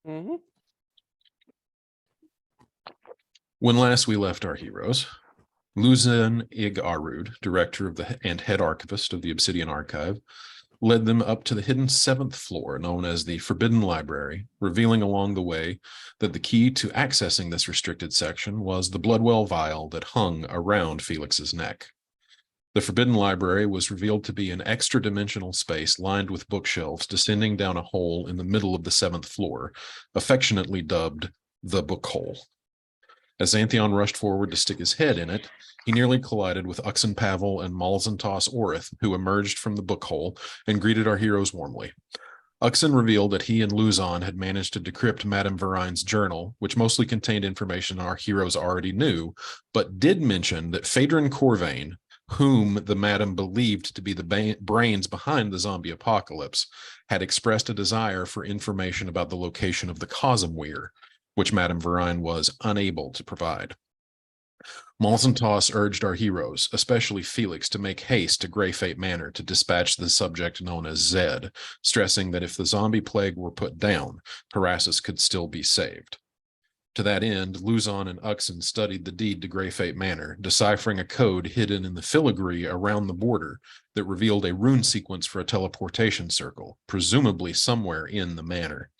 Mm-hmm. When last we left our heroes, Luzan Ig Arud, director of and head archivist of the Obsidian Archive, led them up to the hidden 7th floor known as the Forbidden Library, revealing along the way that the key to accessing this restricted section was the Bloodwell vial that hung around Felix's neck. The Forbidden Library was revealed to be an extra-dimensional space lined with bookshelves descending down a hole in the middle of the 7th floor, affectionately dubbed the Book Hole. As Xanthion rushed forward to stick his head in it, he nearly collided with Uxin Pavel and Malzantos Orith, who emerged from the book hole and greeted our heroes warmly. Uxin revealed that he and Luzon had managed to decrypt Madame Varine's journal, which mostly contained information our heroes already knew, but did mention that Phaedron Corvain, whom the madam believed to be the brains behind the zombie apocalypse, had expressed a desire for information about the location of the Cosmweir, which Madame Varine was unable to provide. Malzantos urged our heroes, especially Felix, to make haste to Grey Fate Manor to dispatch the subject known as Zed, stressing that if the zombie plague were put down, Parassus could still be saved. To that end, Luzon and Uxin studied the deed to Grey Fate Manor, deciphering a code hidden in the filigree around the border that revealed a rune sequence for a teleportation circle, presumably somewhere in the manor.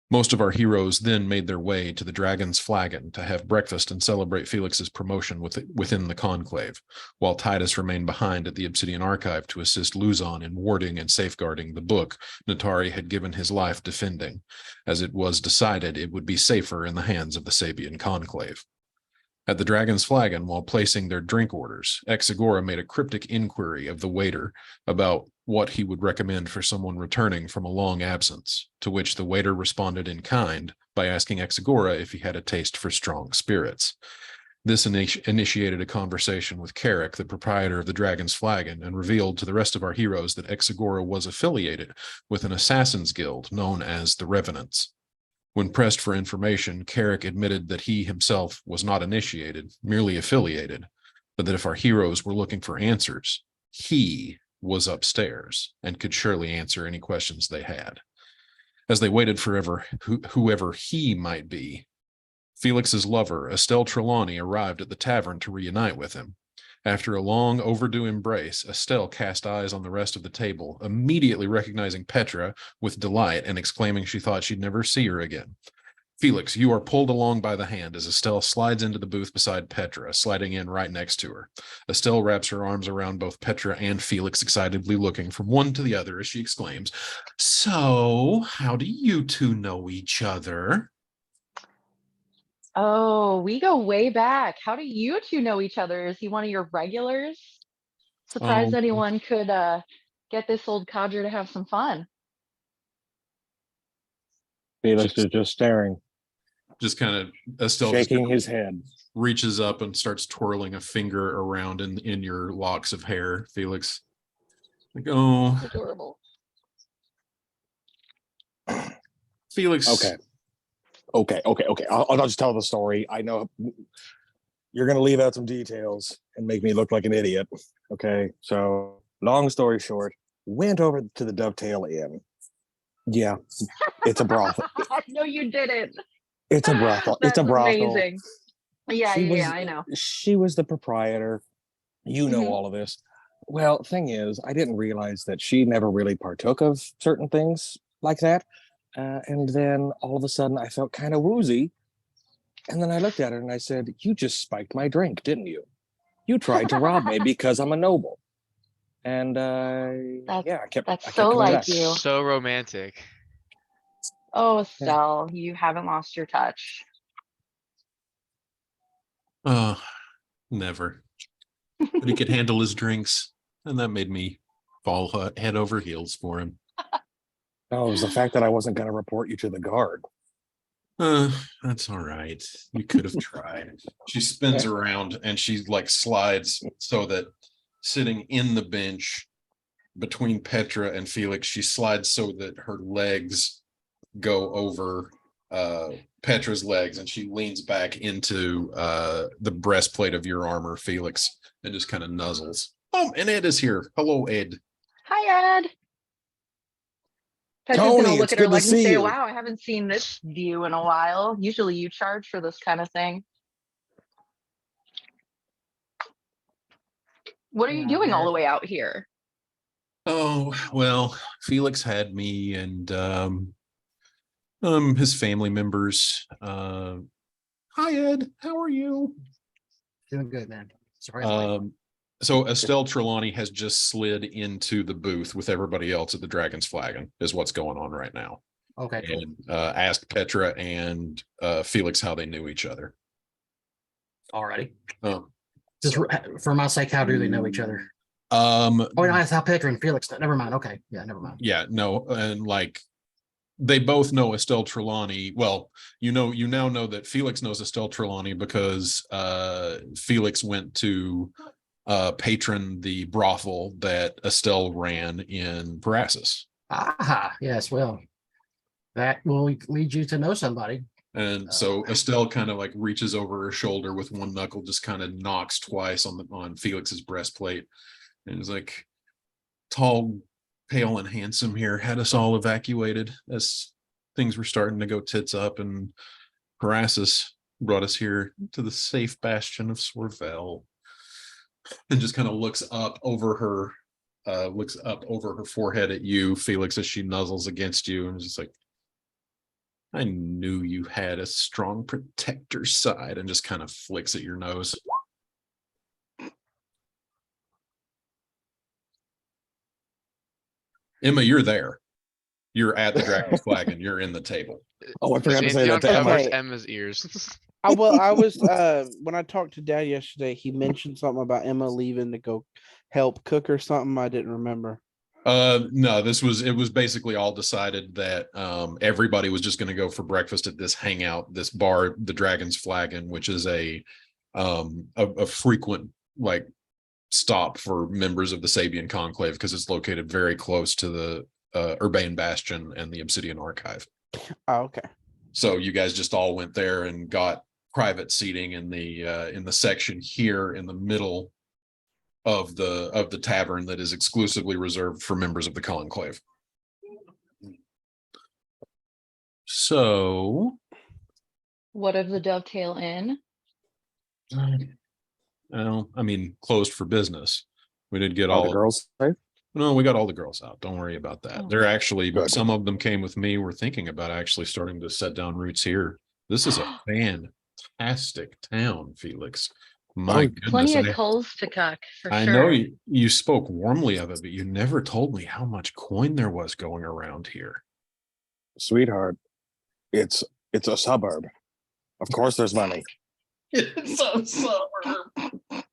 Most of our heroes then made their way to the Dragon's Flagon to have breakfast and celebrate Felix's promotion within the Conclave, while Titus remained behind at the Obsidian Archive to assist Luzon in warding and safeguarding the book Natari had given his life defending, as it was decided it would be safer in the hands of the Sabian Conclave. At the Dragon's Flagon, while placing their drink orders, Exagora made a cryptic inquiry of the waiter about what he would recommend for someone returning from a long absence, to which the waiter responded in kind by asking Exagora if he had a taste for strong spirits. This initiated a conversation with Carrick, the proprietor of the Dragon's Flagon, and revealed to the rest of our heroes that Exagora was affiliated with an assassins guild known as the Revenants. When pressed for information, Carrick admitted that he himself was not initiated, merely affiliated, but that if our heroes were looking for answers, he was upstairs and could surely answer any questions they had. As they waited for whoever he might be, Felix's lover, Estelle Trelawney, arrived at the tavern to reunite with him. After a long overdue embrace, Estelle cast eyes on the rest of the table, immediately recognizing Petra with delight and exclaiming she thought she'd never see her again. Felix, you are pulled along by the hand as Estelle slides into the booth beside Petra, sliding in right next to her. Estelle wraps her arms around both Petra and Felix, excitedly looking from one to the other as she exclaims, "So, how do you two know each other?" Oh, we go way back. How do you two know each other? Is he one of your regulars? Surprised anyone could get this old codger to have some fun. Felix is just staring, just kind of Estelle shaking his head, reaches up and starts twirling a finger around in your locks of hair, Felix. Like, oh, adorable. Felix. Okay. I'll just tell the story. I know you're going to leave out some details and make me look like an idiot. Okay. So long story short, went over to the Dovetail Inn. Yeah, it's a brothel. No, you didn't. It's a brothel. It's a brothel. Amazing. Yeah, I know. She was the proprietor. You know all of this. Well, thing is, I didn't realize that she never really partook of certain things like that. And then all of a sudden I felt kind of woozy. And then I looked at her and I said, "You just spiked my drink, didn't you? You tried to rob me because I'm a noble." And I kept so coming like back. you. So romantic. Oh, Estelle, you haven't lost your touch. Never. But he could handle his drinks, and that made me fall head over heels for him. Oh, it was the fact that I wasn't going to report you to the guard. That's all right. You could have tried. She spins around and she like slides so that sitting in the bench between Petra and Felix, she slides so that her legs go over Petra's legs, and she leans back into the breastplate of your armor, Felix, and just kind of nuzzles. Oh, and Ed is here. Hello, Ed. Hi, Ed. Petra's Tony, gonna look it's at her good to legs and see say, you. "Wow, I haven't seen this view in a while. Usually you charge for this kind of thing. What are you doing all the way out here?" Oh, well, Felix had me and his family members. Hi Ed, how are you? Doing good, man. Sorry. I'm late. So Estelle Trelawney has just slid into the booth with everybody else at the Dragon's Flagon, is what's going on right now. Okay, cool. And asked Petra and Felix how they knew each other. Alrighty. Um, Just for my sake, how do they know each other? um, Oh, nice. How Petra and Felix. Never mind. Okay. Yeah, never mind. yeah, no, and like they both know Estelle Trelawney. Well, you now know that Felix knows Estelle Trelawney because Felix went to patron the brothel that Estelle ran in Parasus. Aha. Yes. Well, that will lead you to know somebody. And so Estelle kind of like reaches over her shoulder with one knuckle, just kind of knocks twice on Felix's breastplate, and is like, tall, pale, and handsome here had us all evacuated as things were starting to go tits up, and Parasus brought us here to the safe bastion of Sorvel. And just kind of looks up over her forehead at you, Felix, as she nuzzles against you, and is just like, I knew you had a strong protector side, and just kind of flicks at your nose. Emma, you're there. You're at the Dragon's Flagon. You're in the table. Oh, I forgot to say that to Antheon Emma. covers Okay. Emma's ears. I was when I talked to Dad yesterday, he mentioned something about Emma leaving to go help cook or something. I didn't remember. No, it was basically all decided that everybody was just going to go for breakfast at this hangout, this bar, the Dragon's Flagon, which is a frequent like stop for members of the Sabian Conclave because it's located very close to the Urbane Bastion and the Obsidian Archive. Oh, okay. So you guys just all went there and got private seating in the section here in the middle of the tavern that is exclusively reserved for members of the Conclave. So, What of the Dovetail Inn? well, I mean, closed for business. We did get All all the girls safe? No, we got all the girls out. Don't worry about that. Oh. They're actually, Good. some of them came with me. We're thinking about actually starting to set down roots here. This is a fantastic town, Felix. My Oh, goodness. Plenty of culls to cuck, for I sure. know you spoke warmly of it, but you never told me how much coin there was going around here. Sweetheart, it's a suburb. Of course there's money. It's a suburb.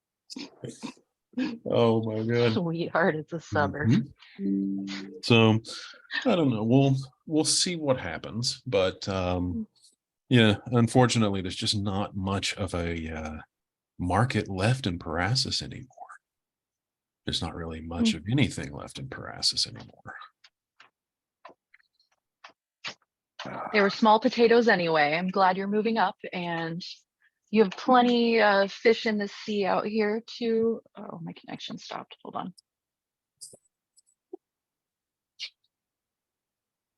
Oh my god. Sweetheart, it's a suburb. Mhm. So I don't know. We'll see what happens, but yeah, unfortunately, there's just not much of a market left in Parasus anymore. There's not really much of anything left in Parasus anymore. They were small potatoes anyway. I'm glad you're moving up, and you have plenty of fish in the sea out here too. Oh, my connection stopped. Hold on.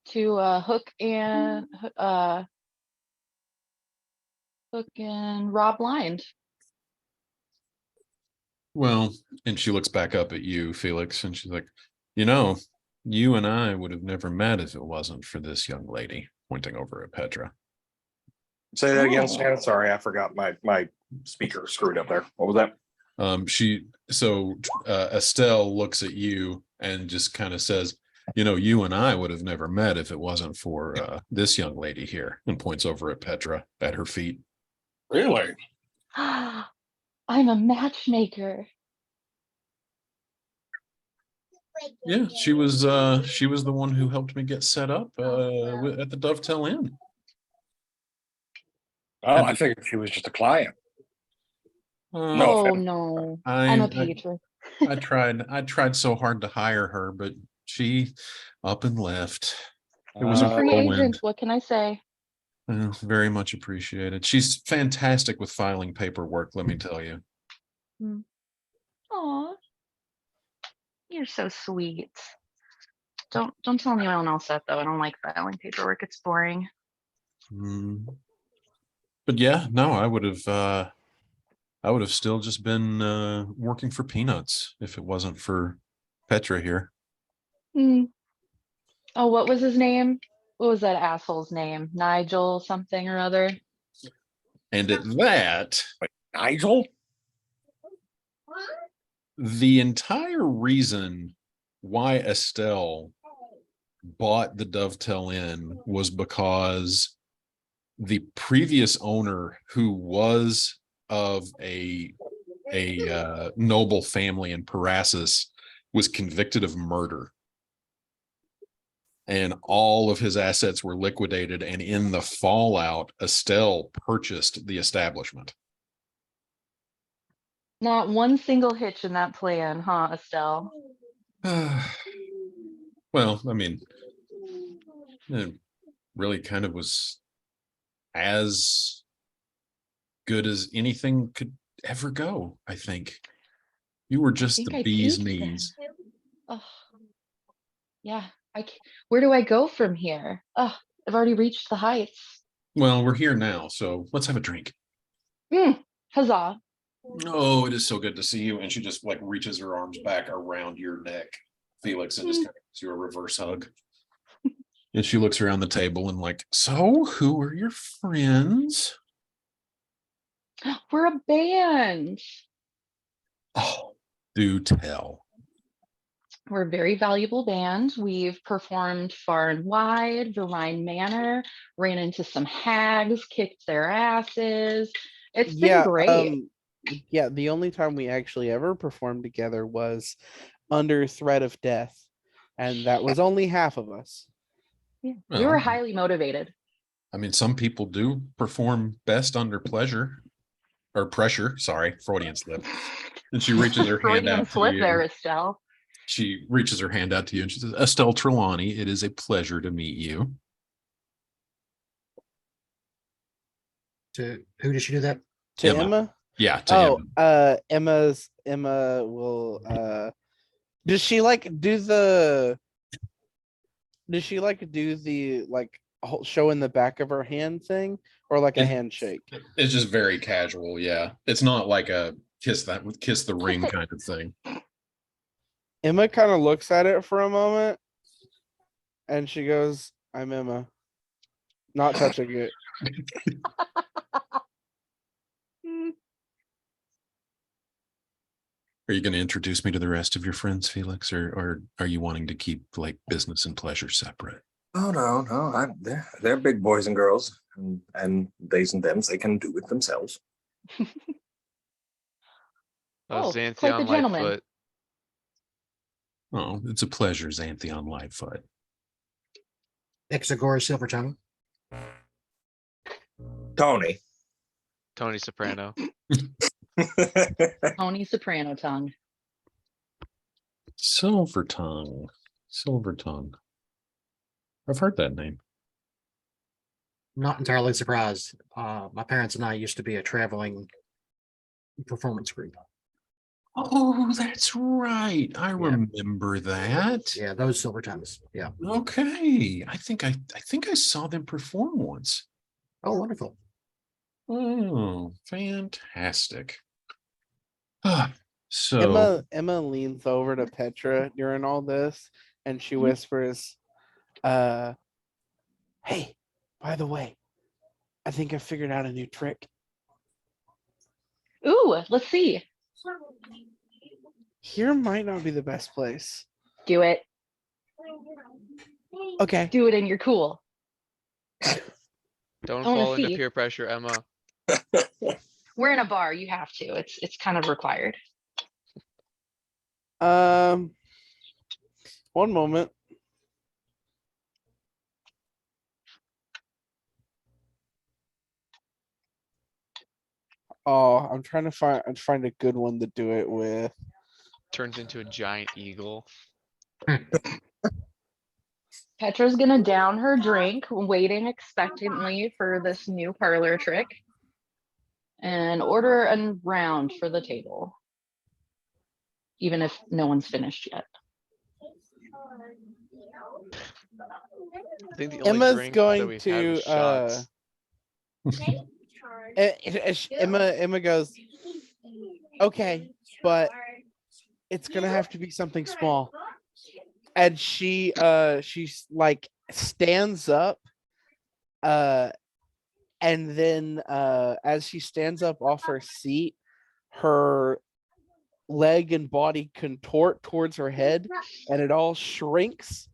To hook and rob blind. Well, and she looks back up at you, Felix, and she's like, you and I would have never met if it wasn't for this young lady, pointing over at Petra. Say that again, Oh. Stan. Sorry, I forgot my speaker screwed up there. What was that? Estelle looks at you and just kind of says, you and I would have never met if it wasn't for this young lady here, and points over at Petra at her feet. Really? I'm a matchmaker. Yeah, she was the one who helped me get set up at the Dovetail Inn. Oh, I figured she was just a client. No Oh offense. no, I'm a patron. I tried so hard to hire her, but she up and left. It was I'm a a free whirlwind. agent. What can I say? Very much appreciated. She's fantastic with filing paperwork, let me tell you. Aw, you're so sweet. Don't tell anyone else that though. I don't like filing paperwork. It's boring. Mm. But yeah, no, I would have still just been working for peanuts if it wasn't for Petra here. Hmm. Oh, what was his name? What was that asshole's name? Nigel something or other. And at that, Nigel? the entire reason why Estelle bought the Dovetail Inn was because the previous owner, who was of a noble family in Parasus, was convicted of murder. And all of his assets were liquidated. And in the fallout, Estelle purchased the establishment. Not one single hitch in that plan, huh, Estelle? Well, I mean, it really kind of was as good as anything could ever go, I think. You were just think the I bee's peaked then. knees. Oh, yeah. Where do I go from here? Oh, I've already reached the heights. Well, we're here now, so let's have a drink. Huzzah. Oh, it is so good to see you. And she just like reaches her arms back around your neck, Felix, and just kind of gives you a reverse hug. And she looks around the table and like, so who are your friends? We're a band. Oh, do tell. We're a very valuable band. We've performed far and wide, the Rhine Manor, ran into some hags, kicked their asses. It's been great. Yeah, the only time we actually ever performed together was under threat of death, and that was only half of us. Yeah. We were Well, highly motivated. I mean, some people do perform best under pleasure or pressure. Sorry, Freudian slip. And she reaches her hand Freudian out to slip you. there, Estelle. She reaches her hand out to you and she says, Estelle Trelawney, it is a pleasure to meet you. To who did she do that? To Emma. Emma? Yeah, to Emma. Emma will does she like do the show in the back of her hand thing, or like a It- handshake? It's just very casual. Yeah. It's not like a kiss the ring it. kind of thing. Emma kind of looks at it for a moment and she goes, I'm Emma. Not touching it. Are you going to introduce me to the rest of your friends, Felix, or are you wanting to keep like business and pleasure separate? Oh no. They're big boys and girls, and theys and thems. They can do it themselves. Oh, Xanthi quite the on gentleman. Lightfoot. Oh, it's a pleasure, Xanthi on Lightfoot. Exegor Silver Tongue. Tony. Tony Soprano. Tony Soprano tongue. Silver Tongue. I've heard that name. Not entirely surprised. My parents and I used to be a traveling performance group. Oh, that's right. I remember that. Yeah, those Silver Tongues. Yeah. Okay. I think I saw them perform once. Oh, wonderful. Oh, fantastic. So Emma leans over to Petra during all this and she whispers, hey, by the way, I think I figured out a new trick. Ooh, let's see. Here might not be the best place. Do it. Okay. Do it and you're cool. Don't I wanna fall into see. peer pressure, Emma. We're in a bar. You have to. It's kind of required. One moment. Oh, I'm trying to find a good one to do it with. Turns into a giant eagle. Petra's gonna down her drink, waiting expectantly for this new parlor trick, and order a round for the table, even if no one's finished yet. I think the only Emma's drink that going we've had to was shots. Emma goes, okay, but it's gonna have to be something small. And she's like stands up, and then as she stands up off her seat, her leg and body contort towards her head, and it all shrinks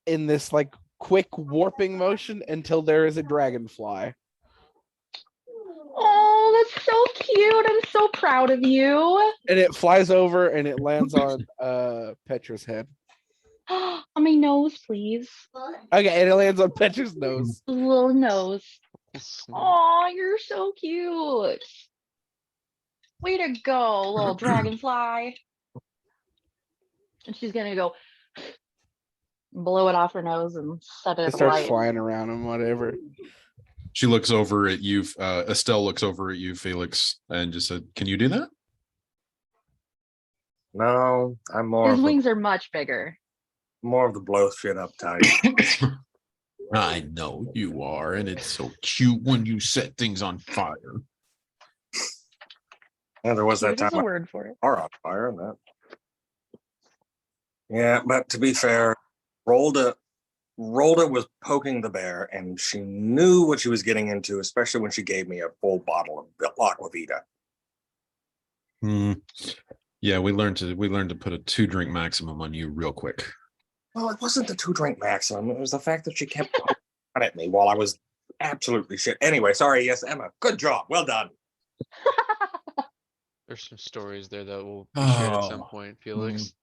in this like quick warping motion until there is a dragonfly. Oh, that's so cute. I'm so proud of you. And it flies over and it lands on Petra's head. On my nose, please. Okay, and it lands on Petra's nose. Little nose. Mm. Oh, you're so cute. Way to go, little dragonfly. And she's gonna go blow it off her nose and set It it starts alight. flying around and whatever. She looks over at you. Estelle looks over at you, Felix, and just said, "Can you do that?" No, I'm more His of wings are much bigger. the blow shit up type. I know you are, and it's so cute when you set things on fire. Yeah, there was that There's time a word for it. are on fire and that. Yeah, but to be fair, Rolda was poking the bear, and she knew what she was getting into, especially when she gave me a full bottle of Aquavita. Hmm. Yeah, we learned to put a 2-drink maximum on you real quick. Well, it wasn't the 2-drink maximum. It was the fact that she kept poking at me while I was absolutely shit. Anyway, sorry. Yes, Emma. Good job. Well done. There's some stories there that will be shared at some Oh, point, Felix.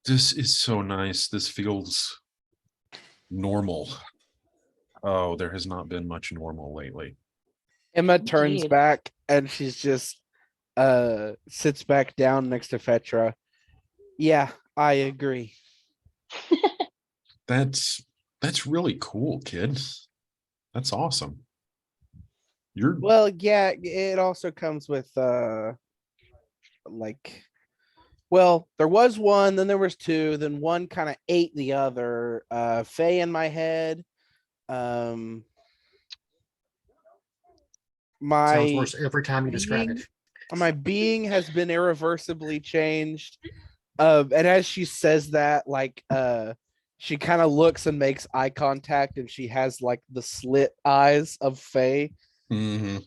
This is so nice. This feels normal. Oh, there has not been much normal lately. Emma turns Indeed. back and she's just sits back down next to Petra. Yeah, I agree. That's really cool, kid. That's awesome. You're Well, yeah, it also comes with like, well, there was one, then there was two, then one kind of ate the other. Faye in my head. Sounds My worse every time you describe it. my being has been irreversibly changed. And as she says that, like she kind of looks and makes eye contact, and she has like the slit eyes of Faye. Mhm.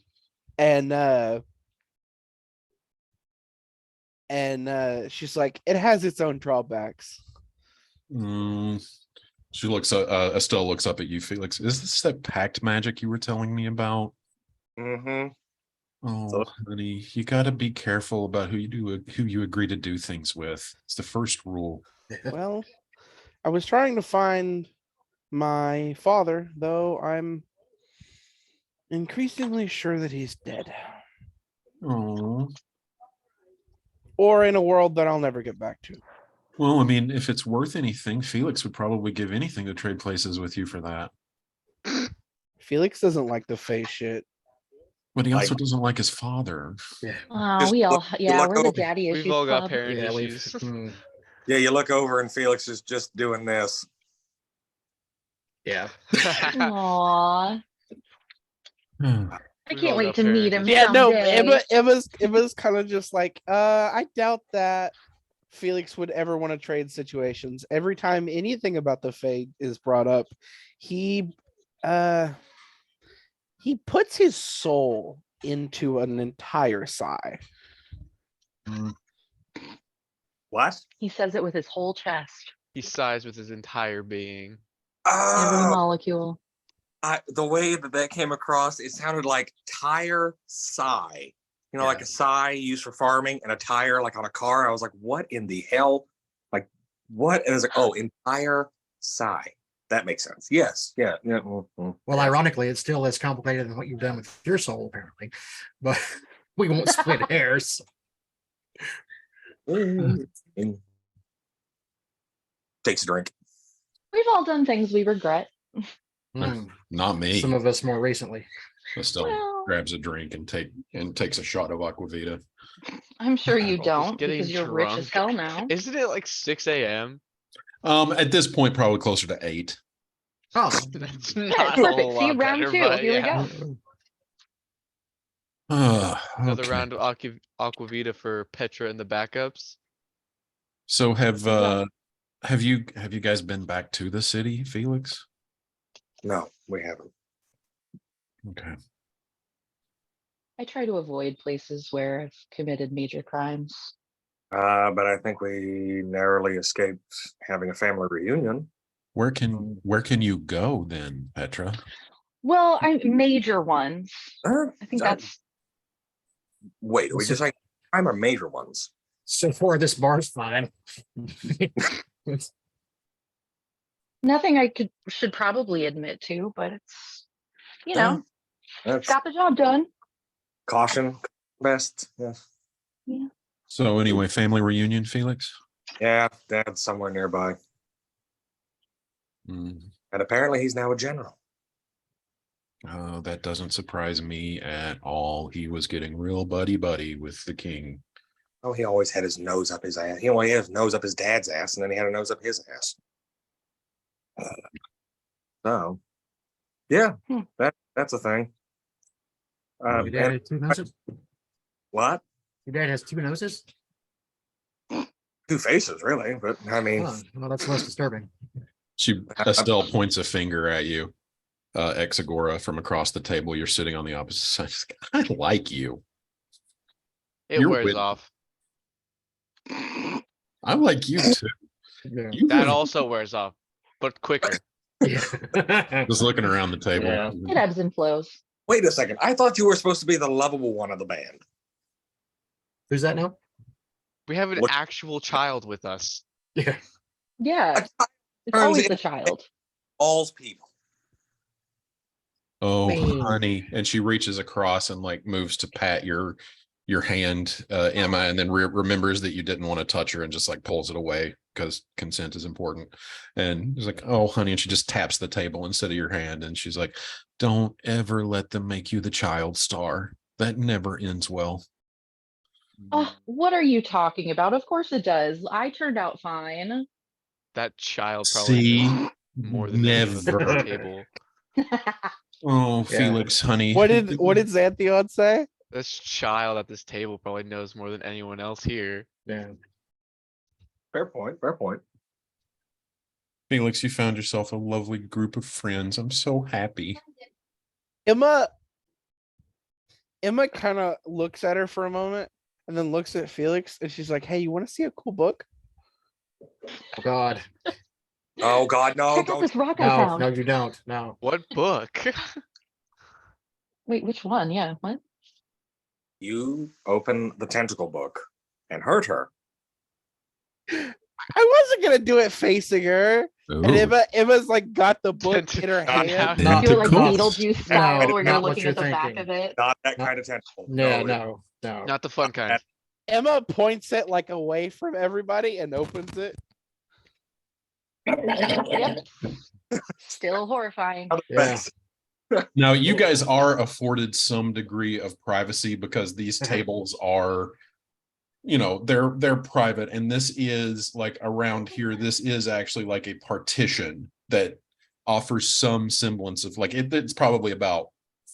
And she's like, it has its own drawbacks. She looks Estelle looks up at you, Felix. Is this that pact magic you were telling me about? Mm-hmm. Oh, So- honey, you got to be careful about who you agree to do things with. It's the first rule. Well, I was trying to find my father, though I'm increasingly sure that he's dead. Oh, Or in a world that I'll never get back to. well, I mean, if it's worth anything, Felix would probably give anything to trade places with you for that. Felix doesn't like the face shit. But he also Like- doesn't like his father. Yeah. Just We all, look yeah, we're the over- daddy We've issues all got club. parent Yeah, we've. issues. Yeah, you look over and Felix is just doing this. Yeah. Aw, I We've can't all wait got to meet him parents. Yeah, no, someday. Emma's kind of just like, I doubt that Felix would ever want to trade situations. Every time anything about the Fade is brought up, he puts his soul into an entire sigh. What? He says it with his whole chest, He sighs with his entire being. every Oh, molecule. the way that came across, it sounded like tire sigh. You know, like Yeah. a sigh used for farming and a tire like on a car. I was like, what in the hell? Like, what? And it was like, oh, entire sigh. That makes sense. Yes. Yeah. Yeah. Well, ironically, it's still as complicated than what you've done with your soul, apparently. But we won't split hairs. Takes a drink. We've all done things we regret. Mm, Not me. some of us more recently. Estelle Well, grabs a drink and takes a shot of Aquavita. I'm sure you Just don't getting because you're rich as drunk. hell now. Isn't it like 6 a.m.? At this point, probably closer to 8. Oh, That's Good, not a perfect. whole See, lot round better, 2. but Here we yeah. go. Another Okay. round of Aquavita for Petra and the backups. So have Yeah. you guys been back to the city, Felix? No, we haven't. Okay. I try to avoid places where I've committed major crimes. But I think we narrowly escaped having a family reunion. Where can you go then, Petra? Well, major ones. I think that's Wait, are we just like crime or major ones? so far this bar's fine. nothing I should probably admit to, but it's That's got the job done. caution best. Yes. So anyway, family reunion, Felix? Yeah, Dad's somewhere nearby. Mm. And apparently he's now a general. Oh, that doesn't surprise me at all. He was getting real buddy with the king. Oh, he always had his nose up his ass. He always had his nose up his dad's ass, and then he had a nose up his ass. So, yeah, that's a thing. Your dad has 2 noses? What? Your dad has 2 noses? 2 faces, really. But I mean, Oh, well, that's less disturbing. Estelle points a finger at you, Exagora, from across the table. You're sitting on the opposite side. I like you. It You're wears with- off. I like you too. Yeah. You That have- also wears off, but quicker. Yeah. just looking around the table. Yeah. It ebbs and flows. wait a second. I thought you were supposed to be the lovable one of the band. Who's that now? We have an What- actual child with us. Yeah. Yeah, it's Turns always the into- child. All's people. Oh, Bing. honey. And she reaches across and like moves to pat your hand, Emma, and then remembers that you didn't want to touch her and just like pulls it away because consent is important. And she's like, oh, honey. And she just taps the table instead of your hand. And she's like, don't ever let them make you the child star. That never ends well. What are you talking about? Of course it does. I turned out fine. That child probably See, knows more than any of us at never. the table. Oh, Yeah. Felix, honey. What did Xanthion say? This child at this table probably knows more than anyone else here. Yeah. Fair point. Fair point. Felix, you found yourself a lovely group of friends. I'm so happy. Emma kind of looks at her for a moment and then looks at Felix and she's like, "Hey, you want to see a cool book?" Oh God. Oh God, no! Check out Don't. this rock I No, found. no, you don't. No. What book? Wait, which one? Yeah, what? You open the tentacle book and hurt her. I wasn't gonna do it facing her. And Ooh. Emma's like got the book in her Not how- hand. Not Do it like Tentacles. Beetlejuice style No, where not you're what looking you're at the back thinking. of it. Not that No. kind of tentacle. No, it- no, no. Not the fun kind. Emma points it like away from everybody and opens it. Yep. Still horrifying. Not the Yeah. best. Now, you guys are afforded some degree of privacy because these tables are, they're private. And this is like around here, this is actually like a partition that offers some semblance of like, it's probably about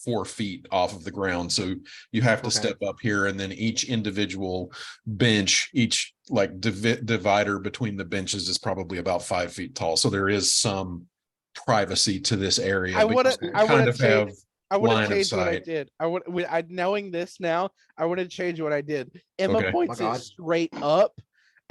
4 feet off of the ground. So you have to Okay. step up here, and then each individual bench, each like divider between the benches is probably about 5 feet tall. So there is some privacy to this area. I because would've- we I would've kind of have changed- I would line have of changed what I sight. did. Knowing this now, I would have changed what I did. Emma Okay. points Oh my it God. straight up.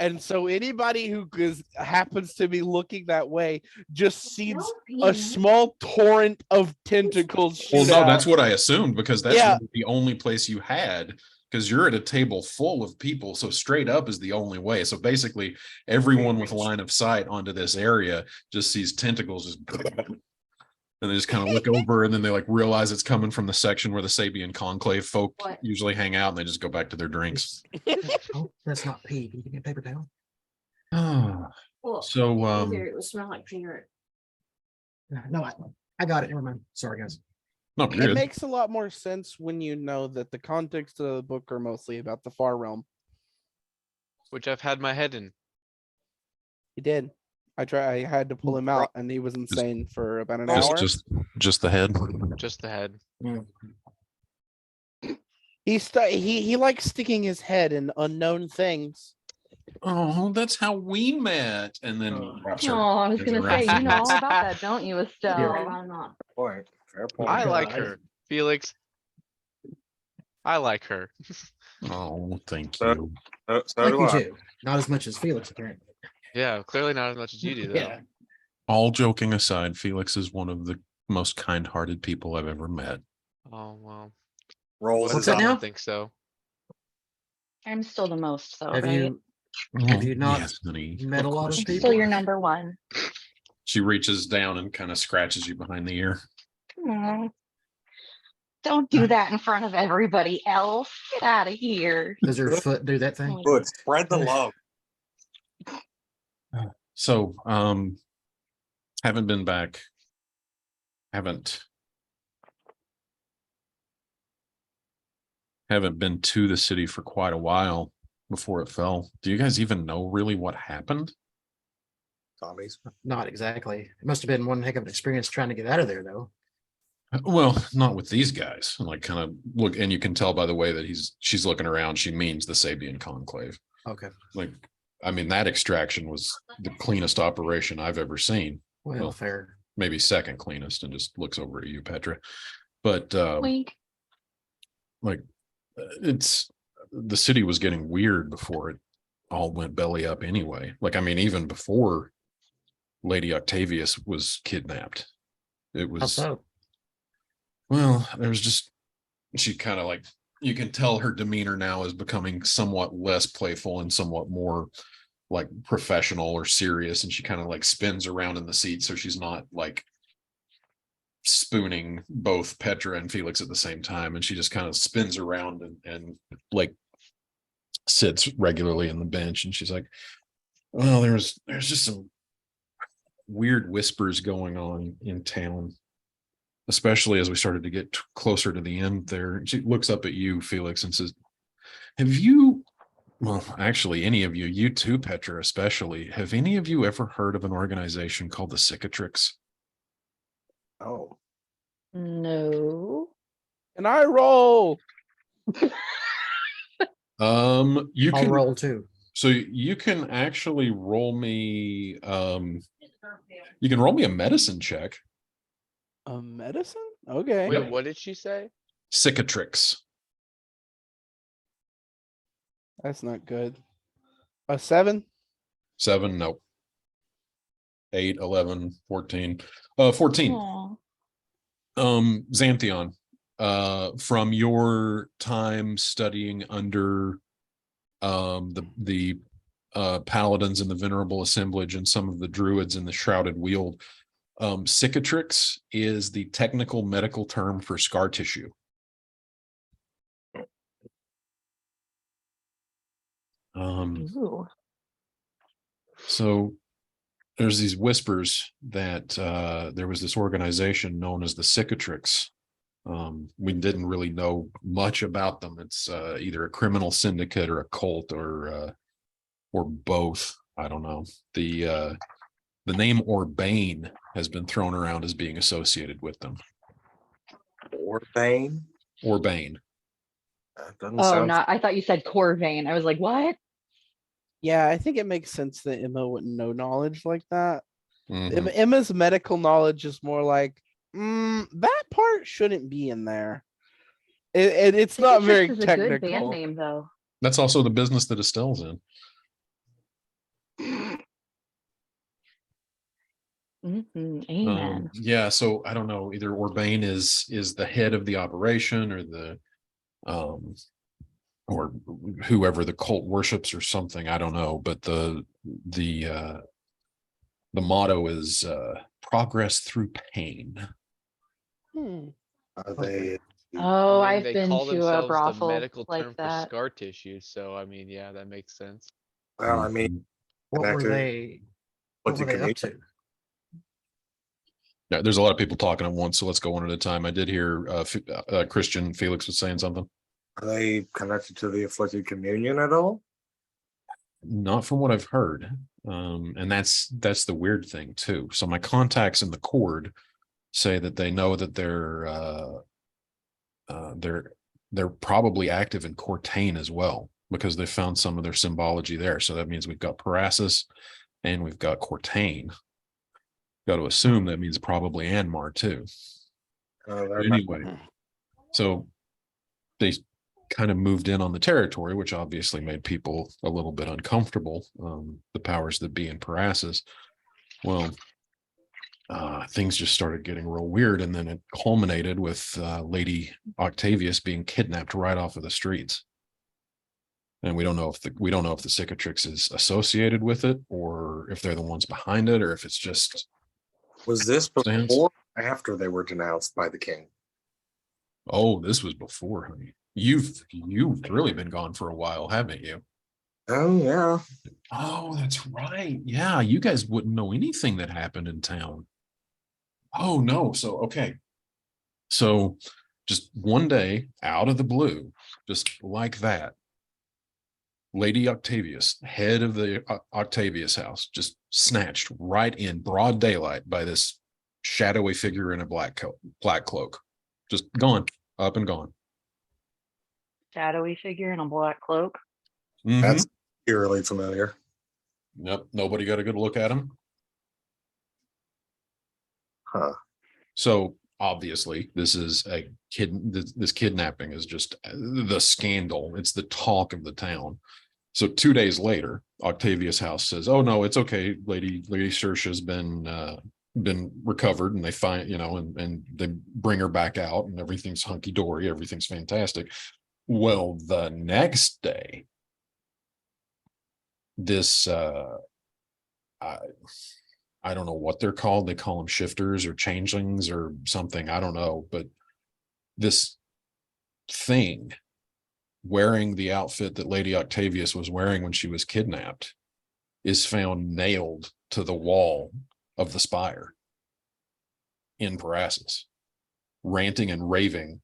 And so anybody who happens to be looking that way just sees a small torrent of tentacles. Well, shoot no, out. that's what I assumed, because that's Yeah. really the only place you had, because you're at a table full of people. So straight up is the only way. So basically, everyone with line of sight onto this area just sees tentacles just, and they just kind of look over, and then they like realize it's coming from the section where the Sabian conclave folk What? usually hang out, and they just go back to their drinks. Oh, that's not pee. Can you give me a paper towel? Well, So, either it would smell like pee or No, I got it. Never mind. Sorry, guys. no, It good. makes a lot more sense when you know that the context of the book are mostly about the far realm. Which I've had my head in. You did. I had to pull him out, and he was insane for about an hour. Just the head. Just the head. He likes sticking his head in unknown things. Oh, that's how we met. And then wraps her Oh, I was hands gonna around say, you know all Felix. about that, don't you, No, Estelle? I'm not. Point. Fair point. I God. like her, Felix. I like her. Oh, thank So- you. So Like do you I. too. Not as much as Felix, apparently. Yeah, clearly not as much as you do, though. Yeah. All joking aside, Felix is one of the most kind-hearted people I've ever met. Oh well. Rolls What What's his that I now? don't think so. I'm still the most, though, Have right? you Have you not Yes, honey. met a lot course of you I'm still do. your number one. She reaches down and kind of scratches you behind the ear. Aw. Don't do that in front of everybody else. Get out of here. does her foot do that thing? Good. Spread the love. So, haven't been back. Haven't been to the city for quite a while before it fell. Do you guys even know really what happened? Zombies. Not exactly. It must have been one heck of an experience trying to get out of there, though. Well, not with these guys. Like, kind of look, and you can tell by the way that she's looking around. She means the Sabian Conclave. Okay. Like, I mean, that extraction was the cleanest operation I've ever seen. Well, fair. Maybe second cleanest, and just looks over at you, Petra. But Wink. like, it's the city was getting weird before it all went belly up anyway. Like, I mean, even before Lady Octavius was kidnapped, it How was so? well, there's just she kind of like you can tell her demeanor now is becoming somewhat less playful and somewhat more like professional or serious, and she kind of like spins around in the seat so she's not like spooning both Petra and Felix at the same time, and she just kind of spins around and like sits regularly in the bench, and she's like, well, there's just some weird whispers going on in town, especially as we started to get closer to the end there. She looks up at you, Felix, and says, have you, well, actually, any of you too, Petra, especially, have any of you ever heard of an organization called the Cicatrix? Oh. No. And I roll. You I'll can roll too. so you can actually roll me you can roll me a medicine check. A medicine? Okay. Wait, what did she say? Cicatrix. That's not good. A 7? 7, nope. 8, 11, 14. 14. Aw. Xanthion, from your time studying under the paladins in the Venerable Assemblage and some of the druids in the Shrouded Weald, cicatrix is the technical medical term for scar tissue. Ooh. So there's these whispers that there was this organization known as the Cicatrix. We didn't really know much about them. It's either a criminal syndicate or a cult or both. I don't know. The name Urbane has been thrown around as being associated with them. Urbane. Urbane. That doesn't Oh, sound. not. I thought you said Corvain. I was like, what? Yeah, I think it makes sense that Emma wouldn't know knowledge like that. Mhm. Emma's medical knowledge is more like, that part shouldn't be in there. It's not Cicatrix very is a good band technical. name, though. That's also the business that Estelle's in. Amen. Yeah, so I don't know, either Urbane is the head of the operation or the or whoever the cult worships or something, I don't know, but the motto is progress through pain. Are they? Oh, I mean, I've they been call to a themselves the brothel medical term like for that. scar tissue. So I mean, yeah, that makes sense. Well, I mean, What were Connected. they? What were they up to? Yeah, there's a lot of people talking at once, so let's go one at a time. I did hear Christian Felix was saying something. are they connected to the afflicted communion at all? Not from what I've heard. And that's the weird thing too. So my contacts in the court say that they know that they're probably active in Cortain as well, because they found some of their symbology there. So that means we've got Parasus and we've got Cortain. Got to assume that means probably Anmar too. They're not- Anyway, so they kind of moved in on the territory, which obviously made people a little bit uncomfortable. The powers that be in Parasus. Well, things just started getting real weird, and then it culminated with Lady Octavius being kidnapped right off of the streets. And we don't know if the cicatrix is associated with it, or if they're the ones behind it, or if it's just. Was this Stands. before or after they were denounced by the king? Oh, this was before, honey. You've really been gone for a while, haven't you? Oh yeah. Oh, that's right. Yeah, you guys wouldn't know anything that happened in town. Oh no. So okay. So just one day out of the blue, just like that, Lady Octavius, head of the Octavius house, just snatched right in broad daylight by this shadowy figure in a black cloak. Just gone, up and gone. Shadowy figure in a black cloak. Mhm. That's eerily familiar. Nope, nobody got a good look at him. Huh. So obviously, this is a this kidnapping is just the scandal. It's the talk of the town. So 2 days later, Octavius House says, "Oh no, it's okay. Lady Saoirse's been recovered," and they find, and they bring her back out, and everything's hunky dory. Everything's fantastic. Well, the next day, this I don't know what they're called. They call them shifters or changelings or something. I don't know. But this thing wearing the outfit that Lady Octavius was wearing when she was kidnapped is found nailed to the wall of the spire in Parasus, ranting and raving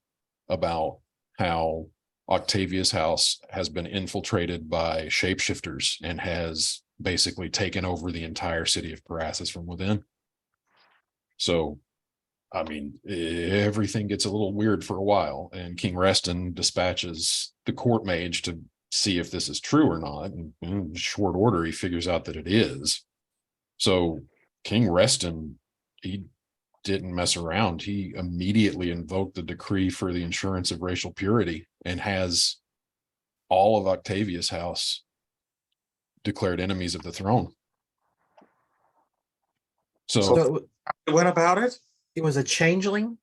about how Octavius House has been infiltrated by shapeshifters and has basically taken over the entire city of Parasus from within. So, I mean, everything gets a little weird for a while, and King Reston dispatches the court mage to see if this is true or not. And in short order, he figures out that it is. So King Reston, he didn't mess around. He immediately invoked the decree for the insurance of racial purity and has all of Octavius House declared enemies of the throne. So So What about it? it was a changeling.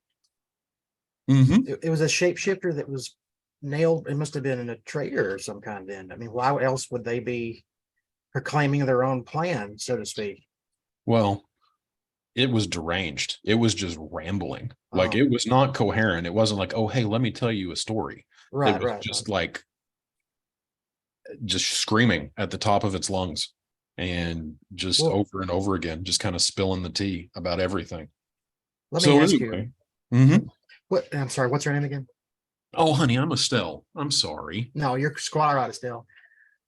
mhm. It was a shapeshifter that was nailed. It must have been in a traitor of some kind. Then I mean, why else would they be proclaiming their own plan, so to speak? Well, it was deranged. It was just rambling. Like Oh. it was not coherent. It wasn't like, oh, hey, let me tell you a story. Right, It was right. just like just screaming at the top of its lungs and just Well- over and over again, just kind of spilling the tea about everything. Let me ask you. anyway. Mhm. What? I'm sorry. What's her name again? Oh, honey, I'm Estelle. I'm sorry. No, you're Squire out still.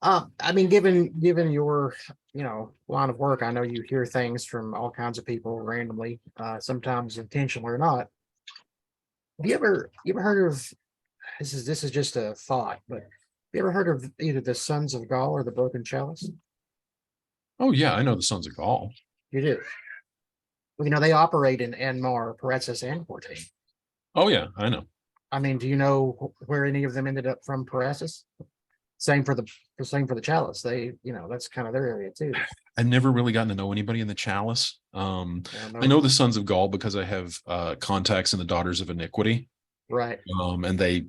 I mean, given your line of work, I know you hear things from all kinds of people randomly, sometimes intentionally or not. Have you ever heard of this is just a thought, but have you ever heard of either the Sons of Gaul or the Broken Chalice? Oh, yeah, I know the Sons of Gaul. You do. Well, they operate in Anmar, Parasus, and Cortain. Oh, yeah, I know. I mean, do you know where any of them ended up from Parasus? Same for the Chalice. They, that's kind of their area too. I've never really gotten to know anybody in the Chalice. I know the Sons of Gaul because I have contacts in the Daughters of Iniquity. Right. And they,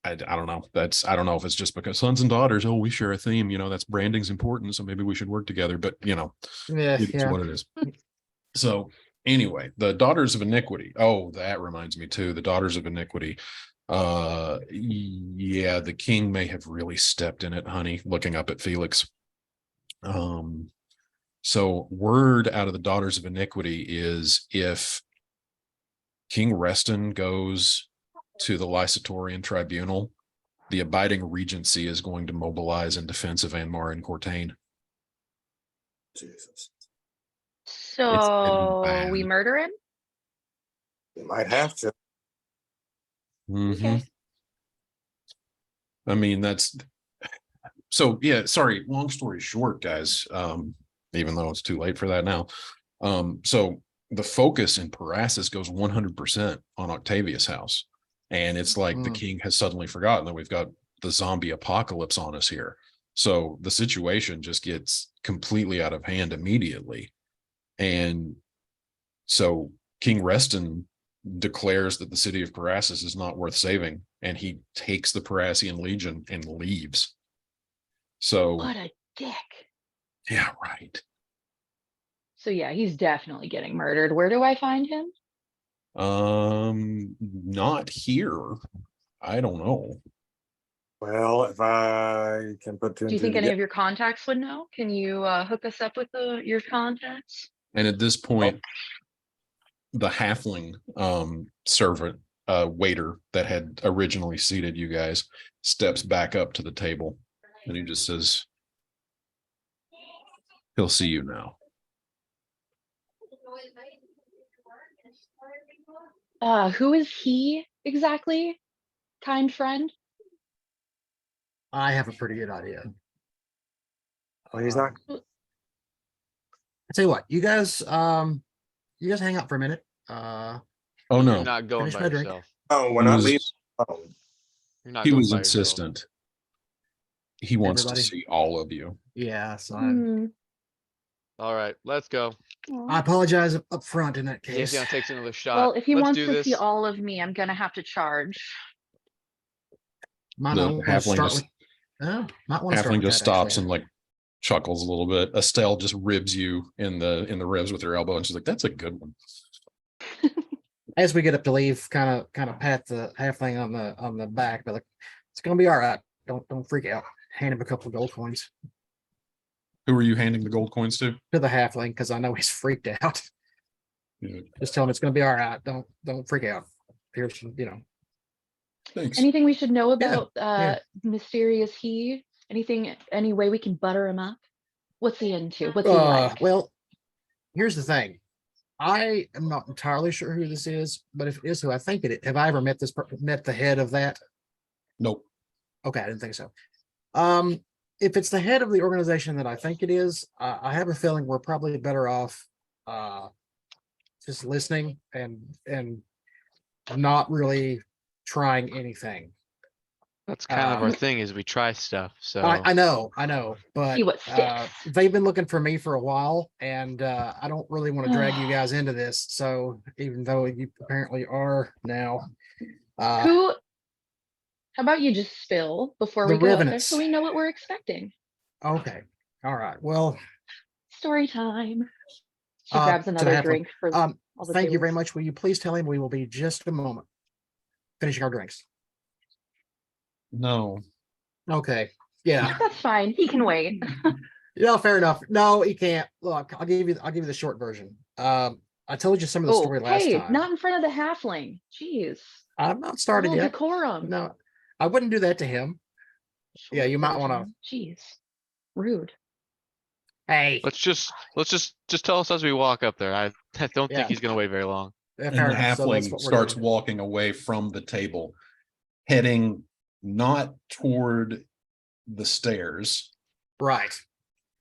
I don't know. I don't know if it's just because sons and daughters, oh, we share a theme, that's branding's important. So maybe we should work together, but Yeah. it's Yeah. what it is. So anyway, the Daughters of Iniquity. Oh, that reminds me too. The Daughters of Iniquity. Yeah, the king may have really stepped in it, honey, looking up at Felix. So word out of the Daughters of Iniquity is if King Reston goes to the Lysatorian tribunal, the abiding regency is going to mobilize in defense of Anmar and Cortain. Jesus. So bad. we murder him? You might have to. Mhm. Okay. I mean, that's so yeah, sorry, long story short, guys. Even though it's too late for that now. So the focus in Parasus goes 100% on Octavia's house. And it's like the Mm. king has suddenly forgotten that we've got the zombie apocalypse on us here. So the situation just gets completely out of hand immediately. And so King Reston declares that the city of Parasus is not worth saving, and he takes the Parassian Legion and leaves. So What a dick. yeah, right. So yeah, he's definitely getting murdered. Where do I find him? Not here. I don't know. Well, if I can put two Do and you two think any together. of your contacts would know? Can you hook us up with your contacts? And at this point, the halfling servant waiter that had originally seated you guys steps back up to the table, and he just says, he'll see you now. Who is he exactly? Kind friend? I have a pretty good idea. Oh, he's not. I tell you what, you guys hang out for a minute. Oh You're no, not going Finish by my drink. yourself. Oh, we're He not was- leaving. Oh, You're not he going was by yourself. insistent. He wants Everybody? to see all of you. yeah, so Hmm. All right, let's go. I apologize up front in that case. Daisy takes another shot. Well, if he Let's wants do to this. see all of me, I'm gonna have to charge. Might The want to halfling start just- with. Might want to start Halfling with just that, stops actually. and like chuckles a little bit. Estelle just ribs you in the ribs with her elbow, and she's like, "That's a good one." As we get up to leave, kind of pat the halfling on the back, but like, it's gonna be all right. Don't freak out. Hand him a couple of gold coins Who are you handing the gold coins to? to the halfling because I know he's freaked out. Yeah. Just tell him it's gonna be all right. Don't freak out. Here's Thanks. Anything we should know Yeah, about mysterious he? Anything, any way we can butter him up? What's he into? What's he like? Well, here's the thing. I am not entirely sure who this is, but if it is who I think it is, have I ever met met the head of that? Nope. Okay, I didn't think so. If it's the head of the organization that I think it is, I have a feeling we're probably better off just listening and not really trying anything. That's kind of our Um, thing is we try stuff. So I know, but See what sticks. they've been looking for me for a while, and I don't really want to drag you guys into this. So even though you apparently are now, Who? How about you just spill before the we go up there Revenants. so we know what we're expecting? Okay, all right. Well, Story time. She Uh, grabs to the another halfling. drink for all the thank you very tables. much. Will you please tell him we will be just a moment finishing our drinks? No. Okay. Yeah. That's fine. He can wait. Yeah, fair enough. No, he can't. Look, I'll give you the short version. I told you some of the Oh, story last hey, time. not in front of the halfling. Jeez. I'm not A started little yet. decorum. No, I wouldn't do that to him. Yeah, you might wanna- Jeez. Rude. Hey, let's just tell us as we walk up there. I don't Yeah. think he's gonna wait very long. fair And the enough. So that's halfling what we're starts doing. walking away from the table, heading not toward the stairs, Right.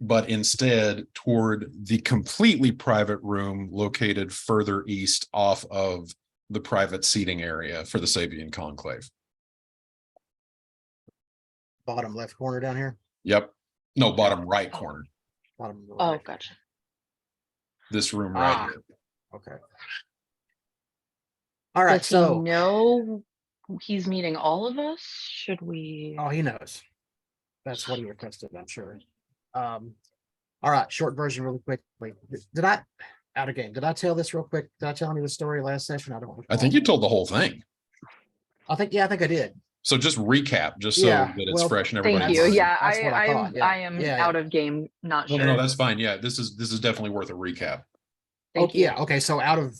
but instead toward the completely private room located further east off of the private seating area for the Sabian Conclave. Bottom left corner down here. Yep. No, bottom right corner. Bottom Oh, right. gotcha. This room right Ah. here. Okay. All right. Does he So, know he's meeting all of us? Should we? oh, he knows. That's what he requested, I'm sure. All right, short version really quickly. Did I out of game? Did I tell this real quick? Did I tell you the story last session? I don't recall. I think you told the whole thing. I think I did. So just recap, just so Yeah, that it's well, fresh in Thank everybody's you. mind. Yeah, That's what I thought, yeah. I am Yeah, out yeah. of game. Not No, sure. no, that's fine. Yeah, this is definitely worth a recap. Thank you. Yeah, okay. So out of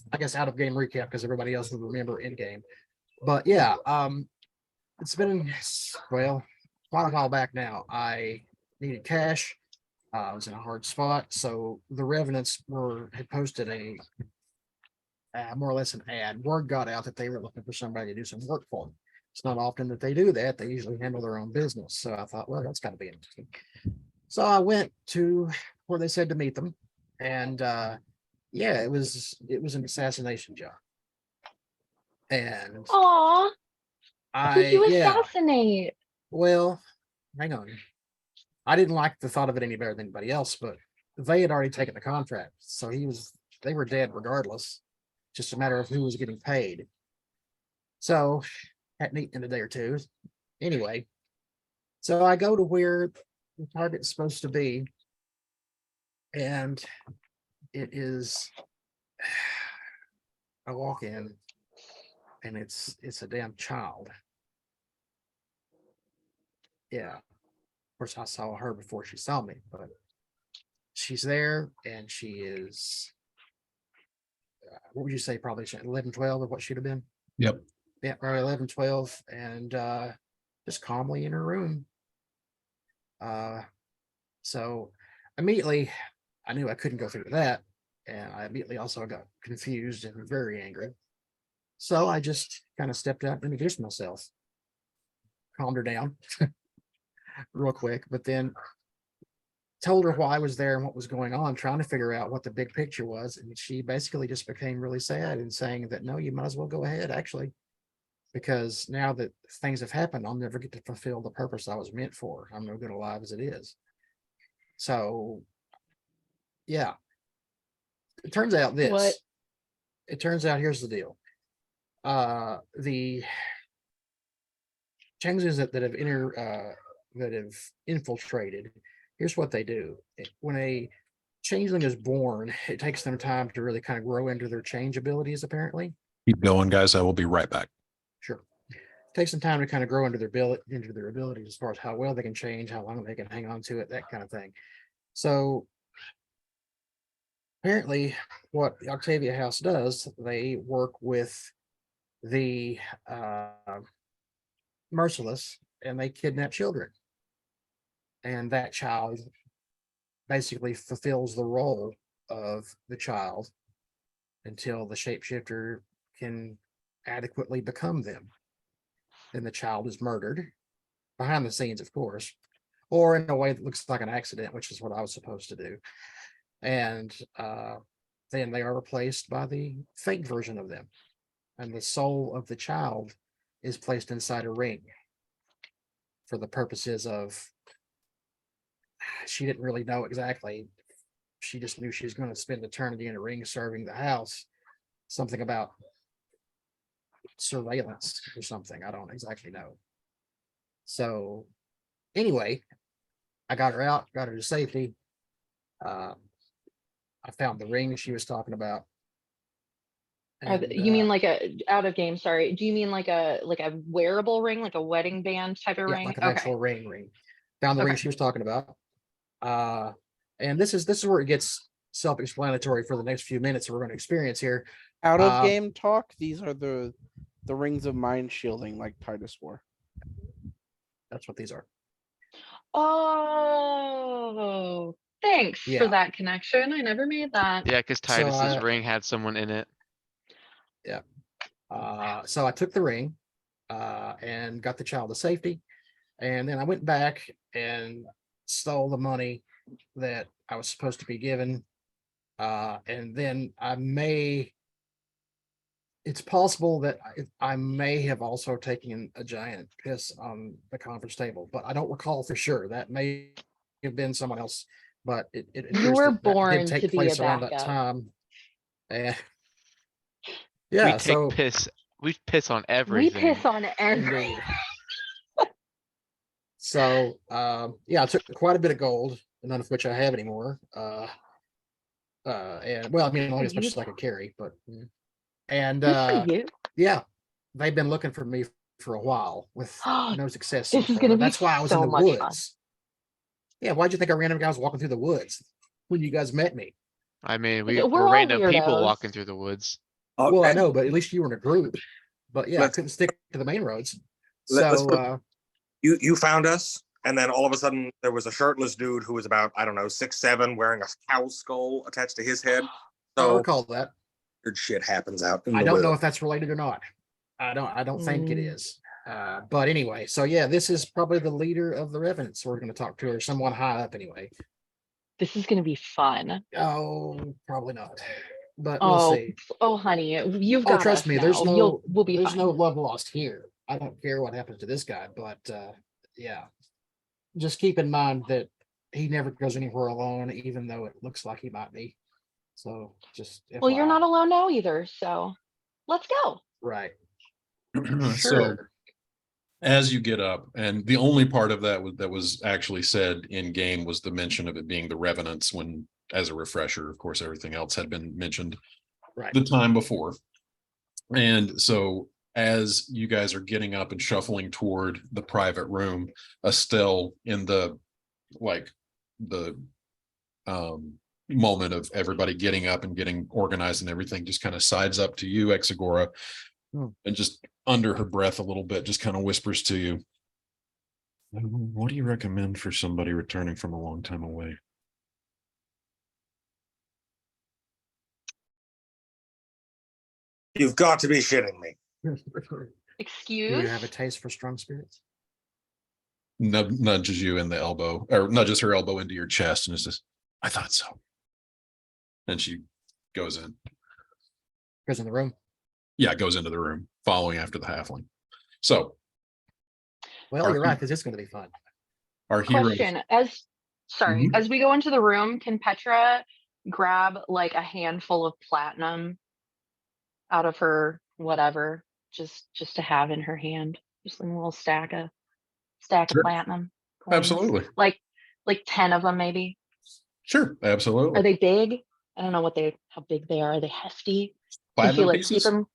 game recap because everybody else will remember in game. But yeah, it's been quite a while back now. I needed cash. I was in a hard spot, so the Revenants had posted a more or less an ad. Word got out that they were looking for somebody to do some work for them. It's not often that they do that. They usually handle their own business. So I thought, well, that's got to be interesting. So I went to where they said to meet them, and yeah, it was an assassination job. And Aw, who'd you yeah, assassinate? well, hang on. I didn't like the thought of it any better than anybody else, but they had already taken the contract, so they were dead regardless. Just a matter of who was getting paid. So hadn't eaten in a day or two. Anyway, so I go to where the target's supposed to be, and it is. I walk in, and it's a damn child. Yeah, of course I saw her before she saw me, but she's there, and she is. What would you say? Probably 11, 12 of what she'd have been. Yep. Yeah, probably 11, 12, and just calmly in her room. So immediately I knew I couldn't go through that, and I immediately also got confused and very angry. So I just kind of stepped out and introduced myself, calmed her down real quick, but then told her why I was there and what was going on, trying to figure out what the big picture was. And she basically just became really sad and saying that, no, you might as well go ahead, actually, because now that things have happened, I'll never get to fulfill the purpose I was meant for. I'm no good alive as it is. So, yeah, it turns out this. What? It turns out here's the deal. The changes that have infiltrated. Here's what they do. When a changeling is born, it takes them time to really kind of grow into their change abilities, apparently. Keep going, guys. I will be right back. Sure. It takes some time to kind of grow into their abilities as far as how well they can change, how long they can hang on to it, that kind of thing. So apparently what the Octavia House does, they work with the merciless, and they kidnap children. And that child basically fulfills the role of the child until the shapeshifter can adequately become them. Then the child is murdered behind the scenes, of course, or in a way that looks like an accident, which is what I was supposed to do. And then they are replaced by the fake version of them. And the soul of the child is placed inside a ring for the purposes of, she didn't really know exactly. She just knew she was going to spend eternity in a ring serving the house. Something about surveillance or something. I don't exactly know. So anyway, I got her out, got her to safety. I found the ring she was talking about. You mean like a out of game? Sorry. Do you mean like a wearable ring, like a wedding band type of yeah, ring? like an Okay. actual ring. Found the ring she was talking about. And this is where it gets self-explanatory for the next few minutes that we're going to experience here. Out of game talk, these are the rings of mind shielding, like Titus wore. That's what these are. Oh, thanks for that connection. I never made that. Yeah, because Titus's ring had someone in it. Yeah. So I took the ring and got the child to safety. And then I went back and stole the money that I was supposed to be given. And then it's possible that I may have also taken a giant piss on the conference table, but I don't recall for sure. That may have been someone else, but it You were born did take to be place a around that backup. time. And yeah, We piss on We everything. piss on everything. indeed. So yeah, I took quite a bit of gold, none of which I have anymore. And well, I mean, only as much as I could carry, but and Good for you. yeah, they've been looking for me for a while with no success. This so is gonna far. be That's why I was in so the much woods. fun. Yeah, why'd you think a random guy was walking through the woods when you guys met me? I mean, We're we're all random people weirdos. walking through the woods. Well, I know, but at least you were in a group. But yeah, I Let's- couldn't stick to the main roads. Let's So you found us. And then all of a sudden, there was a shirtless dude who was about, I don't know, 6'7", wearing a cow skull attached to his head. I So recall that. weird shit happens out in I the don't know world. if that's related or not. I don't think it Mm. is. But anyway, so yeah, this is probably the leader of the Revenants we're going to talk to, or someone high up anyway. This is gonna be fun. Oh, probably not. But we'll Oh, see. oh, honey, you've Oh, got trust us me, now. We'll be there's fine. no love lost here. I don't care what happens to this guy, but yeah. Just keep in mind that he never goes anywhere alone, even though it looks like he might be. So just Well, you're FYI. not alone now either, so let's go. Right. So Sure. as you get up, and the only part of that that was actually said in game was the mention of it being the Revenants, when, as a refresher, of course, everything else had been mentioned Right. the time before. And so as you guys are getting up and shuffling toward the private room, Estelle, in the moment of everybody getting up and getting organized and everything, just kind of sides up to you, Exagora, and just under her breath a little bit, just kind of whispers to you, what do you recommend for somebody returning from a long time away? You've got to be shitting me. Do Excuse? you have a taste for strong spirits? Nudges you in the elbow, or nudges her elbow into your chest, and says, I thought so. And she goes in. Goes in the room. Yeah, goes into the room, following after the halfling. So Well, Our you're he- right, because it's going to be fun. our hero, Question, sorry, Mhm. as we go into the room, can Petra grab like a handful of platinum out of her whatever, just to have in her hand? Just a little stack of Sure. platinum coins. Absolutely. Like 10 of them maybe. Sure, Are absolutely. they big? I don't know how big they are. Are they hefty? Can she Platinum like keep pieces? them?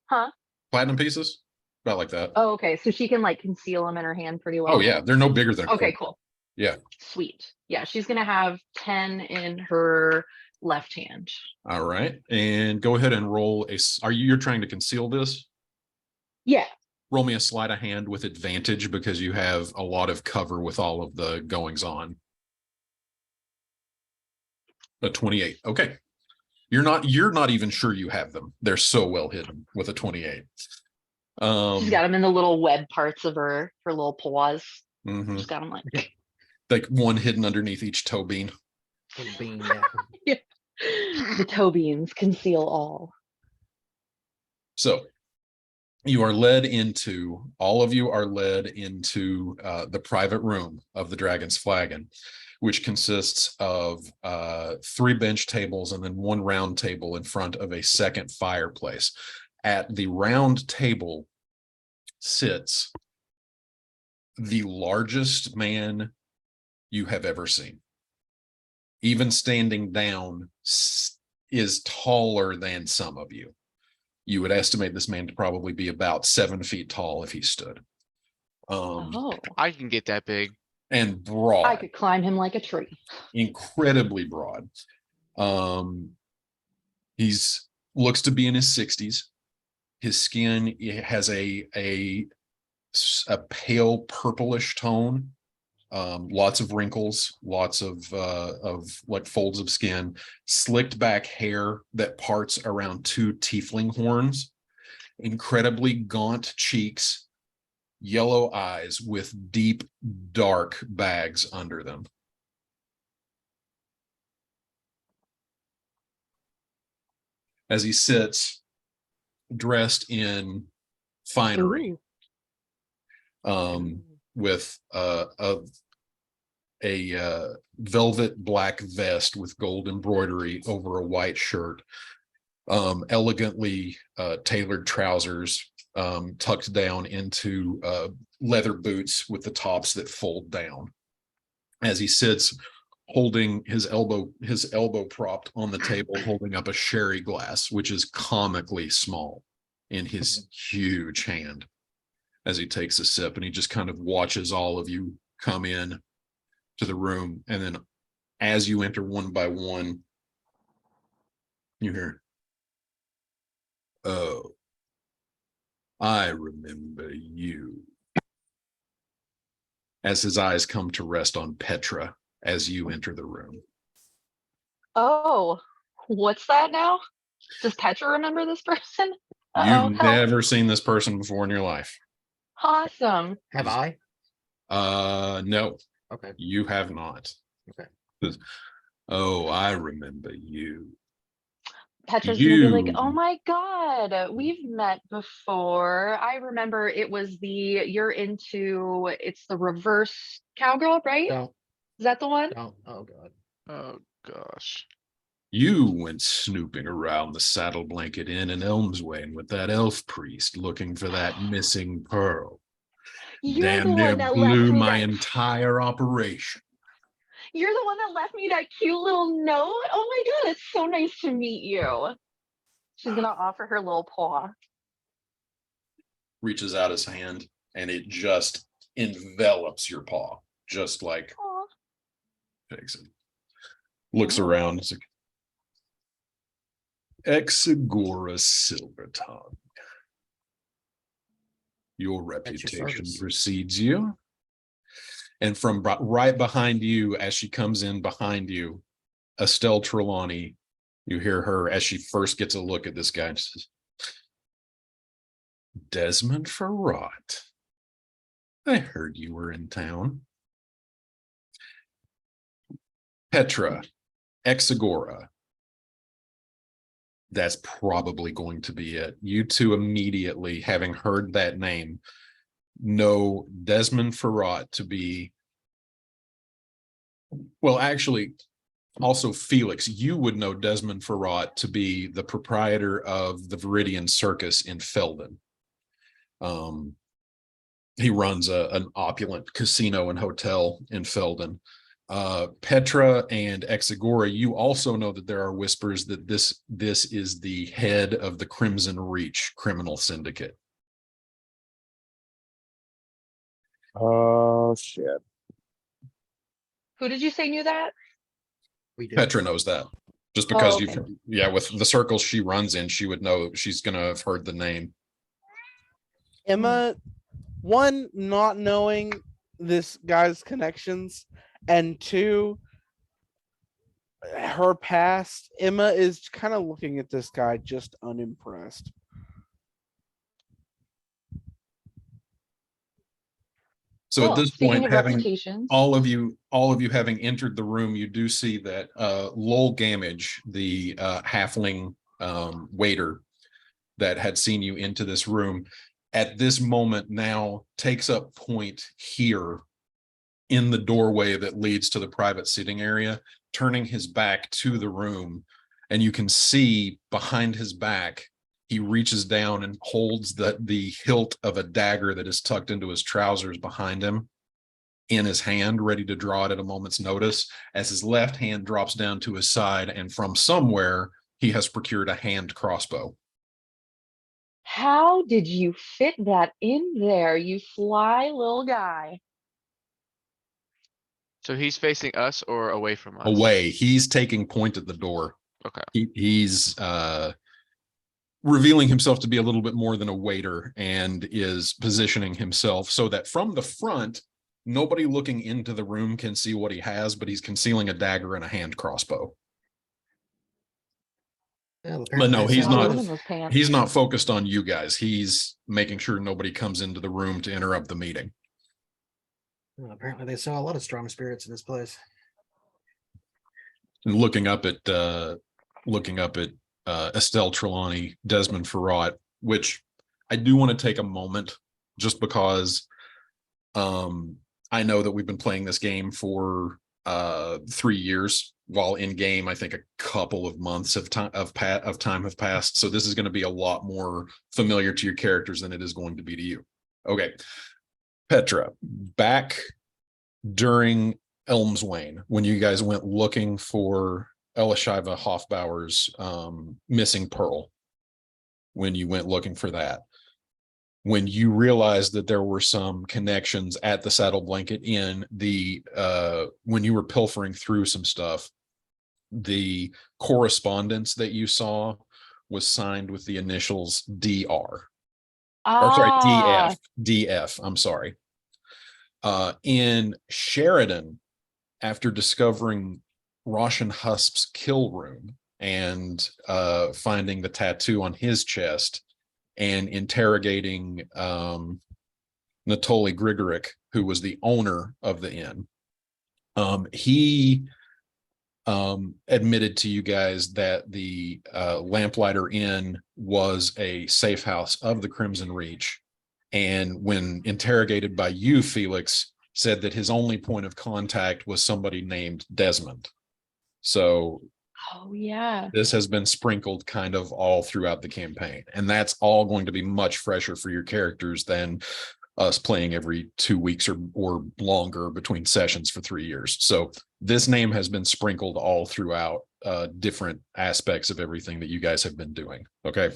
Huh? Platinum pieces? About like that. Oh, okay. So she can like conceal them in her hand pretty well. Oh yeah, they're no bigger than a Okay, quarter. cool. Yeah. Sweet. Yeah, she's gonna have 10 in her left hand. All right. And go ahead and roll you're trying to conceal this? Yeah. Roll me a sleight of hand with advantage, because you have a lot of cover with all of the goings on. A 28. Okay. You're not even sure you have them. They're so well hidden with a 28. She's got them in the little web parts of her little paws. Mhm. She's got them like Like one hidden underneath each toe bean. Little bean, yeah. the toe beans conceal all. So all of you are led into the private room of the Dragon's Flagon, which consists of 3 bench tables and then 1 round table in front of a second fireplace. At the round table sits the largest man you have ever seen. Even standing down, is taller than some of you. You would estimate this man to probably be about 7 feet tall if he stood. Oh, I can get that big. And I broad, could climb him like a tree. incredibly broad. He's looks to be in his 60s. His skin has a pale purplish tone. Lots of wrinkles, lots of like folds of skin, slicked back hair that parts around 2 tiefling horns, incredibly gaunt cheeks, yellow eyes with deep, dark bags under them. As he sits dressed in finery, with a velvet black vest with gold embroidery over a white shirt, elegantly tailored trousers, tucked down into leather boots with the tops that fold down. As he sits holding his elbow propped on the table, holding up a sherry glass, which is comically small in his huge hand, as he takes a sip, and he just kind of watches all of you come in to the room. And then as you enter one by one, you hear, oh, I remember you. as his eyes come to rest on Petra as you enter the room. Oh, what's that now? Does Petra remember this person? Uh-oh, You've help. never seen this person before in your life. Awesome. Have I? No, Okay. you have not. Okay. Oh, I remember you. Petra's gonna be like, You. oh my God, we've met before. I remember it was it's the reverse cowgirl, right? Don't, Is that the one? don't. Oh God. Oh gosh. You went snooping around the Saddle Blanket Inn in Elmswain with that elf priest looking for that missing pearl. You're the Damn near one that left blew me my that. entire operation. You're the one that left me that cute little note. Oh my God, it's so nice to meet you. She's gonna offer her little paw. Reaches out his hand and it just envelops your paw, just like Aw. takes it. Looks Oh. around. It's like, Exagora Silvertongue. Your reputation service. precedes you. And from right behind you, as she comes in behind you, Estelle Trelawney, you hear her as she first gets a look at this guy and says, Desmond Farrat. I heard you were in town. Petra, Exagora. That's probably going to be it. You two immediately, having heard that name, know Desmond Farrat to be, well, actually, also Felix, you would know Desmond Farrat to be the proprietor of the Viridian Circus in Felden. He runs an opulent casino and hotel in Felden. Petra and Exagora, you also know that there are whispers that this is the head of the Crimson Reach criminal syndicate. Oh shit. Who did you say knew that? We did. Petra knows that. Just because okay. with the circles she runs in, she would know, she's gonna have heard the name. Emma, one, not knowing this guy's connections, and two, her past. Emma is kind of looking at this guy just unimpressed. So Well, at this speaking point, of having reputations, all of you having entered the room, you do see that Lowell Gamage, the halfling waiter that had seen you into this room, at this moment now takes up point here in the doorway that leads to the private sitting area, turning his back to the room. And you can see behind his back, he reaches down and holds the hilt of a dagger that is tucked into his trousers behind him in his hand, ready to draw it at a moment's notice, as his left hand drops down to his side, and from somewhere he has procured a hand crossbow. how did you fit that in there, you sly little guy? So he's facing us or away from us? Away. He's taking point at the door. Okay. He's revealing himself to be a little bit more than a waiter, and is positioning himself so that from the front, nobody looking into the room can see what he has, but he's concealing a dagger and a hand crossbow. Well, But no, apparently he's they saw a not. lot in of- those pants. He's not focused on you guys. He's making sure nobody comes into the room to interrupt the meeting. Well, apparently they saw a lot of strong spirits in this place. And looking up at Estelle Trelawney, Desmond Farrat, which I do want to take a moment just because I know that we've been playing this game for 3 years, while in game I think a couple of months of time have passed. So this is going to be a lot more familiar to your characters than it is going to be to you. Okay. Petra, back during Elmswain, when you guys went looking for Elishiva Hofbauer's missing pearl, when you went looking for that, when you realized that there were some connections at the Saddle Blanket Inn, when you were pilfering through some stuff, the correspondence that you saw was signed with the initials DR. Or sorry, Ah, DF. I'm sorry. In Sheridan, after discovering Roshan Husp's kill room and finding the tattoo on his chest and interrogating Natoli Grigorik, who was the owner of the inn, he admitted to you guys that the Lamplighter Inn was a safe house of the Crimson Reach. And when interrogated by you, Felix, said that his only point of contact was somebody named Desmond. So Oh yeah. this has been sprinkled kind of all throughout the campaign. And that's all going to be much fresher for your characters than us playing every 2 weeks or longer between sessions for 3 years. So this name has been sprinkled all throughout different aspects of everything that you guys have been doing. Okay.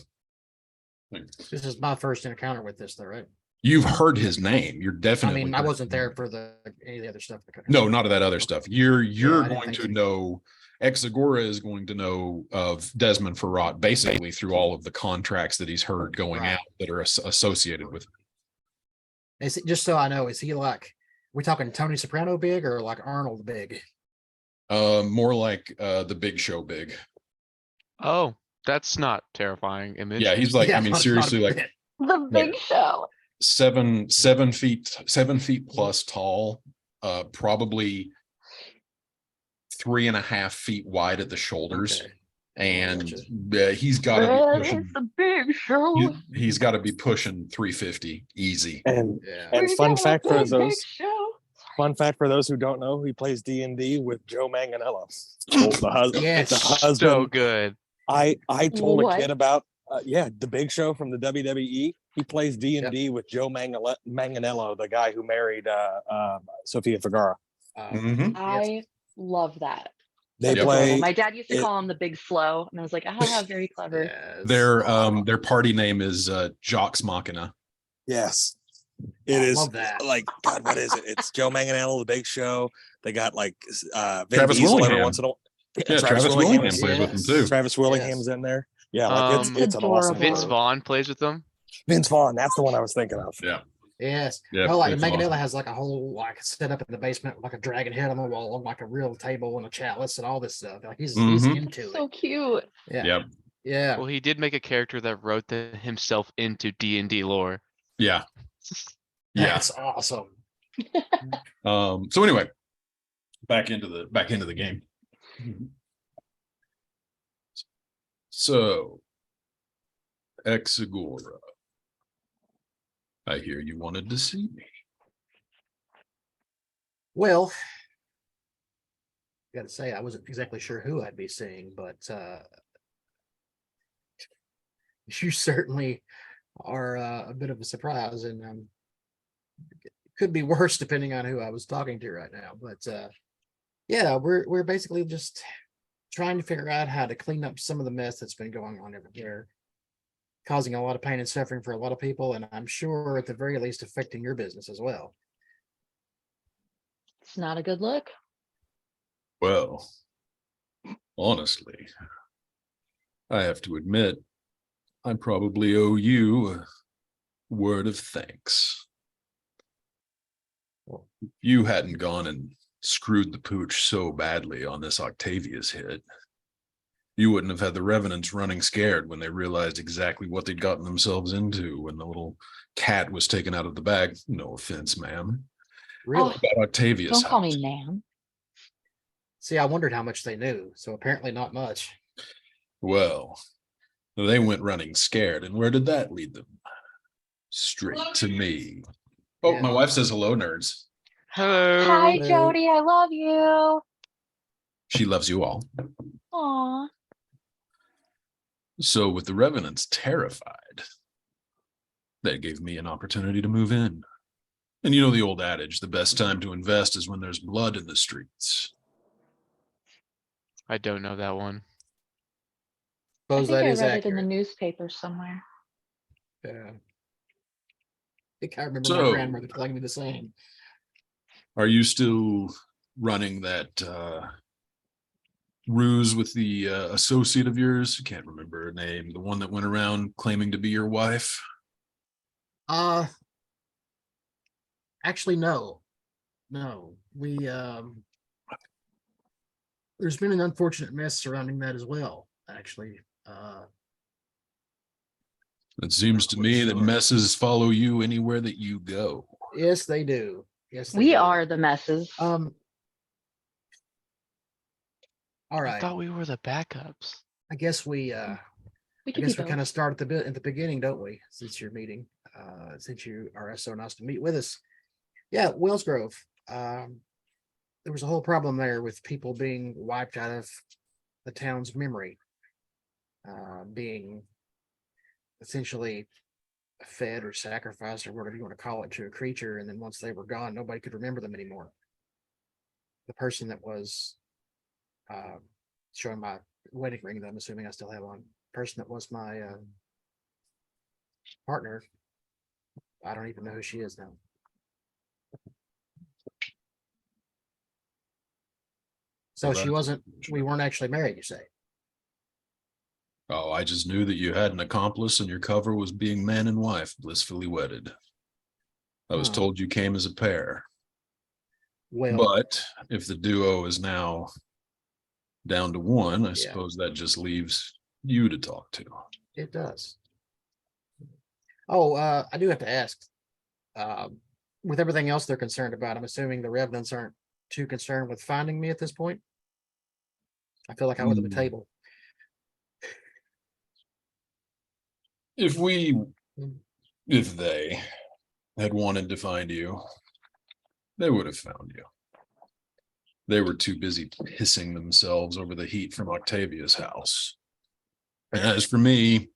This is my first encounter with this, though, right? You've heard his name. You're I definitely. mean, I wasn't there for any of the other stuff. No, not of that other stuff. You're I didn't going think to so. know. Exagora is going to know of Desmond Farrat basically through all of the contracts that he's heard going Right. out that are associated with. Is it, just so I know, is he like, we talking Tony Soprano big or like Arnold big? More like the Big Show big. Oh, that's not terrifying image. Yeah, he's like, I mean, not a seriously, like bit. The Big Show. 7 feet plus tall, probably 3.5 feet wide at the shoulders. Okay. And Gotcha. he's got to be That pushing. is the Big Show. He's got to be pushing 350 easy. And Yeah. and We fun got a fact for Big those Show. fun fact for those who don't know, he plays D&D with Joe Manganiello. The husband. Yes. The husband. So good. I told What? a kid about the Big Show from the WWE. He plays D&D with Joe Manganiello, the guy who married Sofia Vergara. Mhm. I love that. They That's play. adorable. My dad used to it- call him the Big Slow, and I was like, ah, very clever. Yes. Their party name is Jocks Machina. Yes, I it is love that. like God. What is it? It's Joe Manganiello, the Big Show. They got like Vin Travis Diesel every Willingham. once in a while. Yeah, Travis Willingham is- plays with them Yes. too. Travis Willingham's in there. Yeah, like it's That's an awesome. adorable. Vince group. Vaughn plays with them. Vince Vaughn. That's the one I was thinking of. Yeah. Yes. Yeah, No, like it's Manganiello awesome. has like a whole like setup in the basement, with, like a dragon head on the wall, on like a real table and a chalice and all this stuff. Like he's Mhm. into So it. cute. Yeah. Yep. Yeah. Well, he did make a character that wrote himself into D&D lore. Yeah. Yeah. That's awesome. So anyway, back into the game. So Exagora, I hear you wanted to see me. Well, got to say, I wasn't exactly sure who I'd be seeing, but you certainly are a bit of a surprise, and it could be worse depending on who I was talking to right now. But yeah, we're basically just trying to figure out how to clean up some of the mess that's been going on over here, causing a lot of pain and suffering for a lot of people, and I'm sure at the very least affecting your business as well. It's not a good look. Well, honestly, I have to admit, I probably owe you a word of thanks. If you hadn't gone and screwed the pooch so badly on this Octavius hit, you wouldn't have had the Revenants running scared when they realized exactly what they'd gotten themselves into when the little cat was taken out of the bag. No offense, ma'am. Really? Oh, About Octavius. don't call house. me ma'am. See, I wondered how much they knew, so apparently not much. Well, they went running scared, and where did that lead them? Straight to me. Oh, Yeah. my wife says hello, nerds. Hello. Hi, Hello. Jody. I love you. She loves you all. Aw. So with the Revenants terrified, that gave me an opportunity to move in. And you know the old adage, the best time to invest is when there's blood in the streets. I don't know that one. I Suppose think that I is read it in accurate. the newspaper somewhere. Yeah. I think I remember So- my grandmother telling me the same. Are you still running that ruse with the associate of yours? I can't remember her name. The one that went around claiming to be your wife? Actually, no. No, there's been an unfortunate mess surrounding that as well, actually. It seems to me that messes follow you anywhere that you go. Yes, they do. Yes, they We do. are the messes. All I right. thought we were the backups. I guess we I could guess be we kind of both. start at the beginning, don't we? Since you're meeting, since you are so nice to meet with us. Yeah, Wells Grove. There was a whole problem there with people being wiped out of the town's memory, being essentially fed or sacrificed or whatever you want to call it to a creature, and then once they were gone, nobody could remember them anymore. The person that was showing my wedding ring that I'm assuming I still have on, person that was my partner, I don't even know who she is now. So she wasn't, we weren't actually married, you say? Oh, I just knew that you had an accomplice and your cover was being man and wife, blissfully wedded. I was Huh. told you came as a pair. Well, But if the duo is now down to one, I Yeah. suppose that just leaves you to talk to. it does. Oh, I do have to ask. With everything else they're concerned about, I'm assuming the Revenants aren't too concerned with finding me at this point. I feel like I owe them a Hmm. table. If they had wanted to find you, they would have found you. They were too busy pissing themselves over the heat from Octavia's house. And as for me,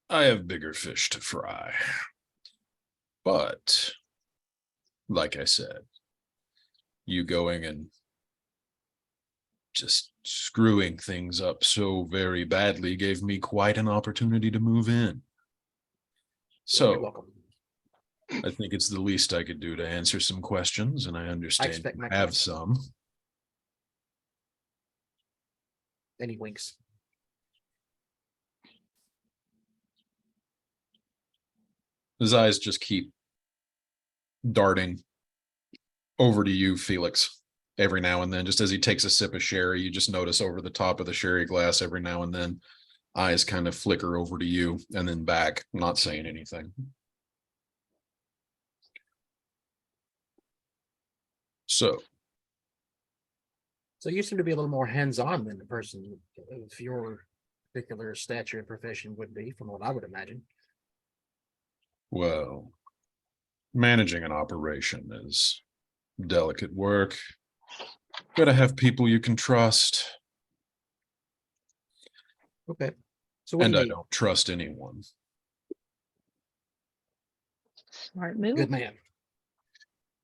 I have bigger fish to fry. But, like I said, you going and just screwing things up so very badly gave me quite an opportunity to move in. You're So welcome. I think it's the least I could do to answer some questions, and I understand expect you my have questions. some. Then he winks. His eyes just keep darting over to you, Felix, every now and then. Just as he takes a sip of sherry, you just notice over the top of the sherry glass every now and then, eyes kind of flicker over to you and then back, not saying anything. So So you seem to be a little more hands-on than the person of your particular stature and profession would be, from what I would imagine. well, managing an operation is delicate work. Gotta have people you can trust. Okay. So what And do you I need? don't trust anyone. Smart move. Good man.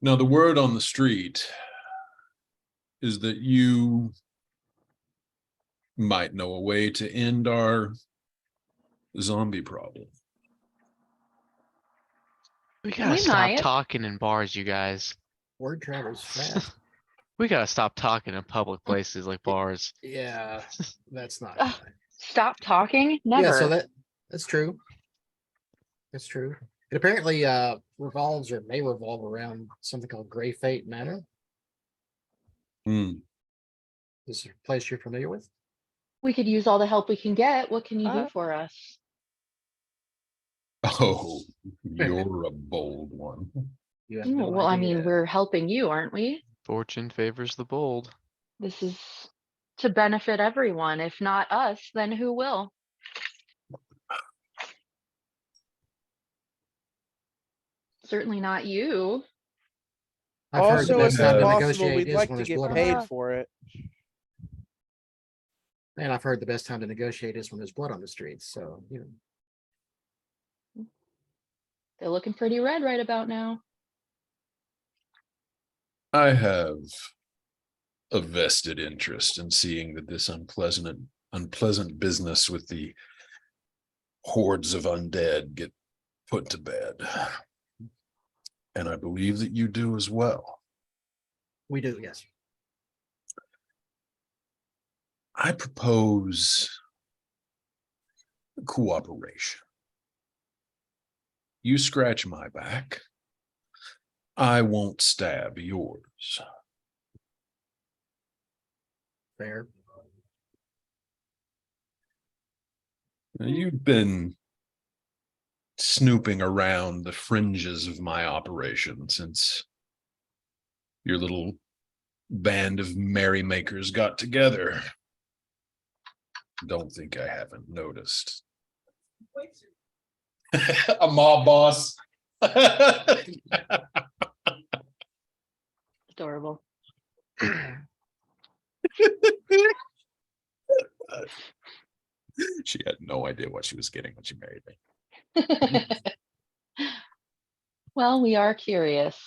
Now, the word on the street is that you might know a way to end our zombie problem. We gotta We stop might. talking in bars, you guys. Word travels fast. We gotta stop talking in public places like bars. Yeah, that's not. Ugh, Stop talking? Yeah, so Never. that's true. That's true. It apparently revolves or may revolve around something called Gray Fate Manor. Hmm. This is a place you're familiar with? We could use all the help we can get. What can you do for us? Oh, you're a bold one. You have no Well, I idea. mean, we're helping you, aren't we? Fortune favors the bold. This is to benefit everyone. If not us, then who will? Certainly not you. I've heard the Also, best if time it's to possible, negotiate we'd is like when to there's get blood on paid the for it. and I've heard the best time to negotiate is when there's blood on the streets. So, you know. They're looking pretty red right about now. I have a vested interest in seeing that this unpleasant business with the hordes of undead get put to bed. And I believe that you do as well. We do, yes. I propose cooperation. You scratch my back, I won't stab yours. Fair. You've been snooping around the fringes of my operation since your little band of merrymakers got together. Don't think I haven't noticed. A mob boss. Adorable. She had no idea what she was getting when she married me. Well, we are curious.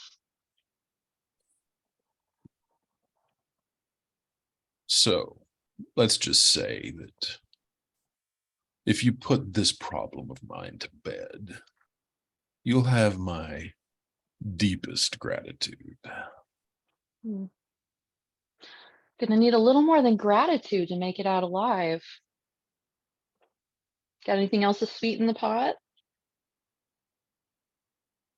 So let's just say that if you put this problem of mine to bed, you'll have my deepest gratitude. Gonna need a little more than gratitude to make it out alive. Got anything else to sweeten the pot?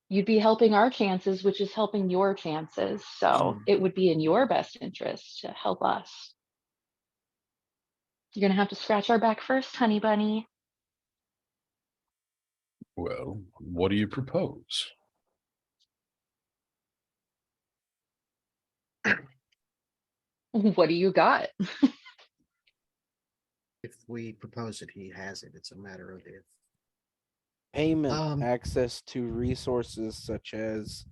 You'd be helping our chances, which is helping your chances. So it would be in your best interest to help us. You're gonna have to scratch our back first, honey bunny. Well, what do you propose? What do you got? If we propose it, he has it. It's a matter of if. Payment, access to resources such as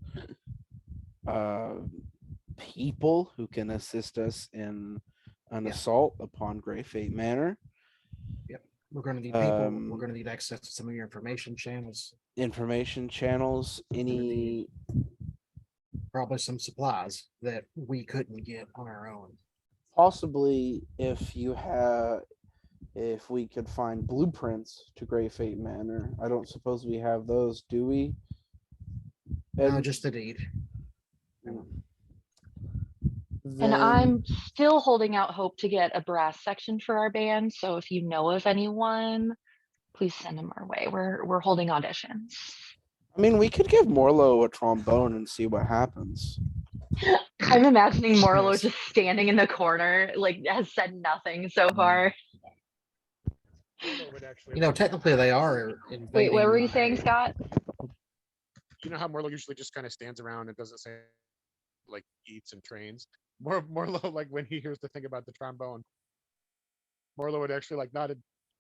people who can assist us in an assault upon Grey Fate Manor. Yep. We're going to need people. We're going to need access to some of your information channels. Any Probably some supplies that we couldn't get on our own. possibly if we could find blueprints to Grey Fate Manor. I don't suppose we have those, do we? No, just the deed. And I'm still holding out hope to get a brass section for our band. So if you know of anyone, please send them our way. We're holding auditions. I mean, we could give Morlo a trombone and see what happens. I'm imagining Morlo just standing in the corner, like has said nothing so far. You know, technically they are invading. Wait, what were you saying, Scott? You know how Morlo usually just kind of stands around and doesn't say, like, eats and trains? Morlo, like, when he hears the thing about the trombone, Morlo would actually, like, nod.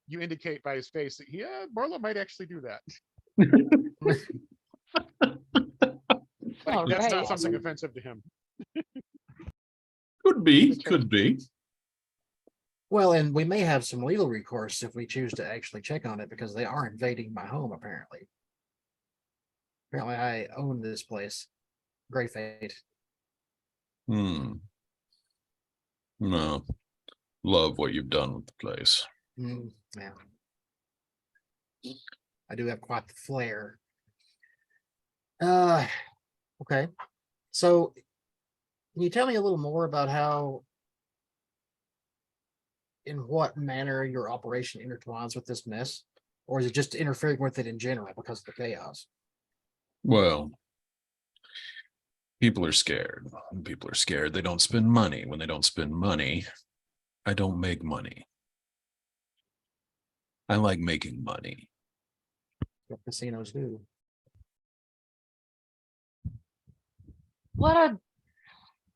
You indicate by his face that, yeah, Morlo might actually do that. Like, that's not something offensive to him. Could be. Well, and we may have some legal recourse if we choose to actually check on it because they are invading my home, apparently. Apparently, I own this place. Grey Fate. No. Love what you've done with the place. Yeah. I do have quite the flair. Okay. So, can you tell me a little more about how, in what manner your operation intertwines with this mess? Or is it just interfering with it in general because of the chaos? Well, people are scared. When people are scared, they don't spend money. When they don't spend money, I don't make money. I like making money. What casinos do. What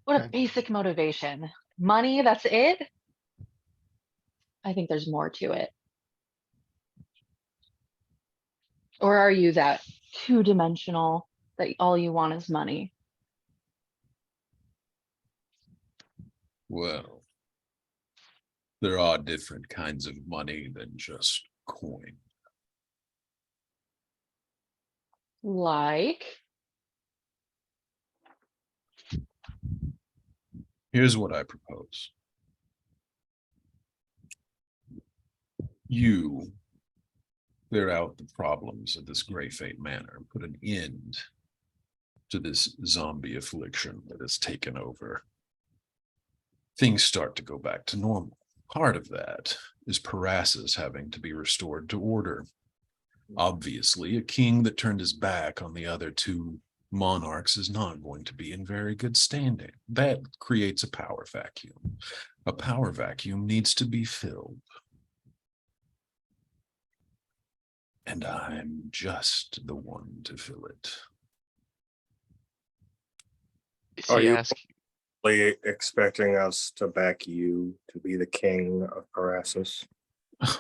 a basic motivation. Money, that's it? I think there's more to it. Or are you that two-dimensional that all you want is money? Well, there are different kinds of money than just coin. Like? Here's what I propose. You clear out the problems of this Grey Fate Manor, put an end to this zombie affliction that has taken over. Things start to go back to normal. Part of that is Parassus having to be restored to order. Obviously, a king that turned his back on the other two monarchs is not going to be in very good standing. That creates a power vacuum. A power vacuum needs to be filled. And I'm just the one to fill it. Is Are he you- asking? Really expecting us to back you to be the king of Parassus?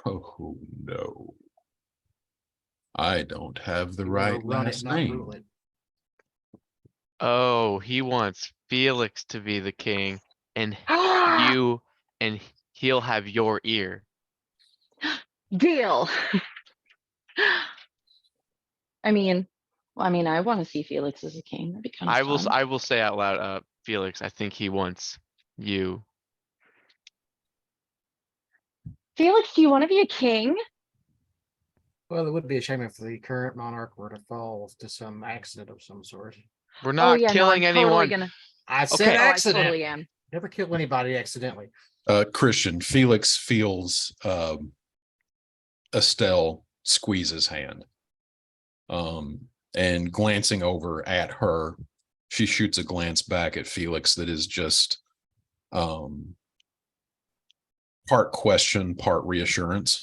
Oh, no. I don't have the You wanna right run it, last not name. rule it. Oh, he wants Felix to be the king and you, and he'll have your ear. Deal. I want to see Felix as a king. That'd be kind of fun. I will say out loud, Felix, I think he wants you. Felix, do you want to be a king? Well, it would be a shame if the current monarch were to fall to some accident of some sort. We're Oh not yeah, no, killing I'm totally anyone. gonna. I Okay. said Oh, I accident. totally am. Never kill anybody accidentally. Christian, Felix feels Estelle squeeze his hand. And glancing over at her, she shoots a glance back at Felix that is just part question, part reassurance.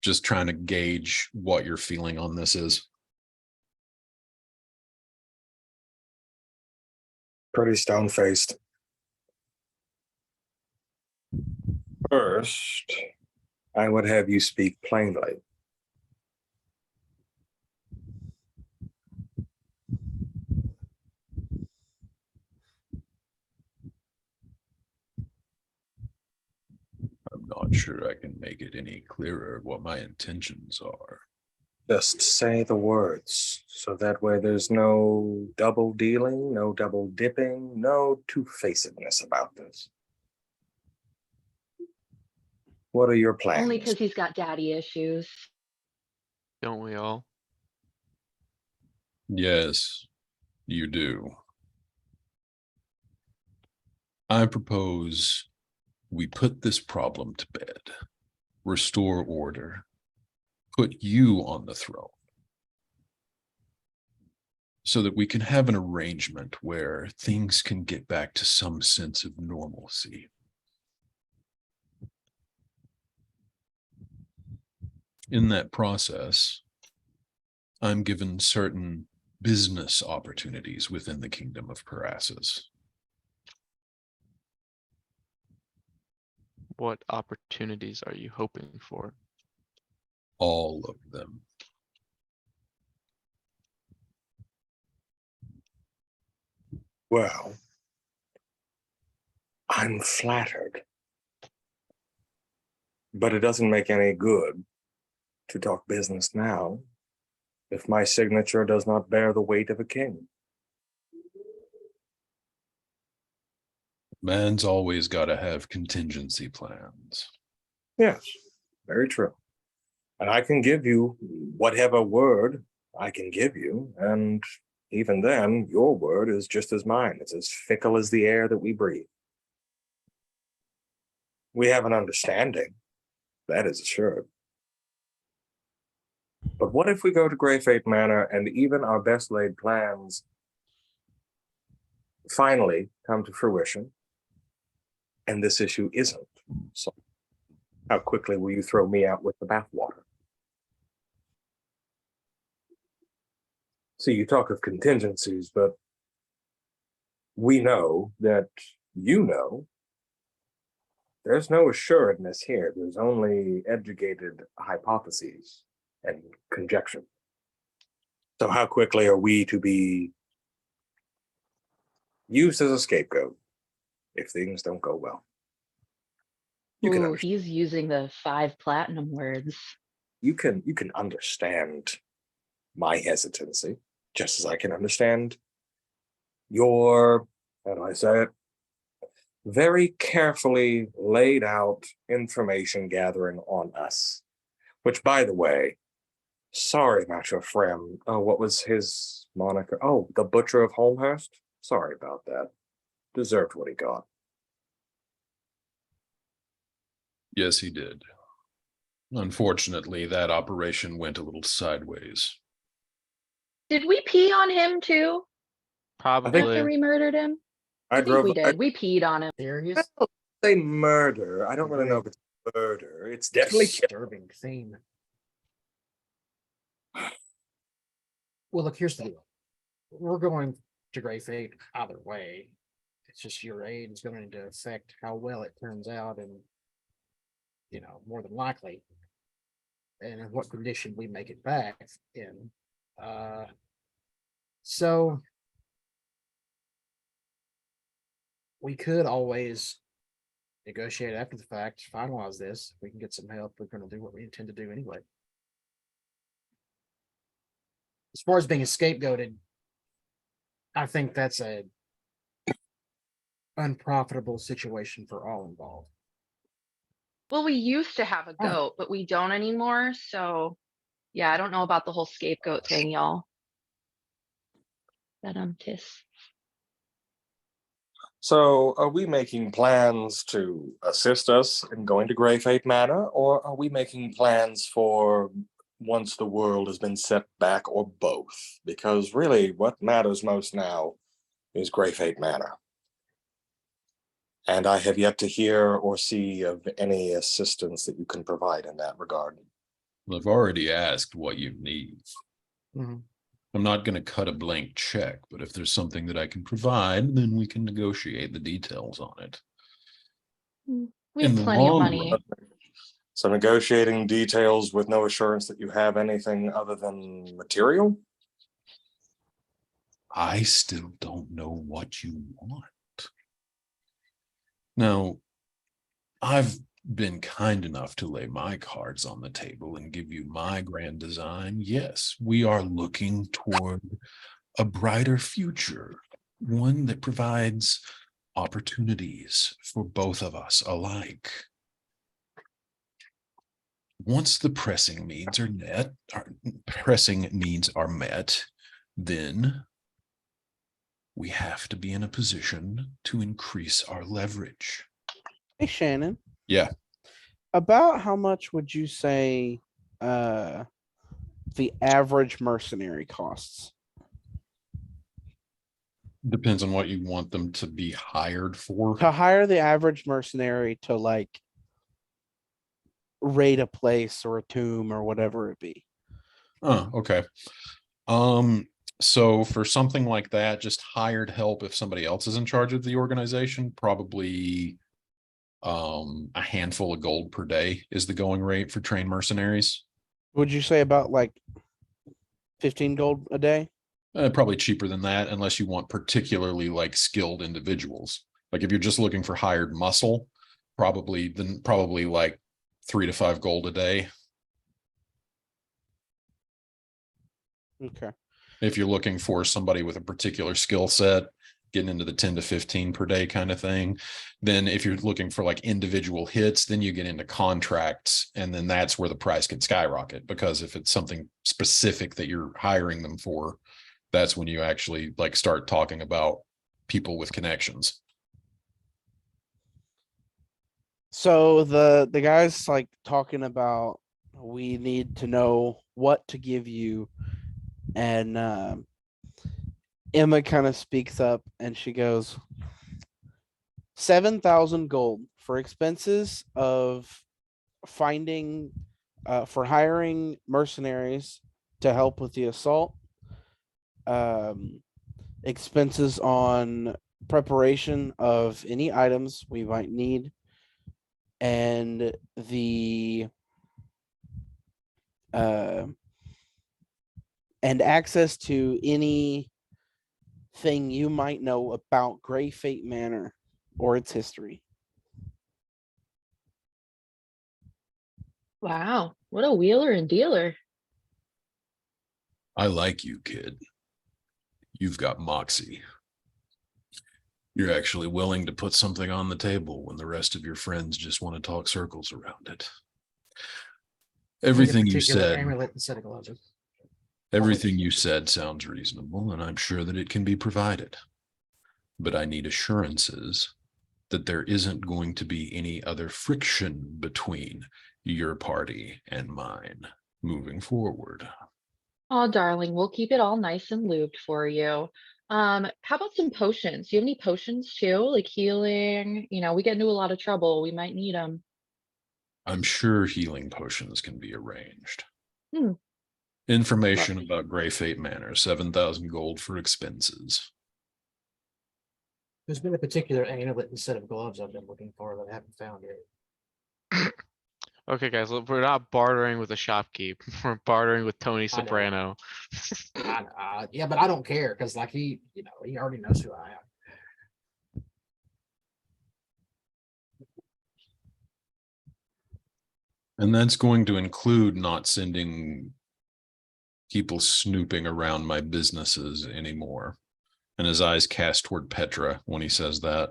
Just trying to gauge what your feeling on this is. Pretty stone-faced. First, I would have you speak plainly. I'm not sure I can make it any clearer what my intentions are. Just say the words, so that way there's no double dealing, no double dipping, no two-facedness about this. What are your plans? Only because he's got daddy issues. Don't we all? Yes, you do. I propose we put this problem to bed, restore order, put you on the throne, so that we can have an arrangement where things can get back to some sense of normalcy. In that process, I'm given certain business opportunities within the kingdom of Parassus. What opportunities are you hoping for? All of them. Well, I'm flattered. But it doesn't make any good to talk business now if my signature does not bear the weight of a king. Man's always got to have contingency plans. Yes, very true. And I can give you whatever word I can give you, and even then, your word is just as mine. It's as fickle as the air that we breathe. We have an understanding, that is assured. But what if we go to Greyfate Manor and even our best laid plans finally come to fruition, and this issue isn't? So how quickly will you throw me out with the bathwater? See, you talk of contingencies, but we know that you know there's no assuredness here. There's only educated hypotheses and conjecture. So how quickly are we to be used as a scapegoat if things don't go well? You can Ooh, he's using the 5 platinum words. you can understand my hesitancy, just as I can understand your, how do I say it, very carefully laid out information gathering on us. Which, by the way, sorry about your friend. Oh, what was his moniker? Oh, the Butcher of Holmhurst? Sorry about that. Deserved what he got. Yes, he did. Unfortunately, that operation went a little sideways. Did we pee on him too after Probably. we murdered him? I I think drove. we did. We peed on him. Serious? Say murder. I don't really know if it's murder. It's definitely Disturbing theme. Well, look, here's the deal. We're going to Gray Fate either way. It's just your aid is going to affect how well it turns out, and more than likely, and in what condition we make it back in. So we could always negotiate after the fact, finalize this. If we can get some help, we're going to do what we intend to do anyway. As far as being scapegoated, I think that's a unprofitable situation for all involved. Well, we used to have a goat, but we don't anymore. So, yeah, I don't know about the whole scapegoat thing, y'all. But tis. So, are we making plans to assist us in going to Grey Fate Manor, or are we making plans for once the world has been set back, or both? Because really, what matters most now is Grey Fate Manor. And I have yet to hear or see of any assistance that you can provide in that regard. I've already asked what you need. Mhm. I'm not going to cut a blank check, but if there's something that I can provide, then we can negotiate the details on it. We In have the plenty of long money. run, So negotiating details with no assurance that you have anything other than material? I still don't know what you want. Now, I've been kind enough to lay my cards on the table and give you my grand design. Yes, we are looking toward a brighter future, one that provides opportunities for both of us alike. Once the pressing needs are met, then we have to be in a position to increase our leverage. Hey, Shannon. Yeah. About how much would you say the average mercenary costs? Depends on what you want them to be hired for. To hire the average mercenary to like raid a place or a tomb or whatever it be. Oh, okay. So for something like that, just hired help if somebody else is in charge of the organization, probably a handful of gold per day is the going rate for trained mercenaries. Would you say about like 15 gold a day? Probably cheaper than that, unless you want particularly like skilled individuals. Like if you're just looking for hired muscle, probably like 3 to 5 gold a day. Okay. If you're looking for somebody with a particular skill set, getting into the 10 to 15 per day kind of thing. Then if you're looking for like individual hits, then you get into contracts, and then that's where the price can skyrocket, because if it's something specific that you're hiring them for, that's when you actually like start talking about people with connections. So the guy's like talking about we need to know what to give you, and Emma kind of speaks up and she goes, 7,000 gold for expenses of finding for hiring mercenaries to help with the assault, expenses on preparation of any items we might need, and the and access to anything you might know about Grey Fate Manor or its history. Wow, what a wheeler and dealer. I like you, kid. You've got moxie. You're actually willing to put something on the table when the rest of your friends just want to talk circles around it. Everything you said, Amulet instead of gloves. everything you said sounds reasonable, and I'm sure that it can be provided. But I need assurances that there isn't going to be any other friction between your party and mine moving forward. Oh, darling, we'll keep it all nice and lubed for you. How about some potions? Do you have any potions too? Like healing? You know, we get into a lot of trouble. We might need them. I'm sure healing potions can be arranged. Hmm. Information about Grey Fate Manor, 7,000 gold for expenses. There's been a particular amulet and set of gloves I've been looking for that I haven't found yet. Okay, guys, look, we're not bartering with a shopkeep. We're bartering with Tony I know. Soprano. Yeah, but I don't care because like he already knows who I am. And that's going to include not sending people snooping around my businesses anymore. And his eyes cast toward Petra when he says that,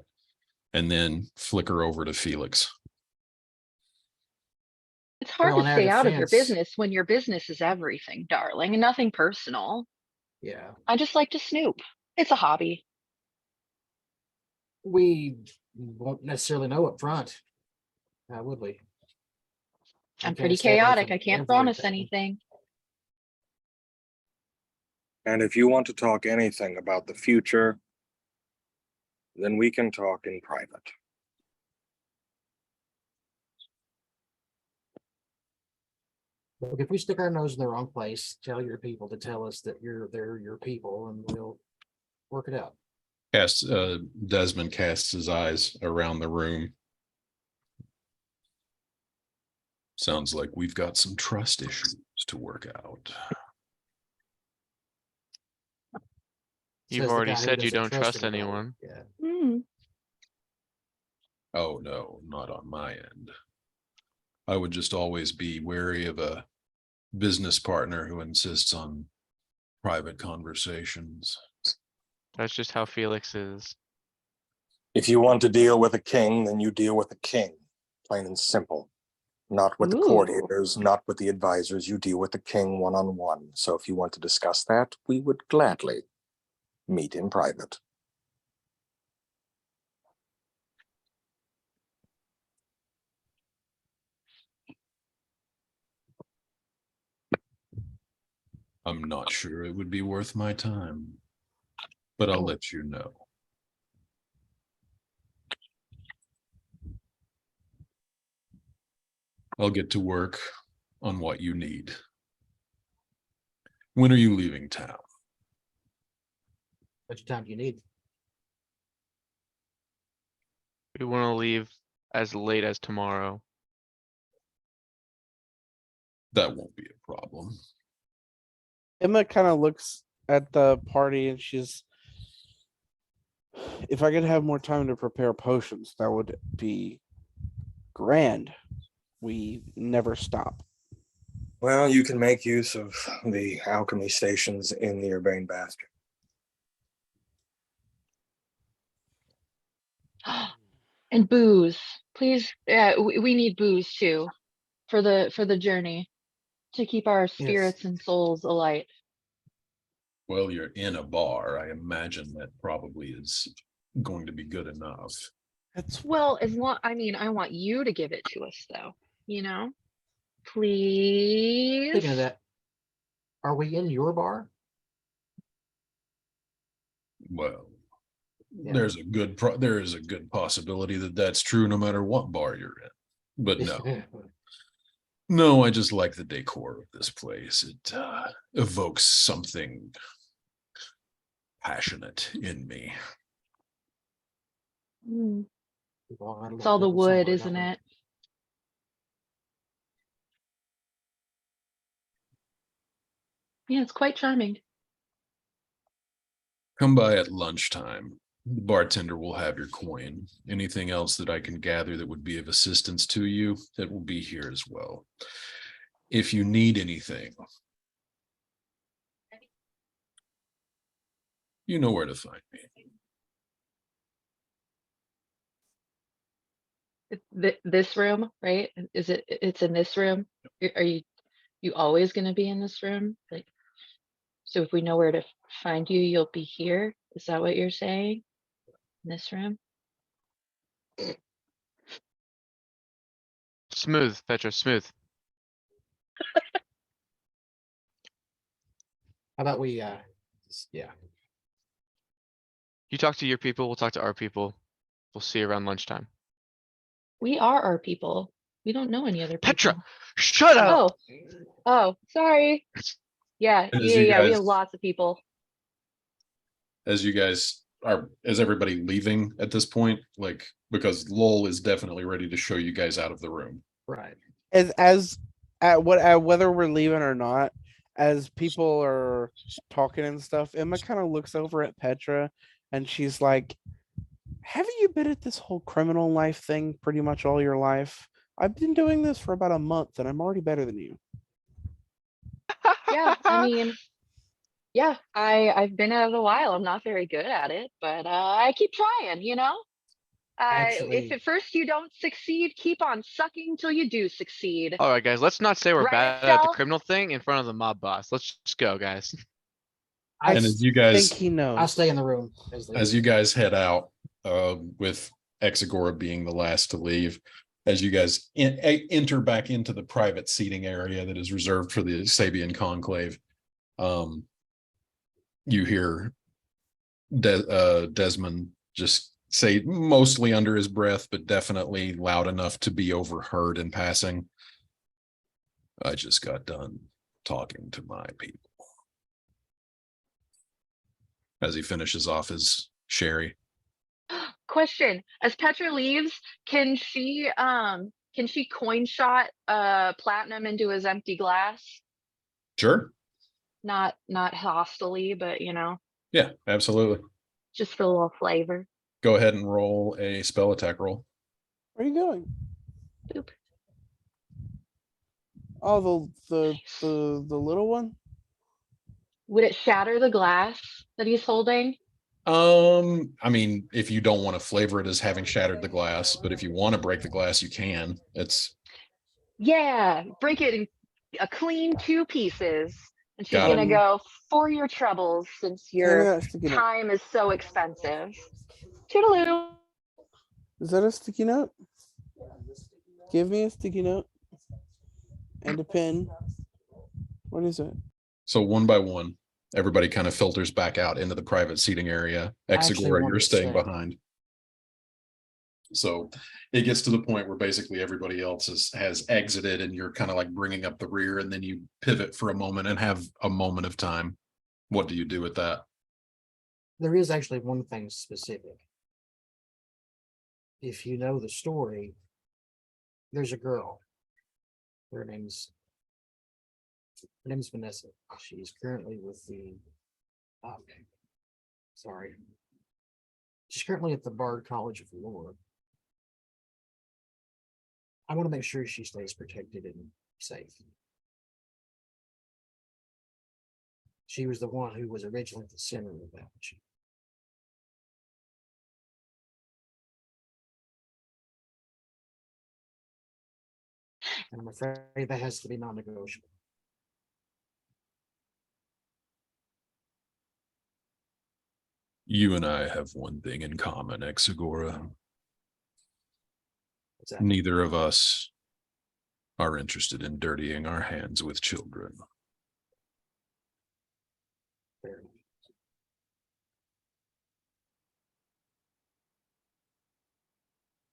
and then flicker over to Felix. It's hard Well, to in our stay out of your defense- business when your business is everything, darling, and nothing personal. Yeah, I just like to snoop. It's a hobby. we won't necessarily know up front. How would we? We I'm can't pretty establish chaotic. I can't promise everything. anything. And if you want to talk anything about the future, then we can talk in private. Look, if we stick our nose in the wrong place, tell your people to tell us that they're your people, and we'll work it out. Desmond casts his eyes around the room. Sounds like we've got some trust issues to work out. You've Says the already guy who said you doesn't don't trust anybody. anyone. Yeah. Hmm. Oh no, not on my end. I would just always be wary of a business partner who insists on private conversations. That's just how Felix is. If you want to deal with a king, then you deal with a king, plain and simple. Not with the Ooh. courtiers, not with the advisors. You deal with the king one-on-one. So if you want to discuss that, we would gladly meet in private. I'm not sure it would be worth my time, but I'll let you know. I'll get to work on what you need. When are you leaving town? How much time do you need? We want to leave as late as tomorrow. That won't be a problem. Emma kind of looks at the party and she's, if I could have more time to prepare potions, that would be grand. We never stop. Well, you can make use of the alchemy stations in the Urbane Bastion. And booze, please. Yeah, we need booze too, for the journey, to keep our spirits and souls alight. Well, you're in a bar. I imagine that probably is going to be good enough. That's Well, as long, I mean, I want you to give it to us though, you know? Please. Speaking of that, are we in your bar? Well, Yeah. there is a good possibility that that's true no matter what bar you're in. But no, I just like the decor of this place. It evokes something passionate in me. Mm, We've all had a It's little all the bit wood, somewhere, isn't haven't we? it? Yeah, it's quite charming. Come by at lunchtime. The bartender will have your coin. Anything else that I can gather that would be of assistance to you, that will be here as well. If you need anything, you know where to find me. This room, right? Is it? It's in this room. Are you always going to be in this room? Like, so if we know where to find you, you'll be here. Is that what you're saying? In this room? Smooth, Petra, smooth. How about we, yeah, You talk to your people, we'll talk to our people. We'll see you around lunchtime. We are our people. We don't know any other people. Petra, shut up! Oh, sorry. Yeah, And as yeah, you yeah. We guys- have lots of people. As you guys are, is everybody leaving at this point? Like, because Lowell is definitely ready to show you guys out of the room. right. As at whether we're leaving or not, as people are talking and stuff, Emma kind of looks over at Petra and she's like, haven't you been at this whole criminal life thing pretty much all your life? I've been doing this for about a month and I'm already better than you. Yeah, I mean, yeah, I've been at it a while. I'm not very good at it, but I keep trying, you know? If Actually- at first you don't succeed, keep on sucking till you do succeed. All right, guys, let's not say we're Right, bad at the Estelle? criminal thing in front of the mob boss. Let's just go, guys. I, And as you I think guys, he knows. I stay in the room as you guys head out, with Exagora being the last to leave, as you guys enter back into the private seating area that is reserved for the Sabian conclave, you hear Desmond just say, mostly under his breath, but definitely loud enough to be overheard in passing, I just got done talking to my people. As he finishes off his sherry. Question: as Petra leaves, can she coin shot platinum into his empty glass? Sure. Not hostily, but you know, Yeah, absolutely. just for a little flavor. Go ahead and roll a spell attack roll. Where are you going? Boop. Oh, the little one? Would it shatter the glass that he's holding? I mean, if you don't want to flavor it as having shattered the glass, but if you want to break the glass, you can. It's Yeah, break it in a clean 2 pieces. And she's Got it. gonna go, for your troubles, since Hand me your that sticky note. time is so expensive. Toodaloo. Is that a sticky note? Give me a sticky note. And a pen. What is it? so one by one, everybody kind of filters back out into the private seating area. I actually Exagora, wanted you're to staying say- behind. So it gets to the point where basically everybody else has exited and you're kind of like bringing up the rear, and then you pivot for a moment and have a moment of time. What do you do with that? There is actually one thing specific. If you know the story, there's a girl. Her name's Vanessa. She's currently with the sorry. She's currently at the Bard College of Lore. I want to make sure she stays protected and safe. She was the one who was originally at the center of that. And I'm afraid that has to be non-negotiable. You and I have one thing in common, Exagora. What's that? Neither of us are interested in dirtying our hands with children. Fair enough.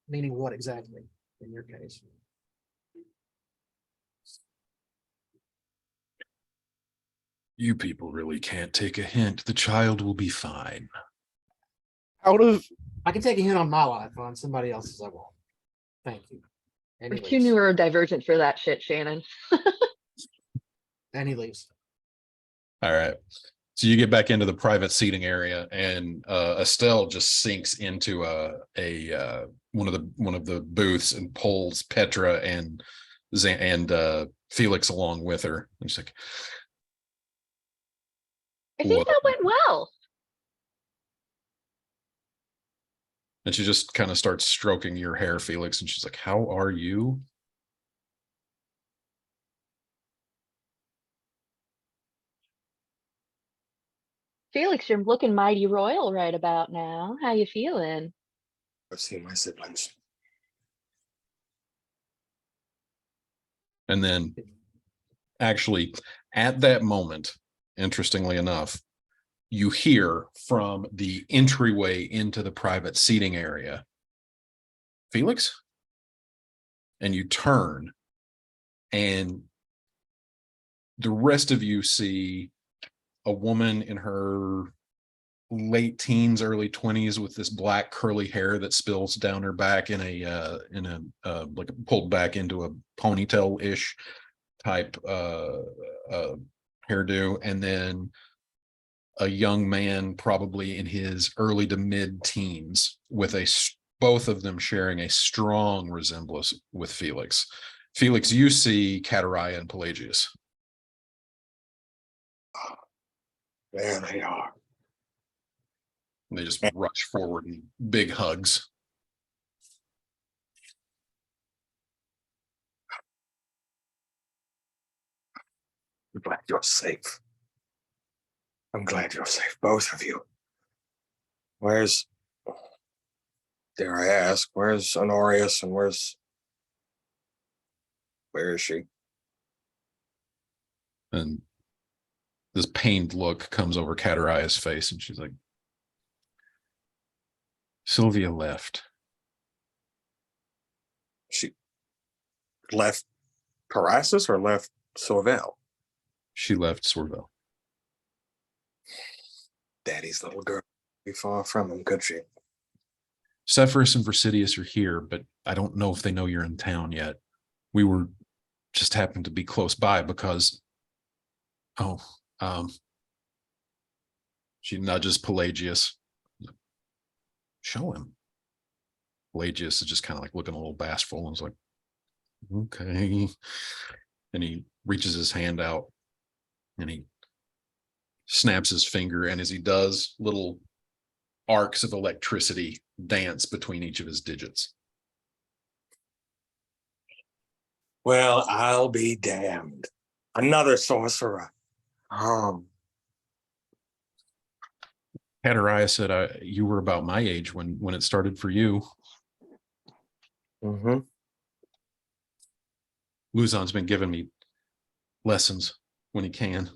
Meaning what exactly in your case? You people really can't take a hint. The child will be fine. Out of I can take a hint on my life, on somebody else's I won't. Thank you. We're too Anyways, neurodivergent for that shit, Shannon. and he leaves. All right. So you get back into the private seating area, and Estelle just sinks into one of the booths and pulls Petra and Felix along with her. And she's like, I think What? that went well. and she just kind of starts stroking your hair, Felix, and she's like, "How are you?" Felix, you're looking mighty royal right about now. How you feeling? I've seen my siblings. And then actually at that moment, interestingly enough, you hear from the entryway into the private seating area, Felix? And you turn, and the rest of you see a woman in her late teens, early 20s with this black curly hair that spills down her back in a like pulled back into a ponytail-ish type hairdo, and then a young man probably in his early to mid teens with both of them sharing a strong resemblance with Felix. Felix, you see Catariah and Pelagius. There they are. And they just rush forward in big hugs. I'm glad you're safe. I'm glad you're safe, both of you. Where's, dare I ask, where's Honorius and where is she? And this pained look comes over Catariah's face, and she's like, Sylvia left. She left Parasus or left Sorvel? She left Sorvel. Daddy's little girl. Be far from him, could she? Severus and Versidius are here, but I don't know if they know you're in town yet. We were just happened to be close by because, she nudges Pelagius. Show him. Pelagius is just kind of like looking a little bashful and is like, okay. And he reaches his hand out and he snaps his finger, and as he does, little arcs of electricity dance between each of his digits. Well, I'll be damned. Another sorcerer. Catariah said, you were about my age when it started for you. Mm-hmm. Luzon's been giving me lessons when he can.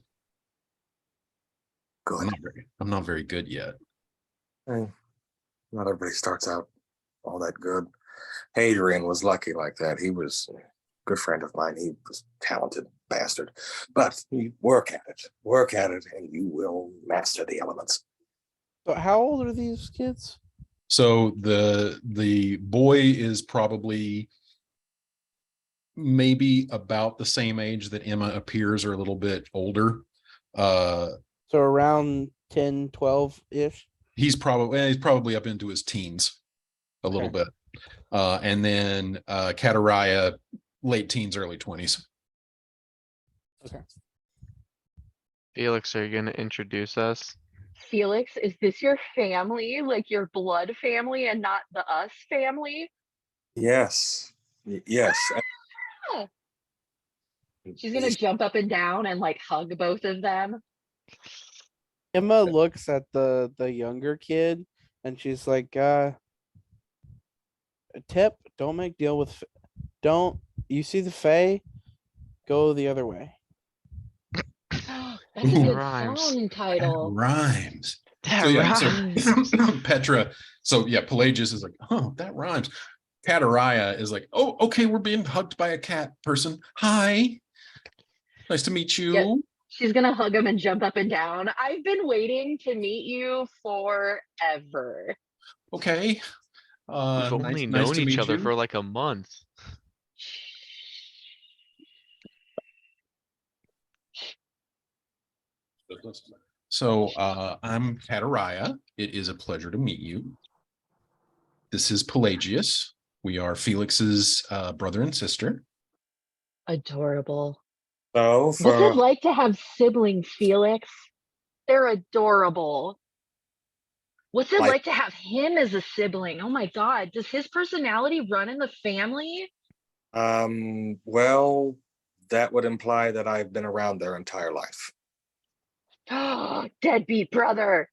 Good. I'm not very good yet. Hey, not everybody starts out all that good. Hadrian was lucky like that. He was a good friend of mine. He was a talented bastard. But you work at it, and you will master the elements. So how old are these kids? So the boy is probably maybe about the same age that Emma appears, or a little bit older. So around 10, 12-ish? He's probably up into his teens a little bit. And then Catariah, late teens, early 20s. Okay. Felix, are you gonna introduce us? Felix, is this your family? Like your blood family and not the us family? Yes. Yes. She's gonna jump up and down and like hug both of them. Emma looks at the younger kid and she's like, tip, don't make deal with, don't, you see the Fae? Go the other way. That's a good Rhymes. song title. Rhymes. That So Petra. So yeah, Pelagius is like, oh, that rhymes. Catariah is like, oh, okay, we're being hugged by a cat person. Hi. Nice to meet you. Yep. She's gonna hug him and jump up and down. I've been waiting to meet you forever. Okay. We've nice only known to each meet other you. for like a month. So I'm Catariah. It is a pleasure to meet you. This is Pelagius. We are Felix's brother and sister. Adorable. So What's it like to have siblings, Felix? They're adorable. What's it like to have him as a sibling? Oh my God. Does his personality run in the family? Well, that would imply that I've been around their entire life. Oh, deadbeat brother.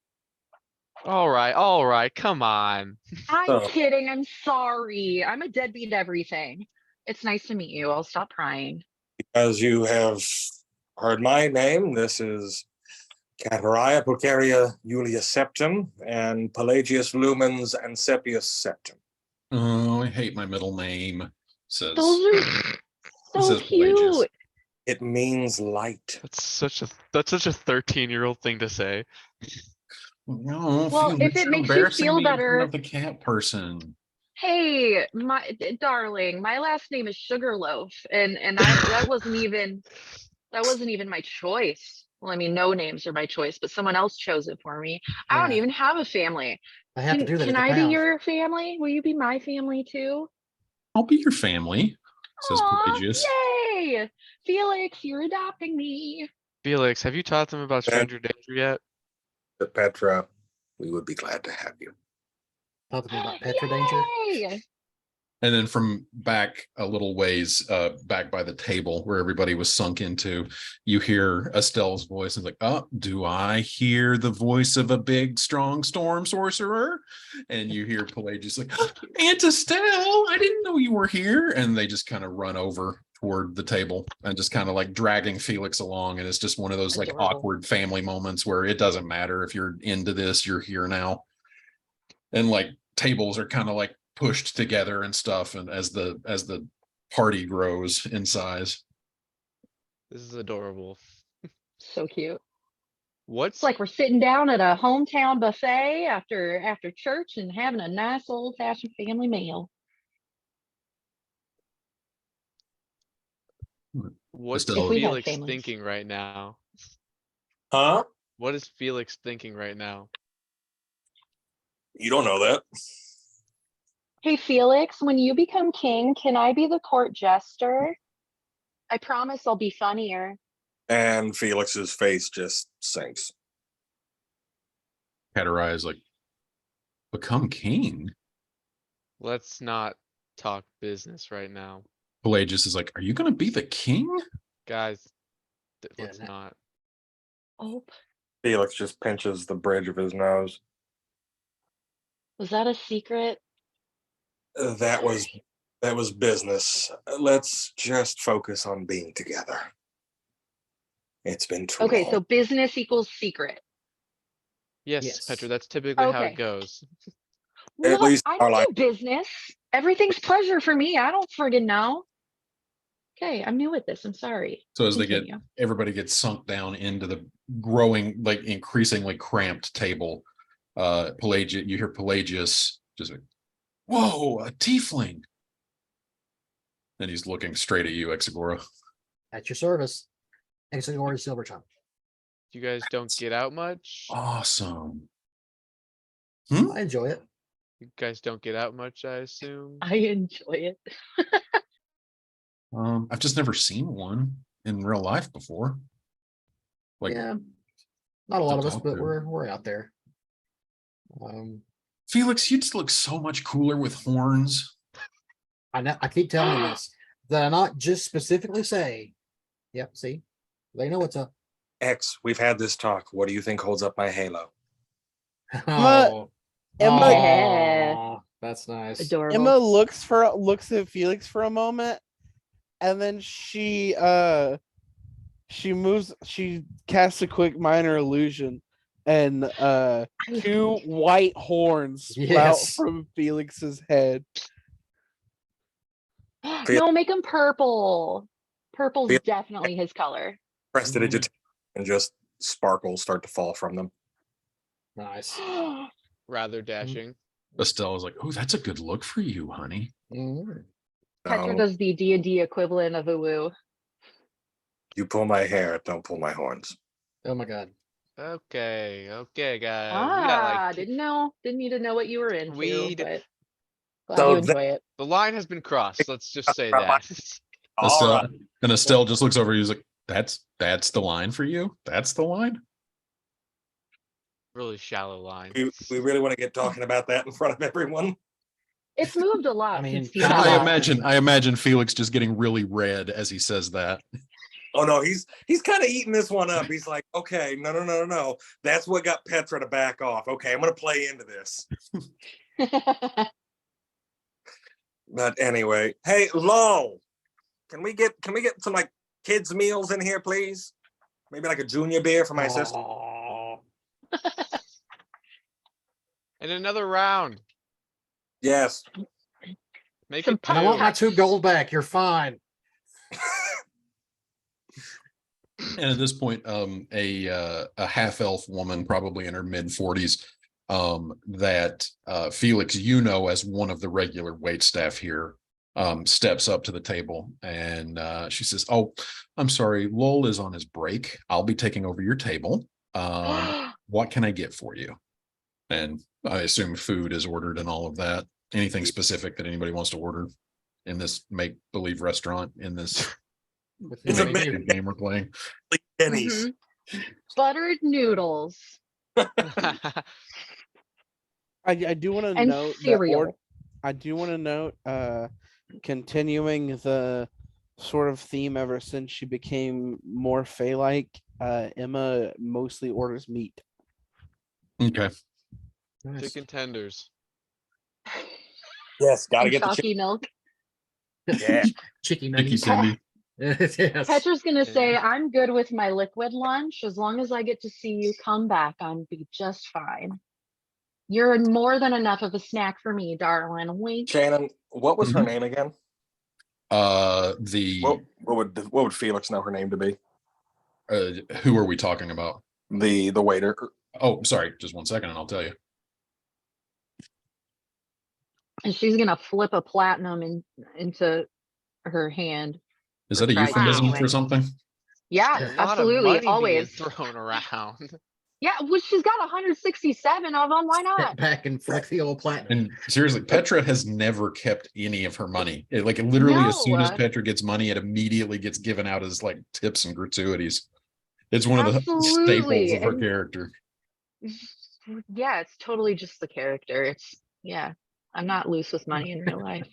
All right, come on. I'm kidding. I'm sorry. I'm a deadbeat everything. It's nice to meet you. I'll stop crying. Because you have heard my name, this is Cataria Pulcheria Julia Septum and Pelagius Lumens and Sepius Septum. Oh, I hate my middle name, says, Those are so says Pelagius. cute. It means light. That's such a 13-year-old thing to say. No, Well, if it you're makes you embarrassing feel me in front better, of the cat person. hey, my darling, my last name is Sugarloaf, and that wasn't even my choice. Well, I mean, no names are my choice, but someone else chose it for me. I don't Yeah. even have a family. I have to do that Can at the I be pound. your family? Will you be my family too? I'll be your family, says Aw, Pelagius. yay! Felix, you're adopting me. Felix, have you taught them about stranger danger yet? The Petra, we would be glad to have you. Talking to me about Petra danger. Yay! And then from back a little ways, back by the table where everybody was sunk into, you hear Estelle's voice. And like, oh, do I hear the voice of a big, strong storm sorcerer? And you hear Pelagius like, Aunt Estelle, I didn't know you were here. And they just kind of run over toward the table and just kind of like dragging Felix along. And it's just one of those like Adorable. awkward family moments where it doesn't matter if you're into this, you're here now. And like tables are kind of like pushed together and stuff, and as the party grows in size. This is adorable. So cute. What's It's like we're sitting down at a hometown buffet after church and having a nice old-fashioned family meal. what's Estelle- If we had Felix families. thinking right now? Huh? What is Felix thinking right now? You don't know that. Hey, Felix, when you become king, can I be the court jester? I promise I'll be funnier. And Felix's face just sinks. Cataria is like, become king? Let's not talk business right now. Pelagius is like, are you gonna be the king? Guys, Yeah, let's no. not. Oh, Felix just pinches the bridge of his nose. was that a secret? That was business. Let's just focus on being together. It's been too Okay, long. so business equals secret. Yes, Yes. Petra, that's typically how Okay. it goes. At Well, least I our don't life. do business. Everything's pleasure for me. I don't friggin' know. Okay, I'm new at this. I'm sorry. So as Continue. everybody gets sunk down into the growing, like increasingly cramped table, Pelagius, you hear Pelagius just like, whoa, a tiefling. And he's looking straight at you, Exagora. At your service. Exegor Silvertongue. You guys don't get out much. Awesome. I enjoy it. You guys don't get out much, I assume. I enjoy it. I've just never seen one in real life before. Like, Yeah. Not a lot of us, talk but to. we're out there. Felix, you just look so much cooler with horns. I know I keep telling them this. That I not just specifically say, yep, see, they know what's up. X, we've had this talk. What do you think holds up my halo? Oh, Emma- aw, that's nice. Adorable. Emma looks at Felix for a moment, and then she casts a quick minor illusion, and two white horns sprout Yes. from Felix's head. No, make him purple. Purple's Feel- definitely his color. Prestidigitation and just sparkles start to fall from them. Nice. Rather dashing. Estelle is like, oh, that's a good look for you, honey. Mm. Petra No, does the D&D equivalent of a woo. you pull my hair, don't pull my horns. Oh my god. Okay, guys. We got like Didn't need to know what you were into, Weed. but glad So you enjoy it. the line has been crossed. Let's just say that. All Estelle, right. And Estelle just looks over. He's like, that's the line for you. That's the line. Really shallow line. We really want to get talking about that in front of everyone. It's moved a lot I mean, since you kinda got like- out. I imagine Felix just getting really red as he says that. Oh no, he's kind of eating this one up. He's like, okay, no. That's what got Petra to back off. Okay, I'm gonna play into this. But anyway, hey, Lol, can we get some like kids meals in here, please? Maybe like a junior beer for my sister. Aw. And another round. Yes. Make Some it And I want two. my 2 gold back. You're fine. And at this point, a half elf woman, probably in her mid-40s, that Felix, as one of the regular wait staff here, steps up to the table and she says, "Oh, I'm sorry, Lowell is on his break. I'll be taking over your table. What can I get for you?" And I assume food is ordered and all of that. Anything specific that anybody wants to order in this make-believe restaurant in this It's a game we're playing? Denny's. Buttered noodles I do want to and note cereal. I do want to note, continuing the sort of theme ever since she became more Fey-like, Emma mostly orders meat. Okay. Nice. Chicken tenders. Yes, gotta And get the chalky milk. Yeah. Chicky Nicky nuggies. Cindy. Yes. Petra's gonna say, Yeah. "I'm good with my liquid lunch. As long as I get to see you come back, I'll be just fine. You're more than enough of a snack for me, darling." Wink. Shannon, what was her Mhm. name again? The What would Felix know her name to be? who are we talking about? The waiter. Oh, sorry, just 1 second and I'll tell you. And she's gonna flip a platinum into her hand. Is that a Right. euphemism Wow. for something? Yeah, A lot of absolutely. money being Always. thrown around. Yeah, well, she's got 167 of them. Why Step not? back and flex the old platinum. And seriously, Petra has never kept any of her money. Literally, as soon as No. Petra gets money, it immediately gets given out as like tips and gratuities. It's one of the Absolutely. staples of her And- character. Yeah, it's totally just the character. Yeah, I'm not loose with money in real life.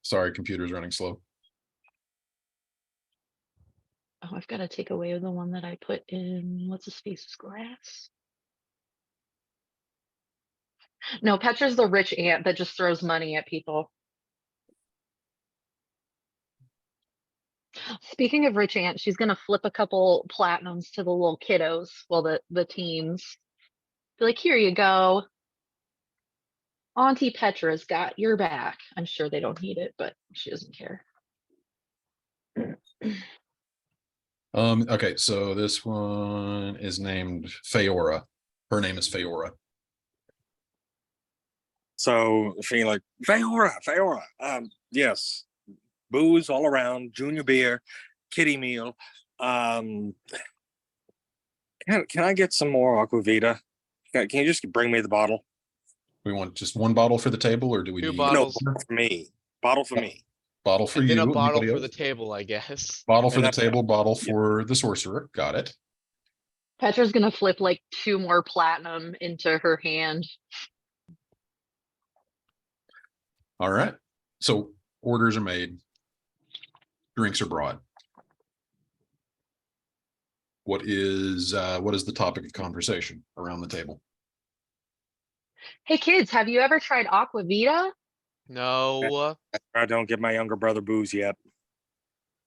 Sorry, computer's running slow. Oh, I've got to take away the one that I put in. What's his face's glass? No, Petra's the rich aunt that just throws money at people. Speaking of rich aunt, she's gonna flip a couple platinums to the little kiddos, well, the teens. Be like, "Here you go. Auntie Petra's got your back." I'm sure they don't need it, but she doesn't care. Okay, so this one is named Feora. Her name is Feora. So Felix, Feora. Yes. Booze all around, junior beer, kiddie meal. Can I get some more Aquavita? Can you just bring me the bottle? We want just one bottle for the table, or do we Two need bottles. No, for me. Bottle for me. bottle for And you? then a bottle Anybody for the else? table, I guess. Bottle for And the that- table, bottle for the sorcerer. Got it. Petra's gonna flip like 2 more platinum into her hand. All right. So orders are made. Drinks are brought. What is the topic of conversation around the table? Hey kids, have you ever tried Aquavita? No, I don't give my younger brother booze yet.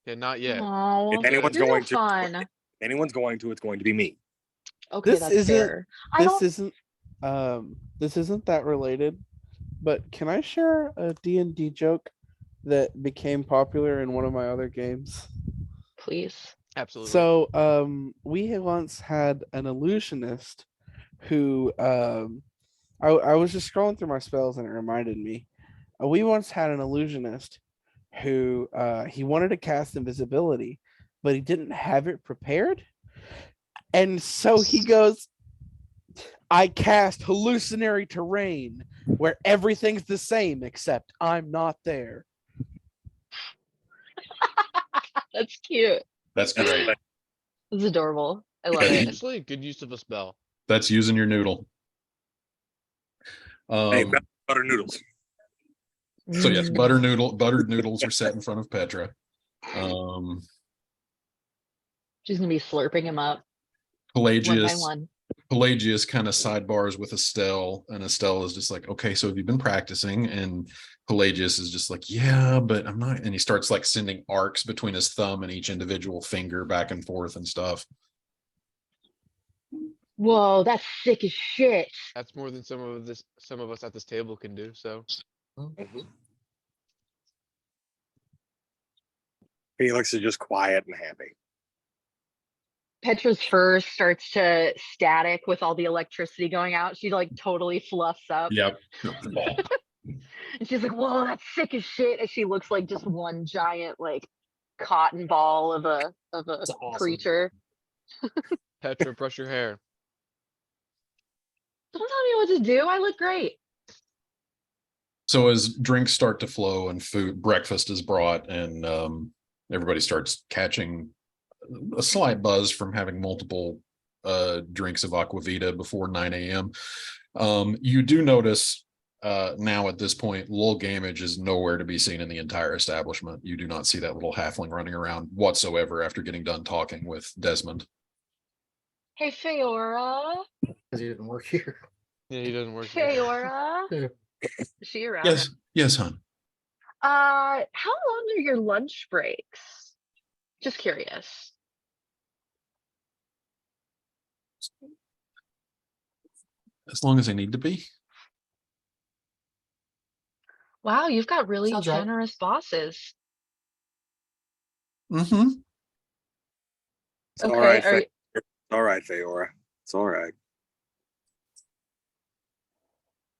yeah, not yet. Oh, If anyone's you're no going to, fun. if anyone's going to, it's going to be me. Okay, This that's isn't- fair. I don't. This isn't that related, but can I share a D&D joke that became popular in one of my other games? Please. Absolutely. So we once had an illusionist who I was just scrolling through my spells and it reminded me. We once had an illusionist who he wanted to cast invisibility, but he didn't have it prepared. And so he goes, "I cast hallucinatory terrain where everything's the same except I'm not there." That's cute. That's great. It's adorable. I love Okay. it. Actually, good use of a spell. That's using your noodle. Hey, butter noodles. So yes, Mm. buttered noodles are set in front of Petra. She's gonna be slurping him up one by Pelagius one. Pelagius kind of sidebars with Estelle, and Estelle is just like, okay, so have you been practicing? And Pelagius is just like, yeah, but I'm not. And he starts like sending arcs between his thumb and each individual finger back and forth and stuff. Whoa, that's sick as shit. That's more than some of us at this table can do. So Felix is just quiet and happy. Petra's fur starts to static with all the electricity going out. She like totally fluffs up. Yep. And she's like, whoa, that's sick as shit. And she looks like just one giant like cotton ball of a That's awesome. creature. Petra, brush your hair. Don't tell me what to do. I look great. So as drinks start to flow and breakfast is brought, and everybody starts catching a slight buzz from having multiple drinks of aquavita before 9 a.m. You do notice now at this point, Lil Gamage is nowhere to be seen in the entire establishment. You do not see that little halfling running around whatsoever after getting done talking with Desmond. Hey, Feora. Because he didn't work here. Yeah, he doesn't work here. Feora. Yeah. Is she around? Yes, hon. How long are your lunch breaks? Just curious. As long as they need to be. Wow, you've got really Sounds right. generous bosses. Mm-hmm. It's all Okay, right, are It's all right, Feora. It's all right.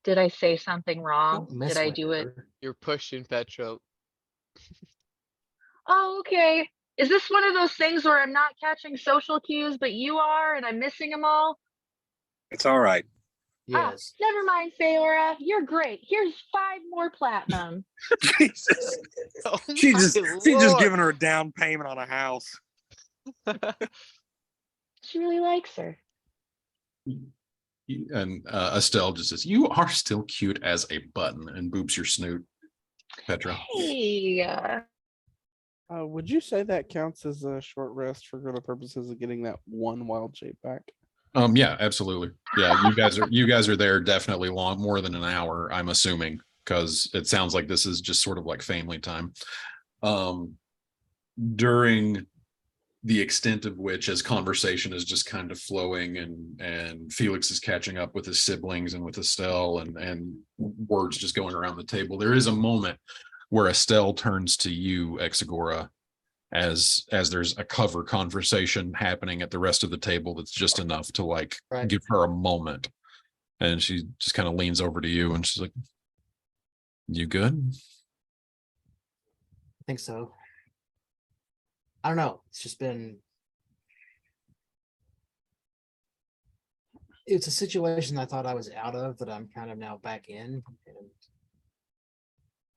did I say something wrong? Don't mess Did I with do it? her. You're pushing Petra. Oh, okay. Is this one of those things where I'm not catching social cues, but you are, and I'm missing them all? It's all right. Yes. Never mind, Feora. You're great. Here's 5 more platinum. Jesus. Oh She's my just lord. giving her a down payment on a house. She really likes her. And Estelle just says, "You are still cute as a button," and boops your snoot, Petra. Hey. Would you say that counts as a short rest for the purposes of getting that one wild shape back? Yeah, absolutely. Yeah, you guys are there definitely more than an hour, I'm assuming, because it sounds like this is just sort of like family time. During the extent of which, as conversation is just kind of flowing and Felix is catching up with his siblings and with Estelle and words just going around the table, there is a moment where Estelle turns to you, Exagora, as there's a cover conversation happening at the rest of the table that's just enough to like Right. give her a moment. And she just kind of leans over to you and she's like, "You good?" I think so. I don't know. It's just been. It's a situation I thought I was out of that I'm kind of now back in,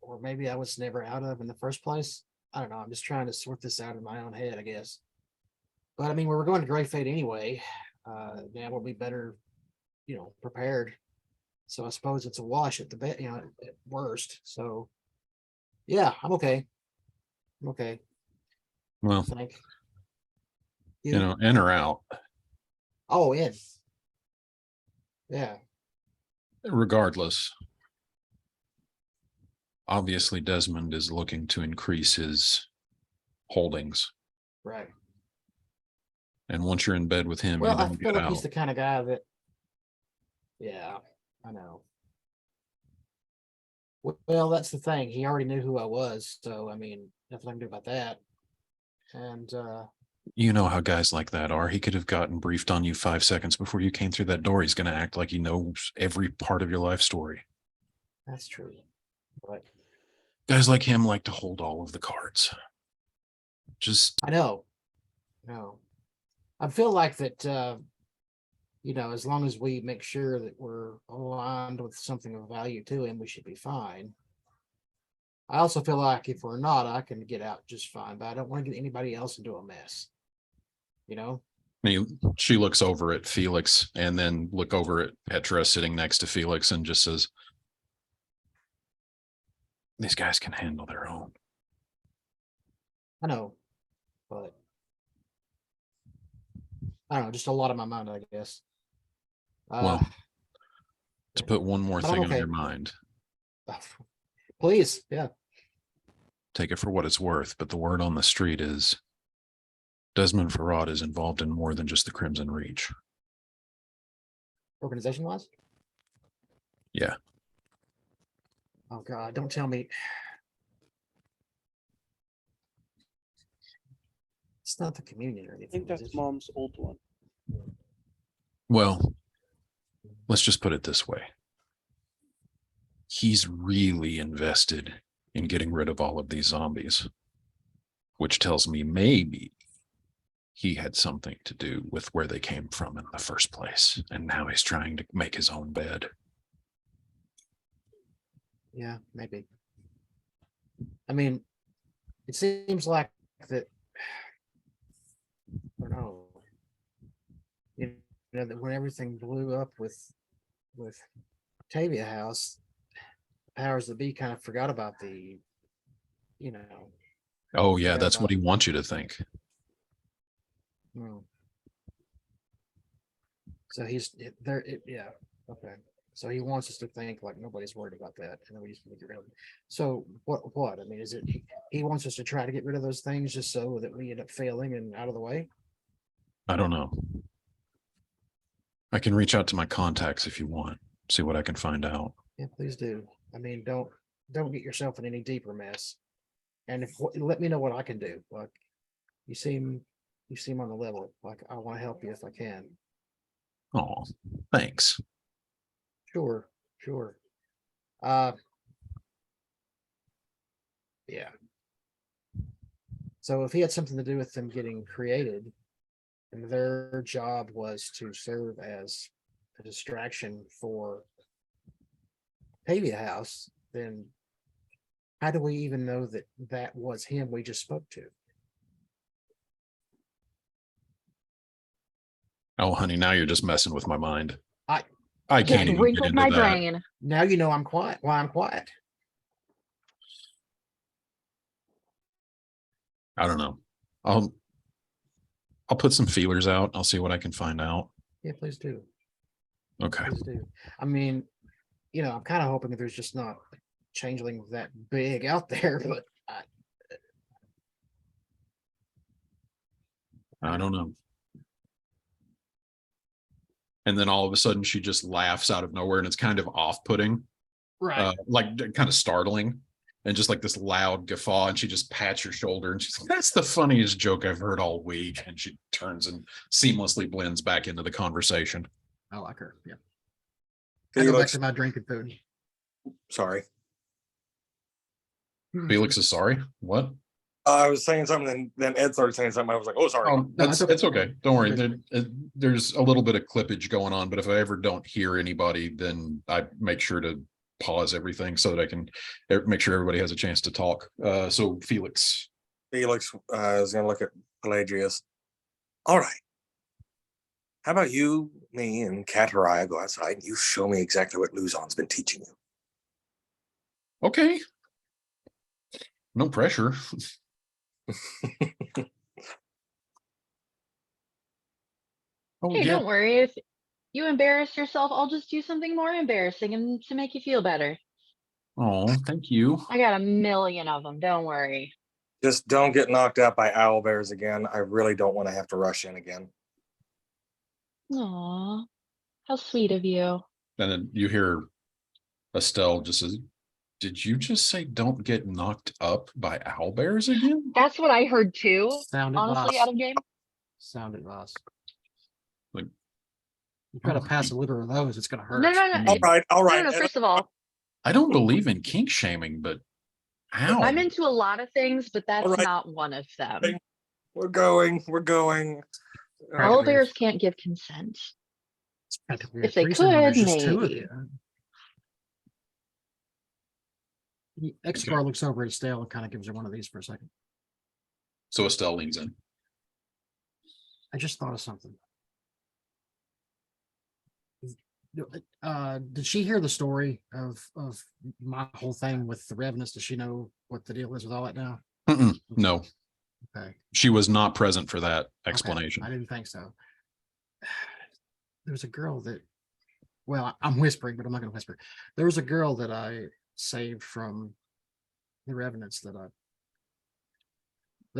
or maybe I was never out of in the first place. I don't know. I'm just trying to sort this out in my own head, I guess. But I mean, we were going to Grey Fate anyway. Now we'll be better, prepared. So I suppose it's a wash at the best, at worst. So yeah, I'm okay. I'm okay. Well, I think. in or out. Oh, in. Yeah. Regardless, obviously Desmond is looking to increase his holdings. Right. And once you're in bed with him, Well, you I don't feel get like out. he's the kind of guy that. Yeah, I know. Well, that's the thing. He already knew who I was, so I mean, nothing I can do about that. And You know how guys like that are. He could have gotten briefed on you 5 seconds before you came through that door. He's going to act like he knows every part of your life story. that's true. But Guys like him like to hold all of the cards. Just I know. No. I feel like that as long as we make sure that we're aligned with something of value to him, we should be fine. I also feel like if we're not, I can get out just fine, but I don't want to get anybody else into a mess. she looks over at Felix and then look over at Petra sitting next to Felix and just says, "These guys can handle their own." I know, but I don't know, just a lot on my mind, I guess. Well, to put one more but I'm thing on okay. your mind, Please, yeah. take it for what it's worth, but the word on the street is Desmond Farad is involved in more than just the Crimson Reach. Organization wise? Yeah. Oh God, don't tell me. It's not the communion or I anything. think is that's it? mom's old one. Well, let's just put it this way. He's really invested in getting rid of all of these zombies, which tells me maybe he had something to do with where they came from in the first place. And now he's trying to make his own bed. Yeah, maybe. I mean, it seems like that. I don't know. You know that when everything blew up with Tavia House, the powers that be kind of forgot about the, you know. Oh, yeah, forgot that's what about- he wants you to think. Hmm. So he's there. Yeah. Okay. So he wants us to think like nobody's worried about that, and then we just need to get rid of it. So what? I mean, is it he wants us to try to get rid of those things just so that we end up failing and out of the way? I don't know. I can reach out to my contacts if you want, see what I can find out. Yeah, please do. I mean, don't get yourself in any deeper mess. And if let me know what I can do. Like you seem on the level. Like I want to help you if I can. Oh, thanks. Sure. Yeah. So if he had something to do with them getting created, and their job was to serve as a distraction for Pavia House, then how do we even know that that was him we just spoke to? Oh, honey, now you're just messing with my mind. I can't Just even get wrinkled into my that. brain. Now you know I'm quiet. Why I'm quiet. I don't know. I'll put some feelers out. I'll see what I can find out. Yeah, please do. Okay. Please do. I mean, you know, I'm kind of hoping that there's just not a changeling that big out there, but I don't know. And then all of a sudden she just laughs out of nowhere and it's kind of off-putting, right. like kind of startling, and just like this loud guffaw, and she just pats your shoulder and she's like, that's the funniest joke I've heard all week. And she turns and seamlessly blends back into the conversation. I like her. Yeah. I go back Felix, to my drinking food. sorry. Felix is sorry. What? I was saying something, then Ed started saying something. I was like, oh, sorry. Oh, No, it's okay. Don't worry. Good. There's a little bit of clippage going on, but if I ever don't hear anybody, then I make sure to pause everything so that I can make sure everybody has a chance to talk. So Felix. Felix is going to look at Pelagius. All right. How about you, me, and Kataraya go outside and you show me exactly what Luzon's been teaching you? Okay. No pressure. Oh, Hey, yeah. don't worry. If you embarrass yourself, I'll just do something more embarrassing and to make you feel better. Oh, thank you. I got a million of them. Don't worry. Just don't get knocked out by owl bears again. I really don't want to have to rush in again. Aw, how sweet of you. And then you hear Estelle just says, did you just say don't get knocked up by owlbears again? That's what I heard too. Sounded Honestly, boss. out of game. Sounded boss. Like, You try to pass a litter of those, it's gonna hurt. No, no, I no. mean, All right. No, no, first of all, I don't believe in kink shaming, but ow. I'm into a lot of things, but that's right. not one of them. Okay. We're going. Right. All bears can't give consent. Practically If a they threesome when could, there's just two of maybe. you. X-Car looks over at Estelle and kind of gives her one of these for a second. So Estelle leans in. I just thought of something. Did she hear the story of my whole thing with the revenants? Does she know what the deal is with all that now? No, Okay. she was not present for that Okay, explanation. I didn't think so. There was a girl that well, I'm whispering, but I'm not going to whisper. There was a girl that I saved from the revenants that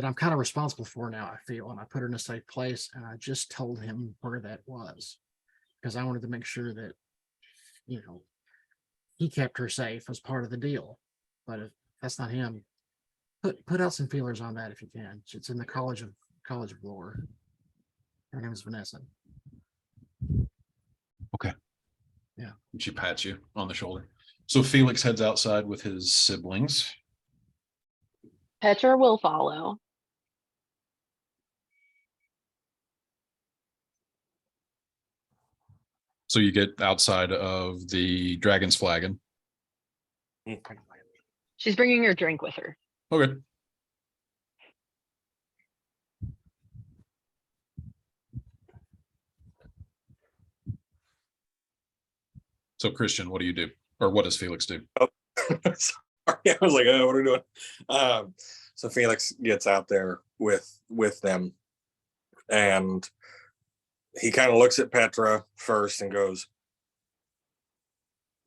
I'm kind of responsible for now, I feel, and I put her in a safe place, and I just told him where that was because I wanted to make sure that, he kept her safe as part of the deal. But if that's not him, put out some feelers on that if you can. It's in the College of Lore. Her name is Vanessa. Okay. Yeah. And she pats you on the shoulder. So Felix heads outside with his siblings. Petra will follow. So you get outside of the Dragon's Flagon. She's bringing her drink with her. Okay. So Christian, what do you do? Or what does Felix do? Oh, sorry. I was like, oh, what are we doing? So Felix gets out there with them, and he kind of looks at Petra first and goes,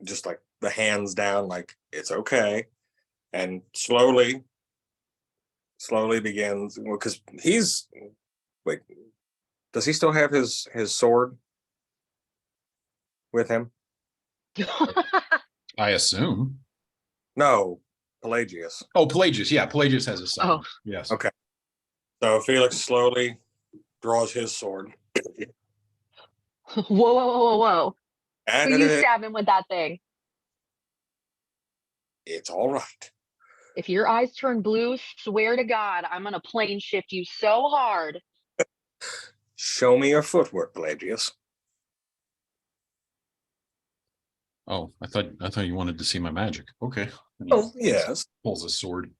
just like the hands down, like it's okay, and slowly begins, well, because he's like, does he still have his sword with him? I assume. No, Pelagius. Oh, Pelagius. Yeah, Pelagius has a son. Oh. Yes. Okay. So Felix slowly draws his sword. Whoa, whoa, whoa, whoa, whoa. And So you stab him with that thing. it's all right. If your eyes turn blue, swear to God, I'm gonna plane shift you so hard. Show me your footwork, Pelagius. Oh, I thought you wanted to see my magic. Okay. Oh, yes. Pulls a sword.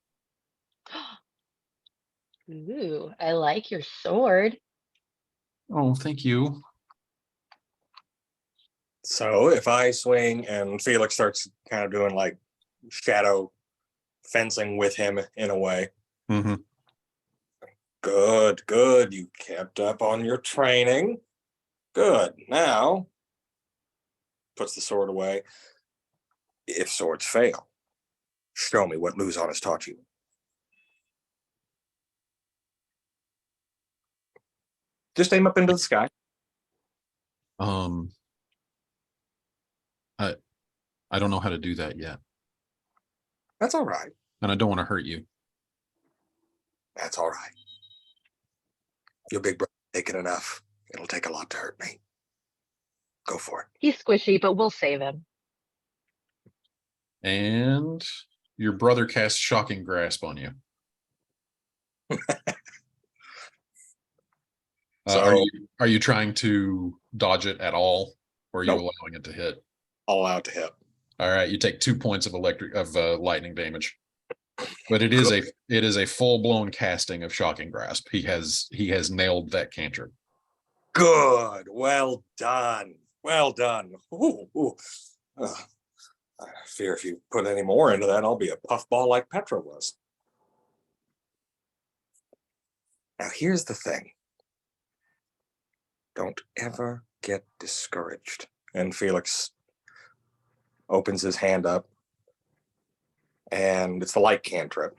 Ooh, I like your sword. Oh, thank you. So if I swing and Felix starts kind of doing like shadow fencing with him in a way. Mm-hmm. Good. You kept up on your training. Good. Now, puts the sword away. If swords fail, show me what Luzon has taught you. Just aim up into the sky. I don't know how to do that yet. That's all right. And I don't want to hurt you. That's all right. Your big brother taken enough. It'll take a lot to hurt me. Go for it. He's squishy, but we'll save him. And your brother casts Shocking Grasp on you. Are you trying to dodge it at all, or are you allowing it to hit? All out to hit. All right, you take 2 points of lightning damage, but it is a full blown casting of Shocking Grasp. He has nailed that cantrip. Good. Well done. Ooh. I fear if you put any more into that, I'll be a puffball like Petra was. Now here's the thing. Don't ever get discouraged. And Felix opens his hand up, and it's the light cantrip.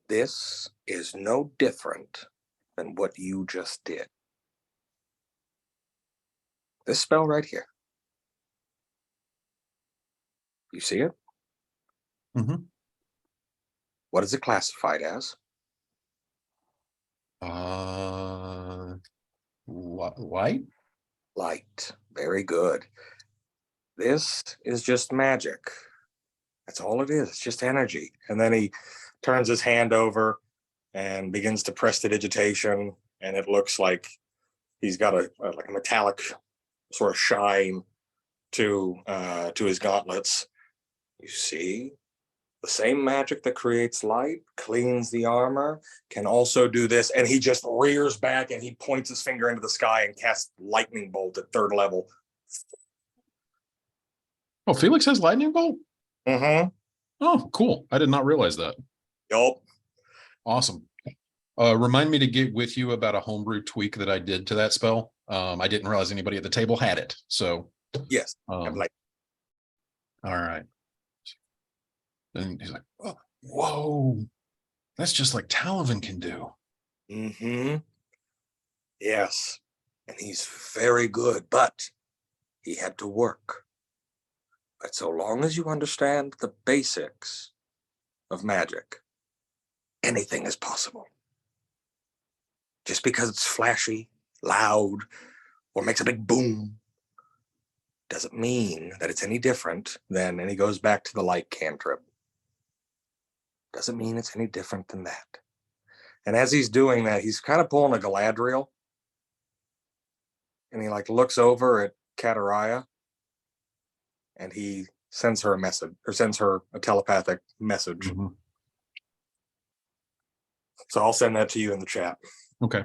This is no different than what you just did. This spell right here. You see it? Mm-hmm. What is it classified as? Light? Light. Very good. This is just magic. That's all it is. It's just energy. And then he turns his hand over and begins to prestidigitation, and it looks like he's got a metallic sort of shine to his gauntlets. You see, the same magic that creates light, cleans the armor, can also do this. And he just rears back and he points his finger into the sky and casts lightning bolt at 3rd level. Oh, Felix has lightning bolt? Mm-hmm. Oh, cool. I did not realize that. Yup. Awesome. Remind me to get with you about a homebrew tweak that I did to that spell. I didn't realize anybody at the table had it. So Yes. I'm like, all right. And he's like, oh, whoa, that's just like Talavin can do. mm-hmm. Yes. And he's very good, but he had to work. But so long as you understand the basics of magic, anything is possible. Just because it's flashy, loud, or makes a big boom doesn't mean that it's any different than, and he goes back to the light cantrip. Doesn't mean it's any different than that. And as he's doing that, he's kind of pulling a Galadriel. And he like looks over at Kataraya and he sends her a message, or sends her a telepathic message. Mm-hmm. So I'll send that to you in the chat. Okay.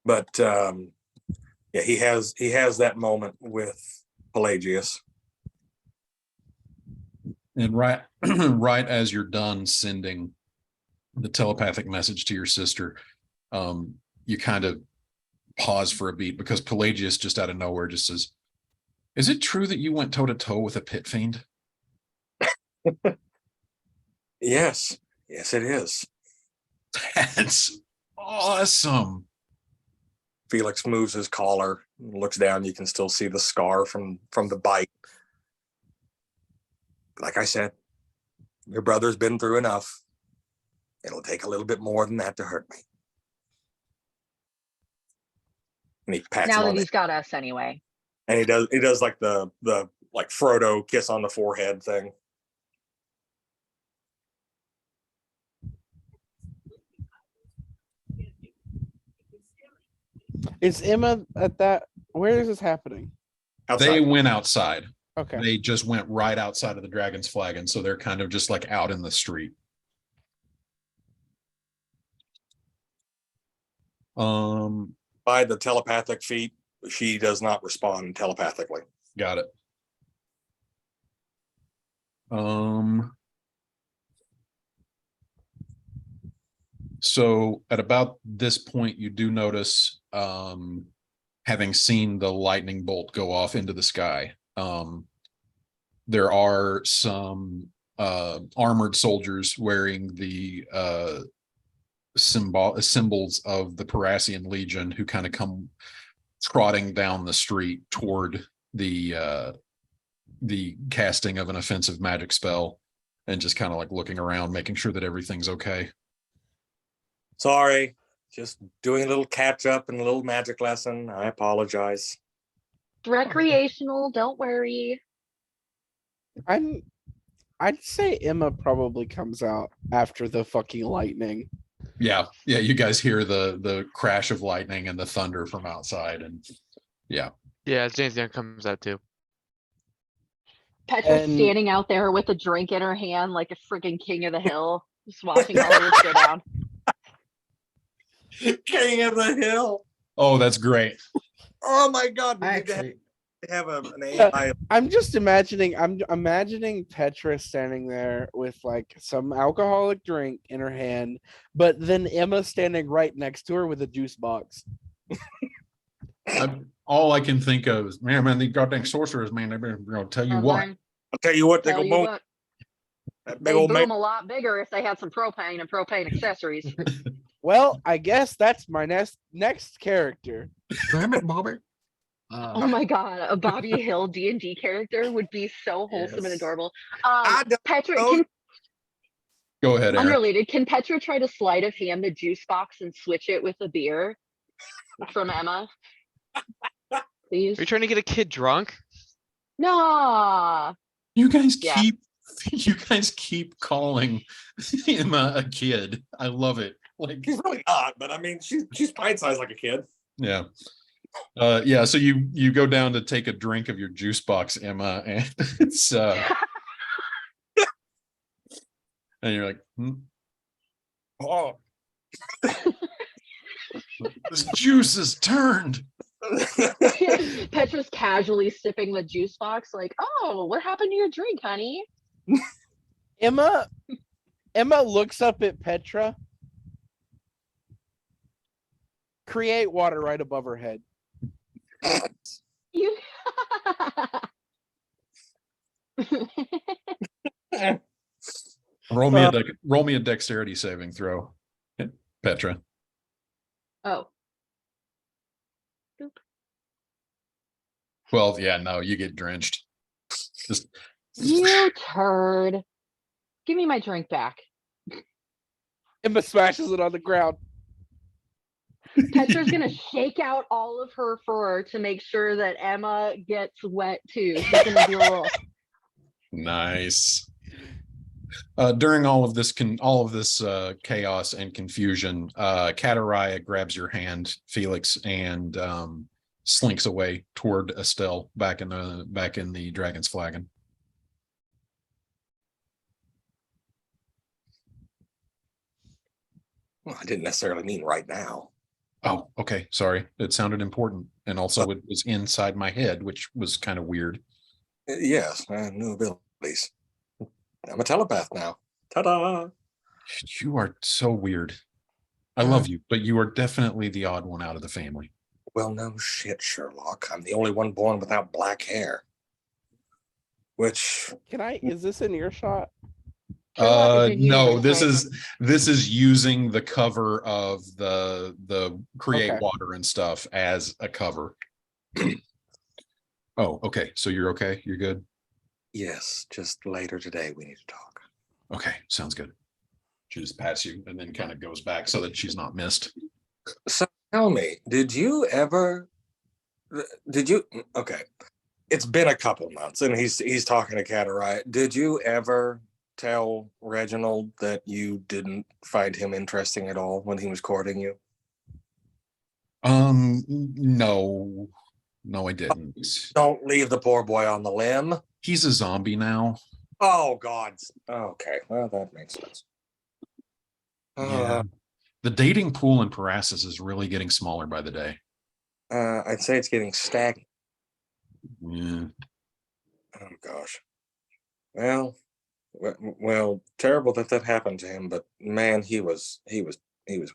But yeah, he has that moment with Pelagius. And right right as you're done sending the telepathic message to your sister, you kind of pause for a beat because Pelagius just out of nowhere just says, is it true that you went toe to toe with a pit fiend? Yes, it is. That's awesome. Felix moves his collar, looks down. You can still see the scar from the bite. Like I said, your brother's been through enough. It'll take a little bit more than that to hurt me. And he pats Now him that on the, he's got us anyway. and he does like the like Frodo kiss on the forehead thing. Is Emma at that? Where is this happening? Outside. They went outside. Okay. They just went right outside of the Dragon's Flagon, so they're kind of just like out in the street. By the telepathic feat, she does not respond telepathically. Got it. So at about this point, you do notice, having seen the lightning bolt go off into the sky, there are some armored soldiers wearing the symbols of the Parassian Legion who kind of come trotting down the street toward the casting of an offensive magic spell and just kind of like looking around, making sure that everything's okay. Sorry, just doing a little catch up and a little magic lesson. I apologize. Recreational, don't worry. I'd say Emma probably comes out after the fucking lightning. Yeah, you guys hear the crash of lightning and the thunder from outside, and yeah. James Young comes out too. Petra's And- standing out there with a drink in her hand like a freaking king of the hill, just watching all of this go down. King of the Hill. Oh, that's great. Oh my God! We need to Actually, have an AI. I'm imagining Petra standing there with like some alcoholic drink in her hand, but then Emma standing right next to her with a juice box. All I can think of is, man, these goddamn sorcerers, man, they're gonna tell you what. Online, I'll tell you what, they tell go you boom. what, That they big old boom man. a lot bigger if they had some propane and propane accessories. Well, I guess that's my next character. damn it, Bobby. Oh my god, a Bobby Hill D&D character would be so wholesome and Yes. adorable. I don't Petra, know. can, Go ahead, Aaron. unrelated, can Petra try to sleight of hand the juice box and switch it with a beer from Emma? Please? Are you trying to get a kid drunk? No. You guys Yeah. keep calling Emma a kid. I love it. Like, She's really not, but I mean, she's pint-sized like a kid. yeah. Yeah, so you go down to take a drink of your juice box, Emma, and it's and you're like, oh, this juice is turned. Petra's casually sipping the juice box, like, oh, what happened to your drink, honey? Emma looks up at Petra create water right above her head. You. Roll me a dexterity saving throw, Petra. Oh. Well, yeah, no, you get drenched. Just You turd. Give me my drink back. Emma smashes it on the ground. Petra's gonna shake out all of her fur to make sure that Emma gets wet too. She's gonna do a little. Nice. During all of this chaos and confusion, Kataraya grabs your hand, Felix, and slinks away toward Estelle back in the Dragon's Flagon. Well, I didn't necessarily mean right now. Oh, okay. Sorry. It sounded important. And also it was inside my head, which was kind of weird. Yes, I have new abilities. I'm a telepath now. Ta-da! You are so weird. I love you, but you are definitely the odd one out of the family. Well, no shit, Sherlock. I'm the only one born without black hair. Which Is this an earshot? No, this is using the cover of the create Okay. water and stuff as a cover. Oh, okay. So you're okay? You're good? yes, just later today we need to talk. Okay, sounds good. She just pats you and then kind of goes back so that she's not missed. So tell me, did you okay. It's been a couple months and he's talking to Catariah. Did you ever tell Reginald that you didn't find him interesting at all when he was courting you? No, I didn't. Don't leave the poor boy on the limb. He's a zombie now. Oh God. Okay, well that makes sense. Yeah. The dating pool in Parasus is really getting smaller by the day. I'd say it's getting stagnant. Yeah. Oh gosh. Well, terrible that happened to him, but man, he was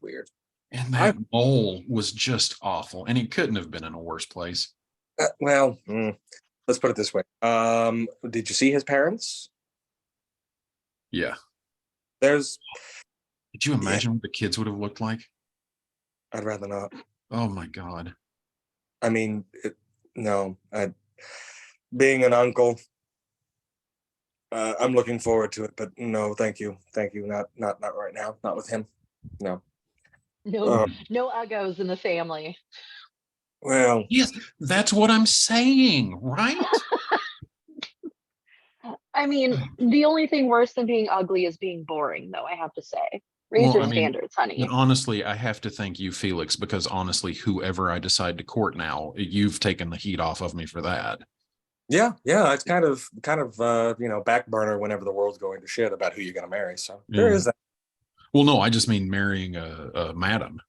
weird. And that mole was just awful, and he couldn't have been in a worse place. Let's put it this way. Did you see his parents? Yeah. Did you imagine what the kids would have looked like? I'd rather not. Oh my God. I mean, being an uncle, I'm looking forward to it, but no, thank you. Not right now. Not with him. No. No uggos in the family. Well, yes, that's what I'm saying, right? I mean, the only thing worse than being ugly is being boring, though, I have to say. Raise your standards, honey. But honestly, I have to thank you, Felix, because honestly, whoever I decide to court now, you've taken the heat off of me for that. Yeah, it's kind of back burner whenever the world's going to shit about who you're going to marry. So there is that. Well, no, I just mean marrying a madam,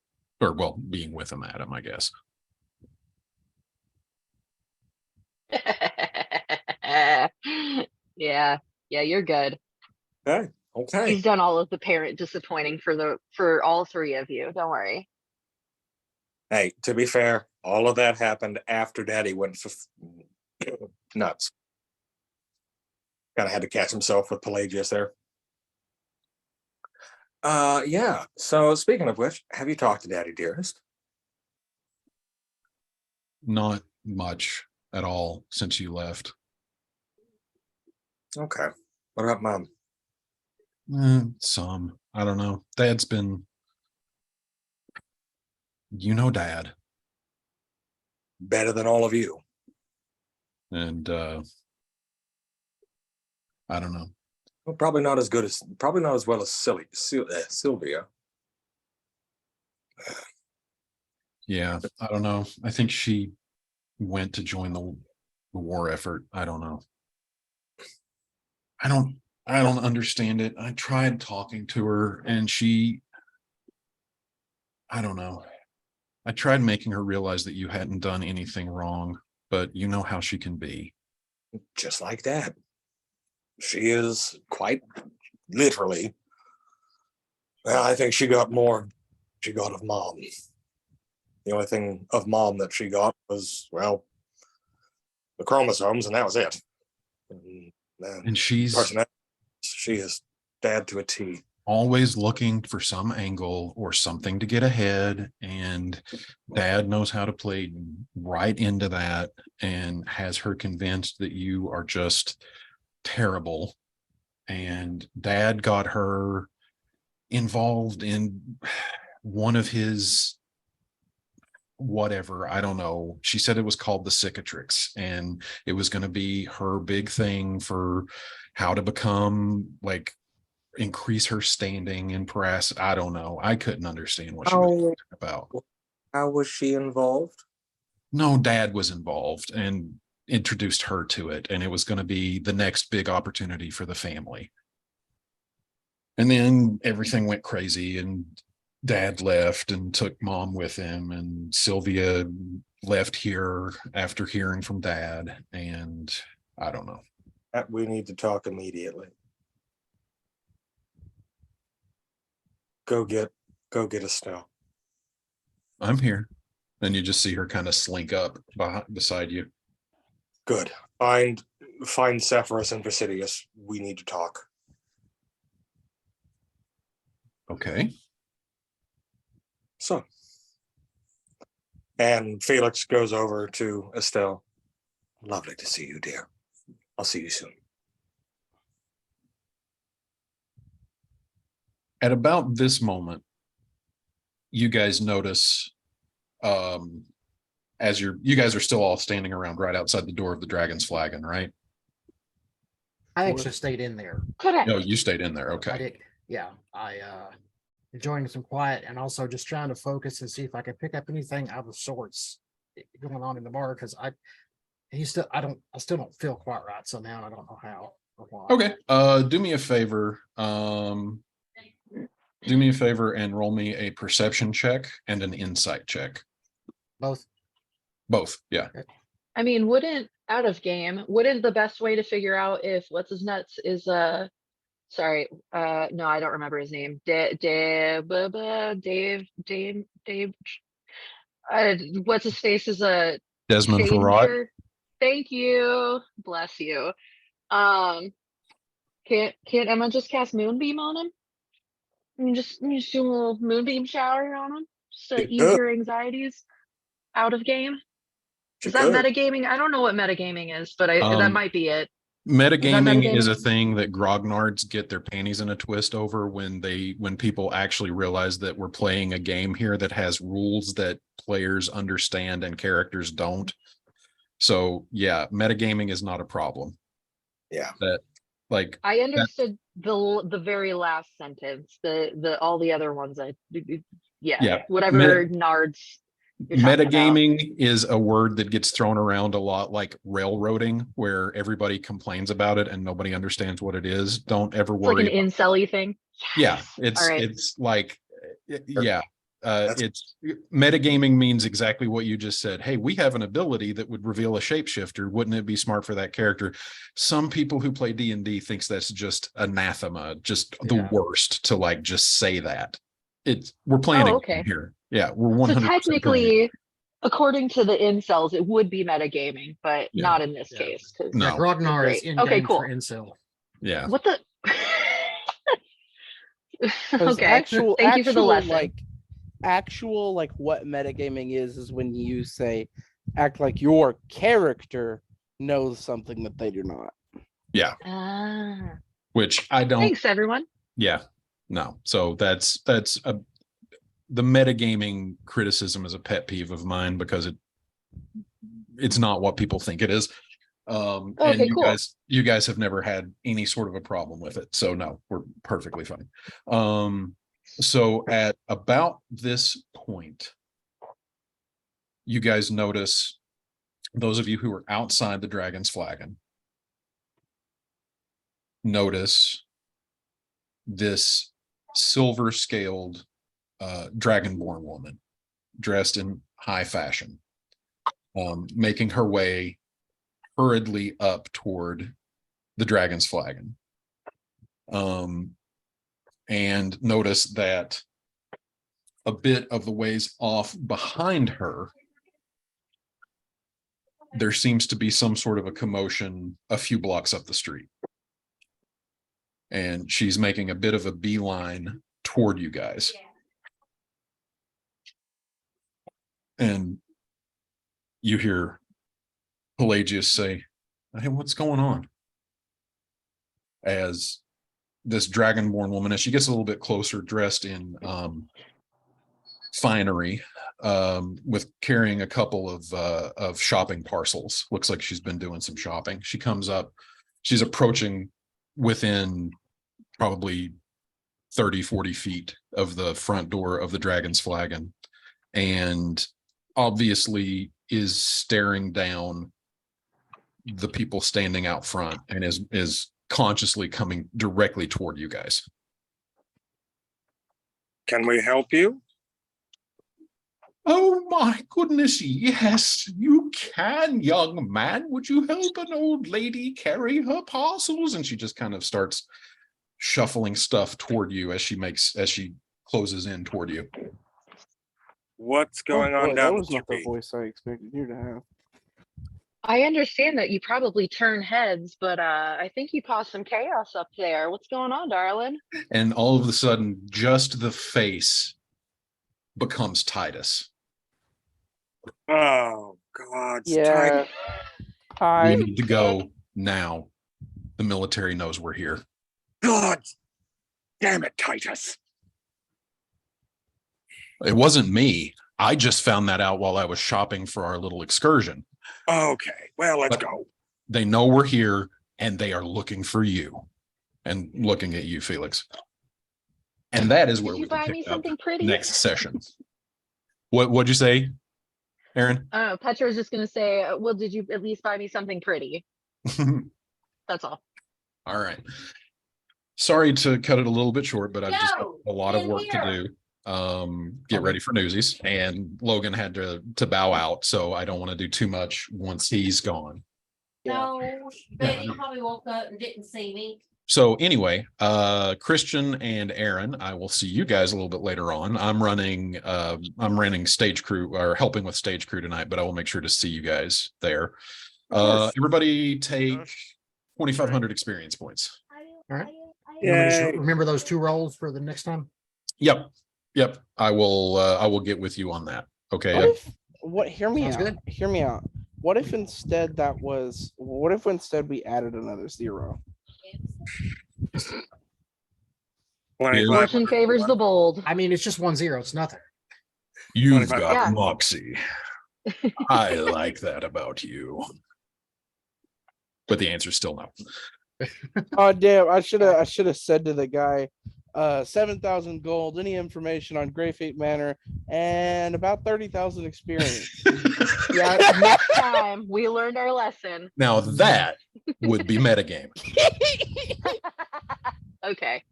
or well, being with a madam, I guess. Yeah, you're good. Okay. He's done all of the parent disappointing for all three of you. Don't worry. Hey, to be fair, all of that happened after Daddy went nuts. Kind of had to catch himself with Pelagius there. Yeah. So speaking of which, have you talked to Daddy, dearest? Not much at all since you left. Okay. What about Mom? Some. I don't know. Dad's been, Dad. Better than all of you. And I don't know. Well, probably not as well as Sylvia. Yeah, I don't know. I think she went to join the war effort. I don't know. I don't understand it. I tried talking to her and I don't know. I tried making her realize that you hadn't done anything wrong, but you know how she can be. Just like Dad. She is quite literally. Well, I think she got more. She got of Mom. The only thing of mom that she got was, well, the chromosomes, and that was it. And she's personality, she is dad to a T. Always looking for some angle or something to get ahead, and dad knows how to play right into that and has her convinced that you are just terrible. And dad got her involved in one of his whatever, I don't know. She said it was called the cicatrix, and it was going to be her big thing for how to become like increase her standing in press. I don't know. I couldn't understand what she was talking about. How was she involved? No, dad was involved and introduced her to it, and it was going to be the next big opportunity for the family. And then everything went crazy, and dad left and took mom with him, and Sylvia left here after hearing from dad, and I don't know. We need to talk immediately. Go get Estelle. I'm here. And you just see her kind of slink up beside you. Good. Find Sepphoris and Presidius. We need to talk. Okay. So, and Felix goes over to Estelle. Lovely to see you, dear. I'll see you soon. At about this moment, you guys notice, as you guys are still all standing around right outside the door of the Dragon's Flagon, right? I actually stayed in there. Correct. No, you stayed in there. I Okay. did. Yeah, I enjoying some quiet and also just trying to focus and see if I could pick up anything out of sorts going on in the bar, because I still don't feel quite right somehow, and I don't know how or why. Okay. Do me a favor. Do me a favor and roll me a perception check and an insight check. Both. Both. Yeah. I mean, wouldn't the best way to figure out if what's his nuts is sorry, no, I don't remember his name. Dave, what's his face is a Desmond Farad. changer. Thank you. Bless you. Can't Emma just cast Moonbeam on him? You just do a little Moonbeam shower on him just to ease your anxieties out of game. Is that metagaming? I don't know what metagaming is, but that might be it. Metagaming is a thing that grognards get their panties in a twist over when people actually realize that we're playing a game here that has rules that players understand and characters don't. So yeah, metagaming is not a problem. Yeah. I understood the very last sentence. The all the other ones whatever nards. Metagaming is a word that gets thrown around a lot, like railroading, where everybody complains about it and nobody understands what it is. Don't ever worry. Like an incel-y thing. Yeah, it's like, yeah. It's metagaming means exactly what you just said. Hey, we have an ability that would reveal a shapeshifter. Wouldn't it be smart for that character? Some people who play D&D thinks that's just anathema, just the worst to like just say that. We're playing a game here. Yeah, we're 100%. So technically, according to the incels, it would be metagaming, but not in this case. No, Grognar is in game for incel. Yeah. What the? Okay. Thank you for the lesson. Like what metagaming is when you say act like your character knows something that they do not. Yeah. Which I don't. Thanks, everyone. Yeah. No. So that's the metagaming criticism is a pet peeve of mine because it's not what people think it is. And you guys have never had any sort of a problem with it. So no, we're perfectly fine. So at about this point, you guys notice, those of you who are outside the Dragon's Flagon, notice this silver scaled dragonborn woman dressed in high fashion, making her way hurriedly up toward the Dragon's Flagon. And notice that a bit of the ways off behind her, there seems to be some sort of a commotion a few blocks up the street. And she's making a bit of a beeline toward you guys. And you hear Pelagius say, "Hey, what's going on?" As this dragonborn woman, as she gets a little bit closer, dressed in finery, with carrying a couple of shopping parcels. Looks like she's been doing some shopping. She comes up, she's approaching within probably 30-40 feet of the front door of the Dragon's Flagon, and obviously is staring down the people standing out front, and is consciously coming directly toward you guys. Can we help you? Oh my goodness, yes, you can, young man. Would you help an old lady carry her parcels? And she just kind of starts shuffling stuff toward you as she closes in toward you. What's going on That down was the not the street? voice I expected you to have. I understand that you probably turn heads, but I think you caused some chaos up there. What's going on, darling? And all of a sudden, just the face becomes Titus. Oh God! Yeah. We Hi. need to go now. The military knows we're here. God damn it, Titus! It wasn't me. I just found that out while I was shopping for our little excursion. Okay, well, let's But go. They know we're here and they are looking for you. And looking at you, Felix. And that is where Did we you buy me pick up something pretty? next session. What'd you say, Aaron? Petra was just gonna say, well, did you at least buy me something pretty? That's all. All right. Sorry to cut it a little bit short, but I've just got No, a lot of in work here. to do. Get ready for Newsies, and Logan had to bow out, so I don't want to do too much once he's gone. No, but you probably woke up and didn't see me. So anyway, Christian and Aaron, I will see you guys a little bit later on. I'm running stage crew, or helping with stage crew tonight, but I will make sure to see you guys there. Everybody take 2,500 experience points. All right. Yay. Remember those 2 rolls for the next time? Yep. I will get with you on that. Okay. Hear me Sounds out. good. Hear me out. What if instead we added another 0? Fortune favors the bold. I mean, it's just 1-0. It's nothing. You've 25. got Yeah. moxie. I like that about you. But the answer is still no. Oh damn! I should have said to the guy, 7,000 gold, any information on Grey Fate Manor, and about 30,000 experience. Yeah, next time we learned our lesson. Now that would be metagame. Okay.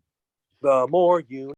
The more you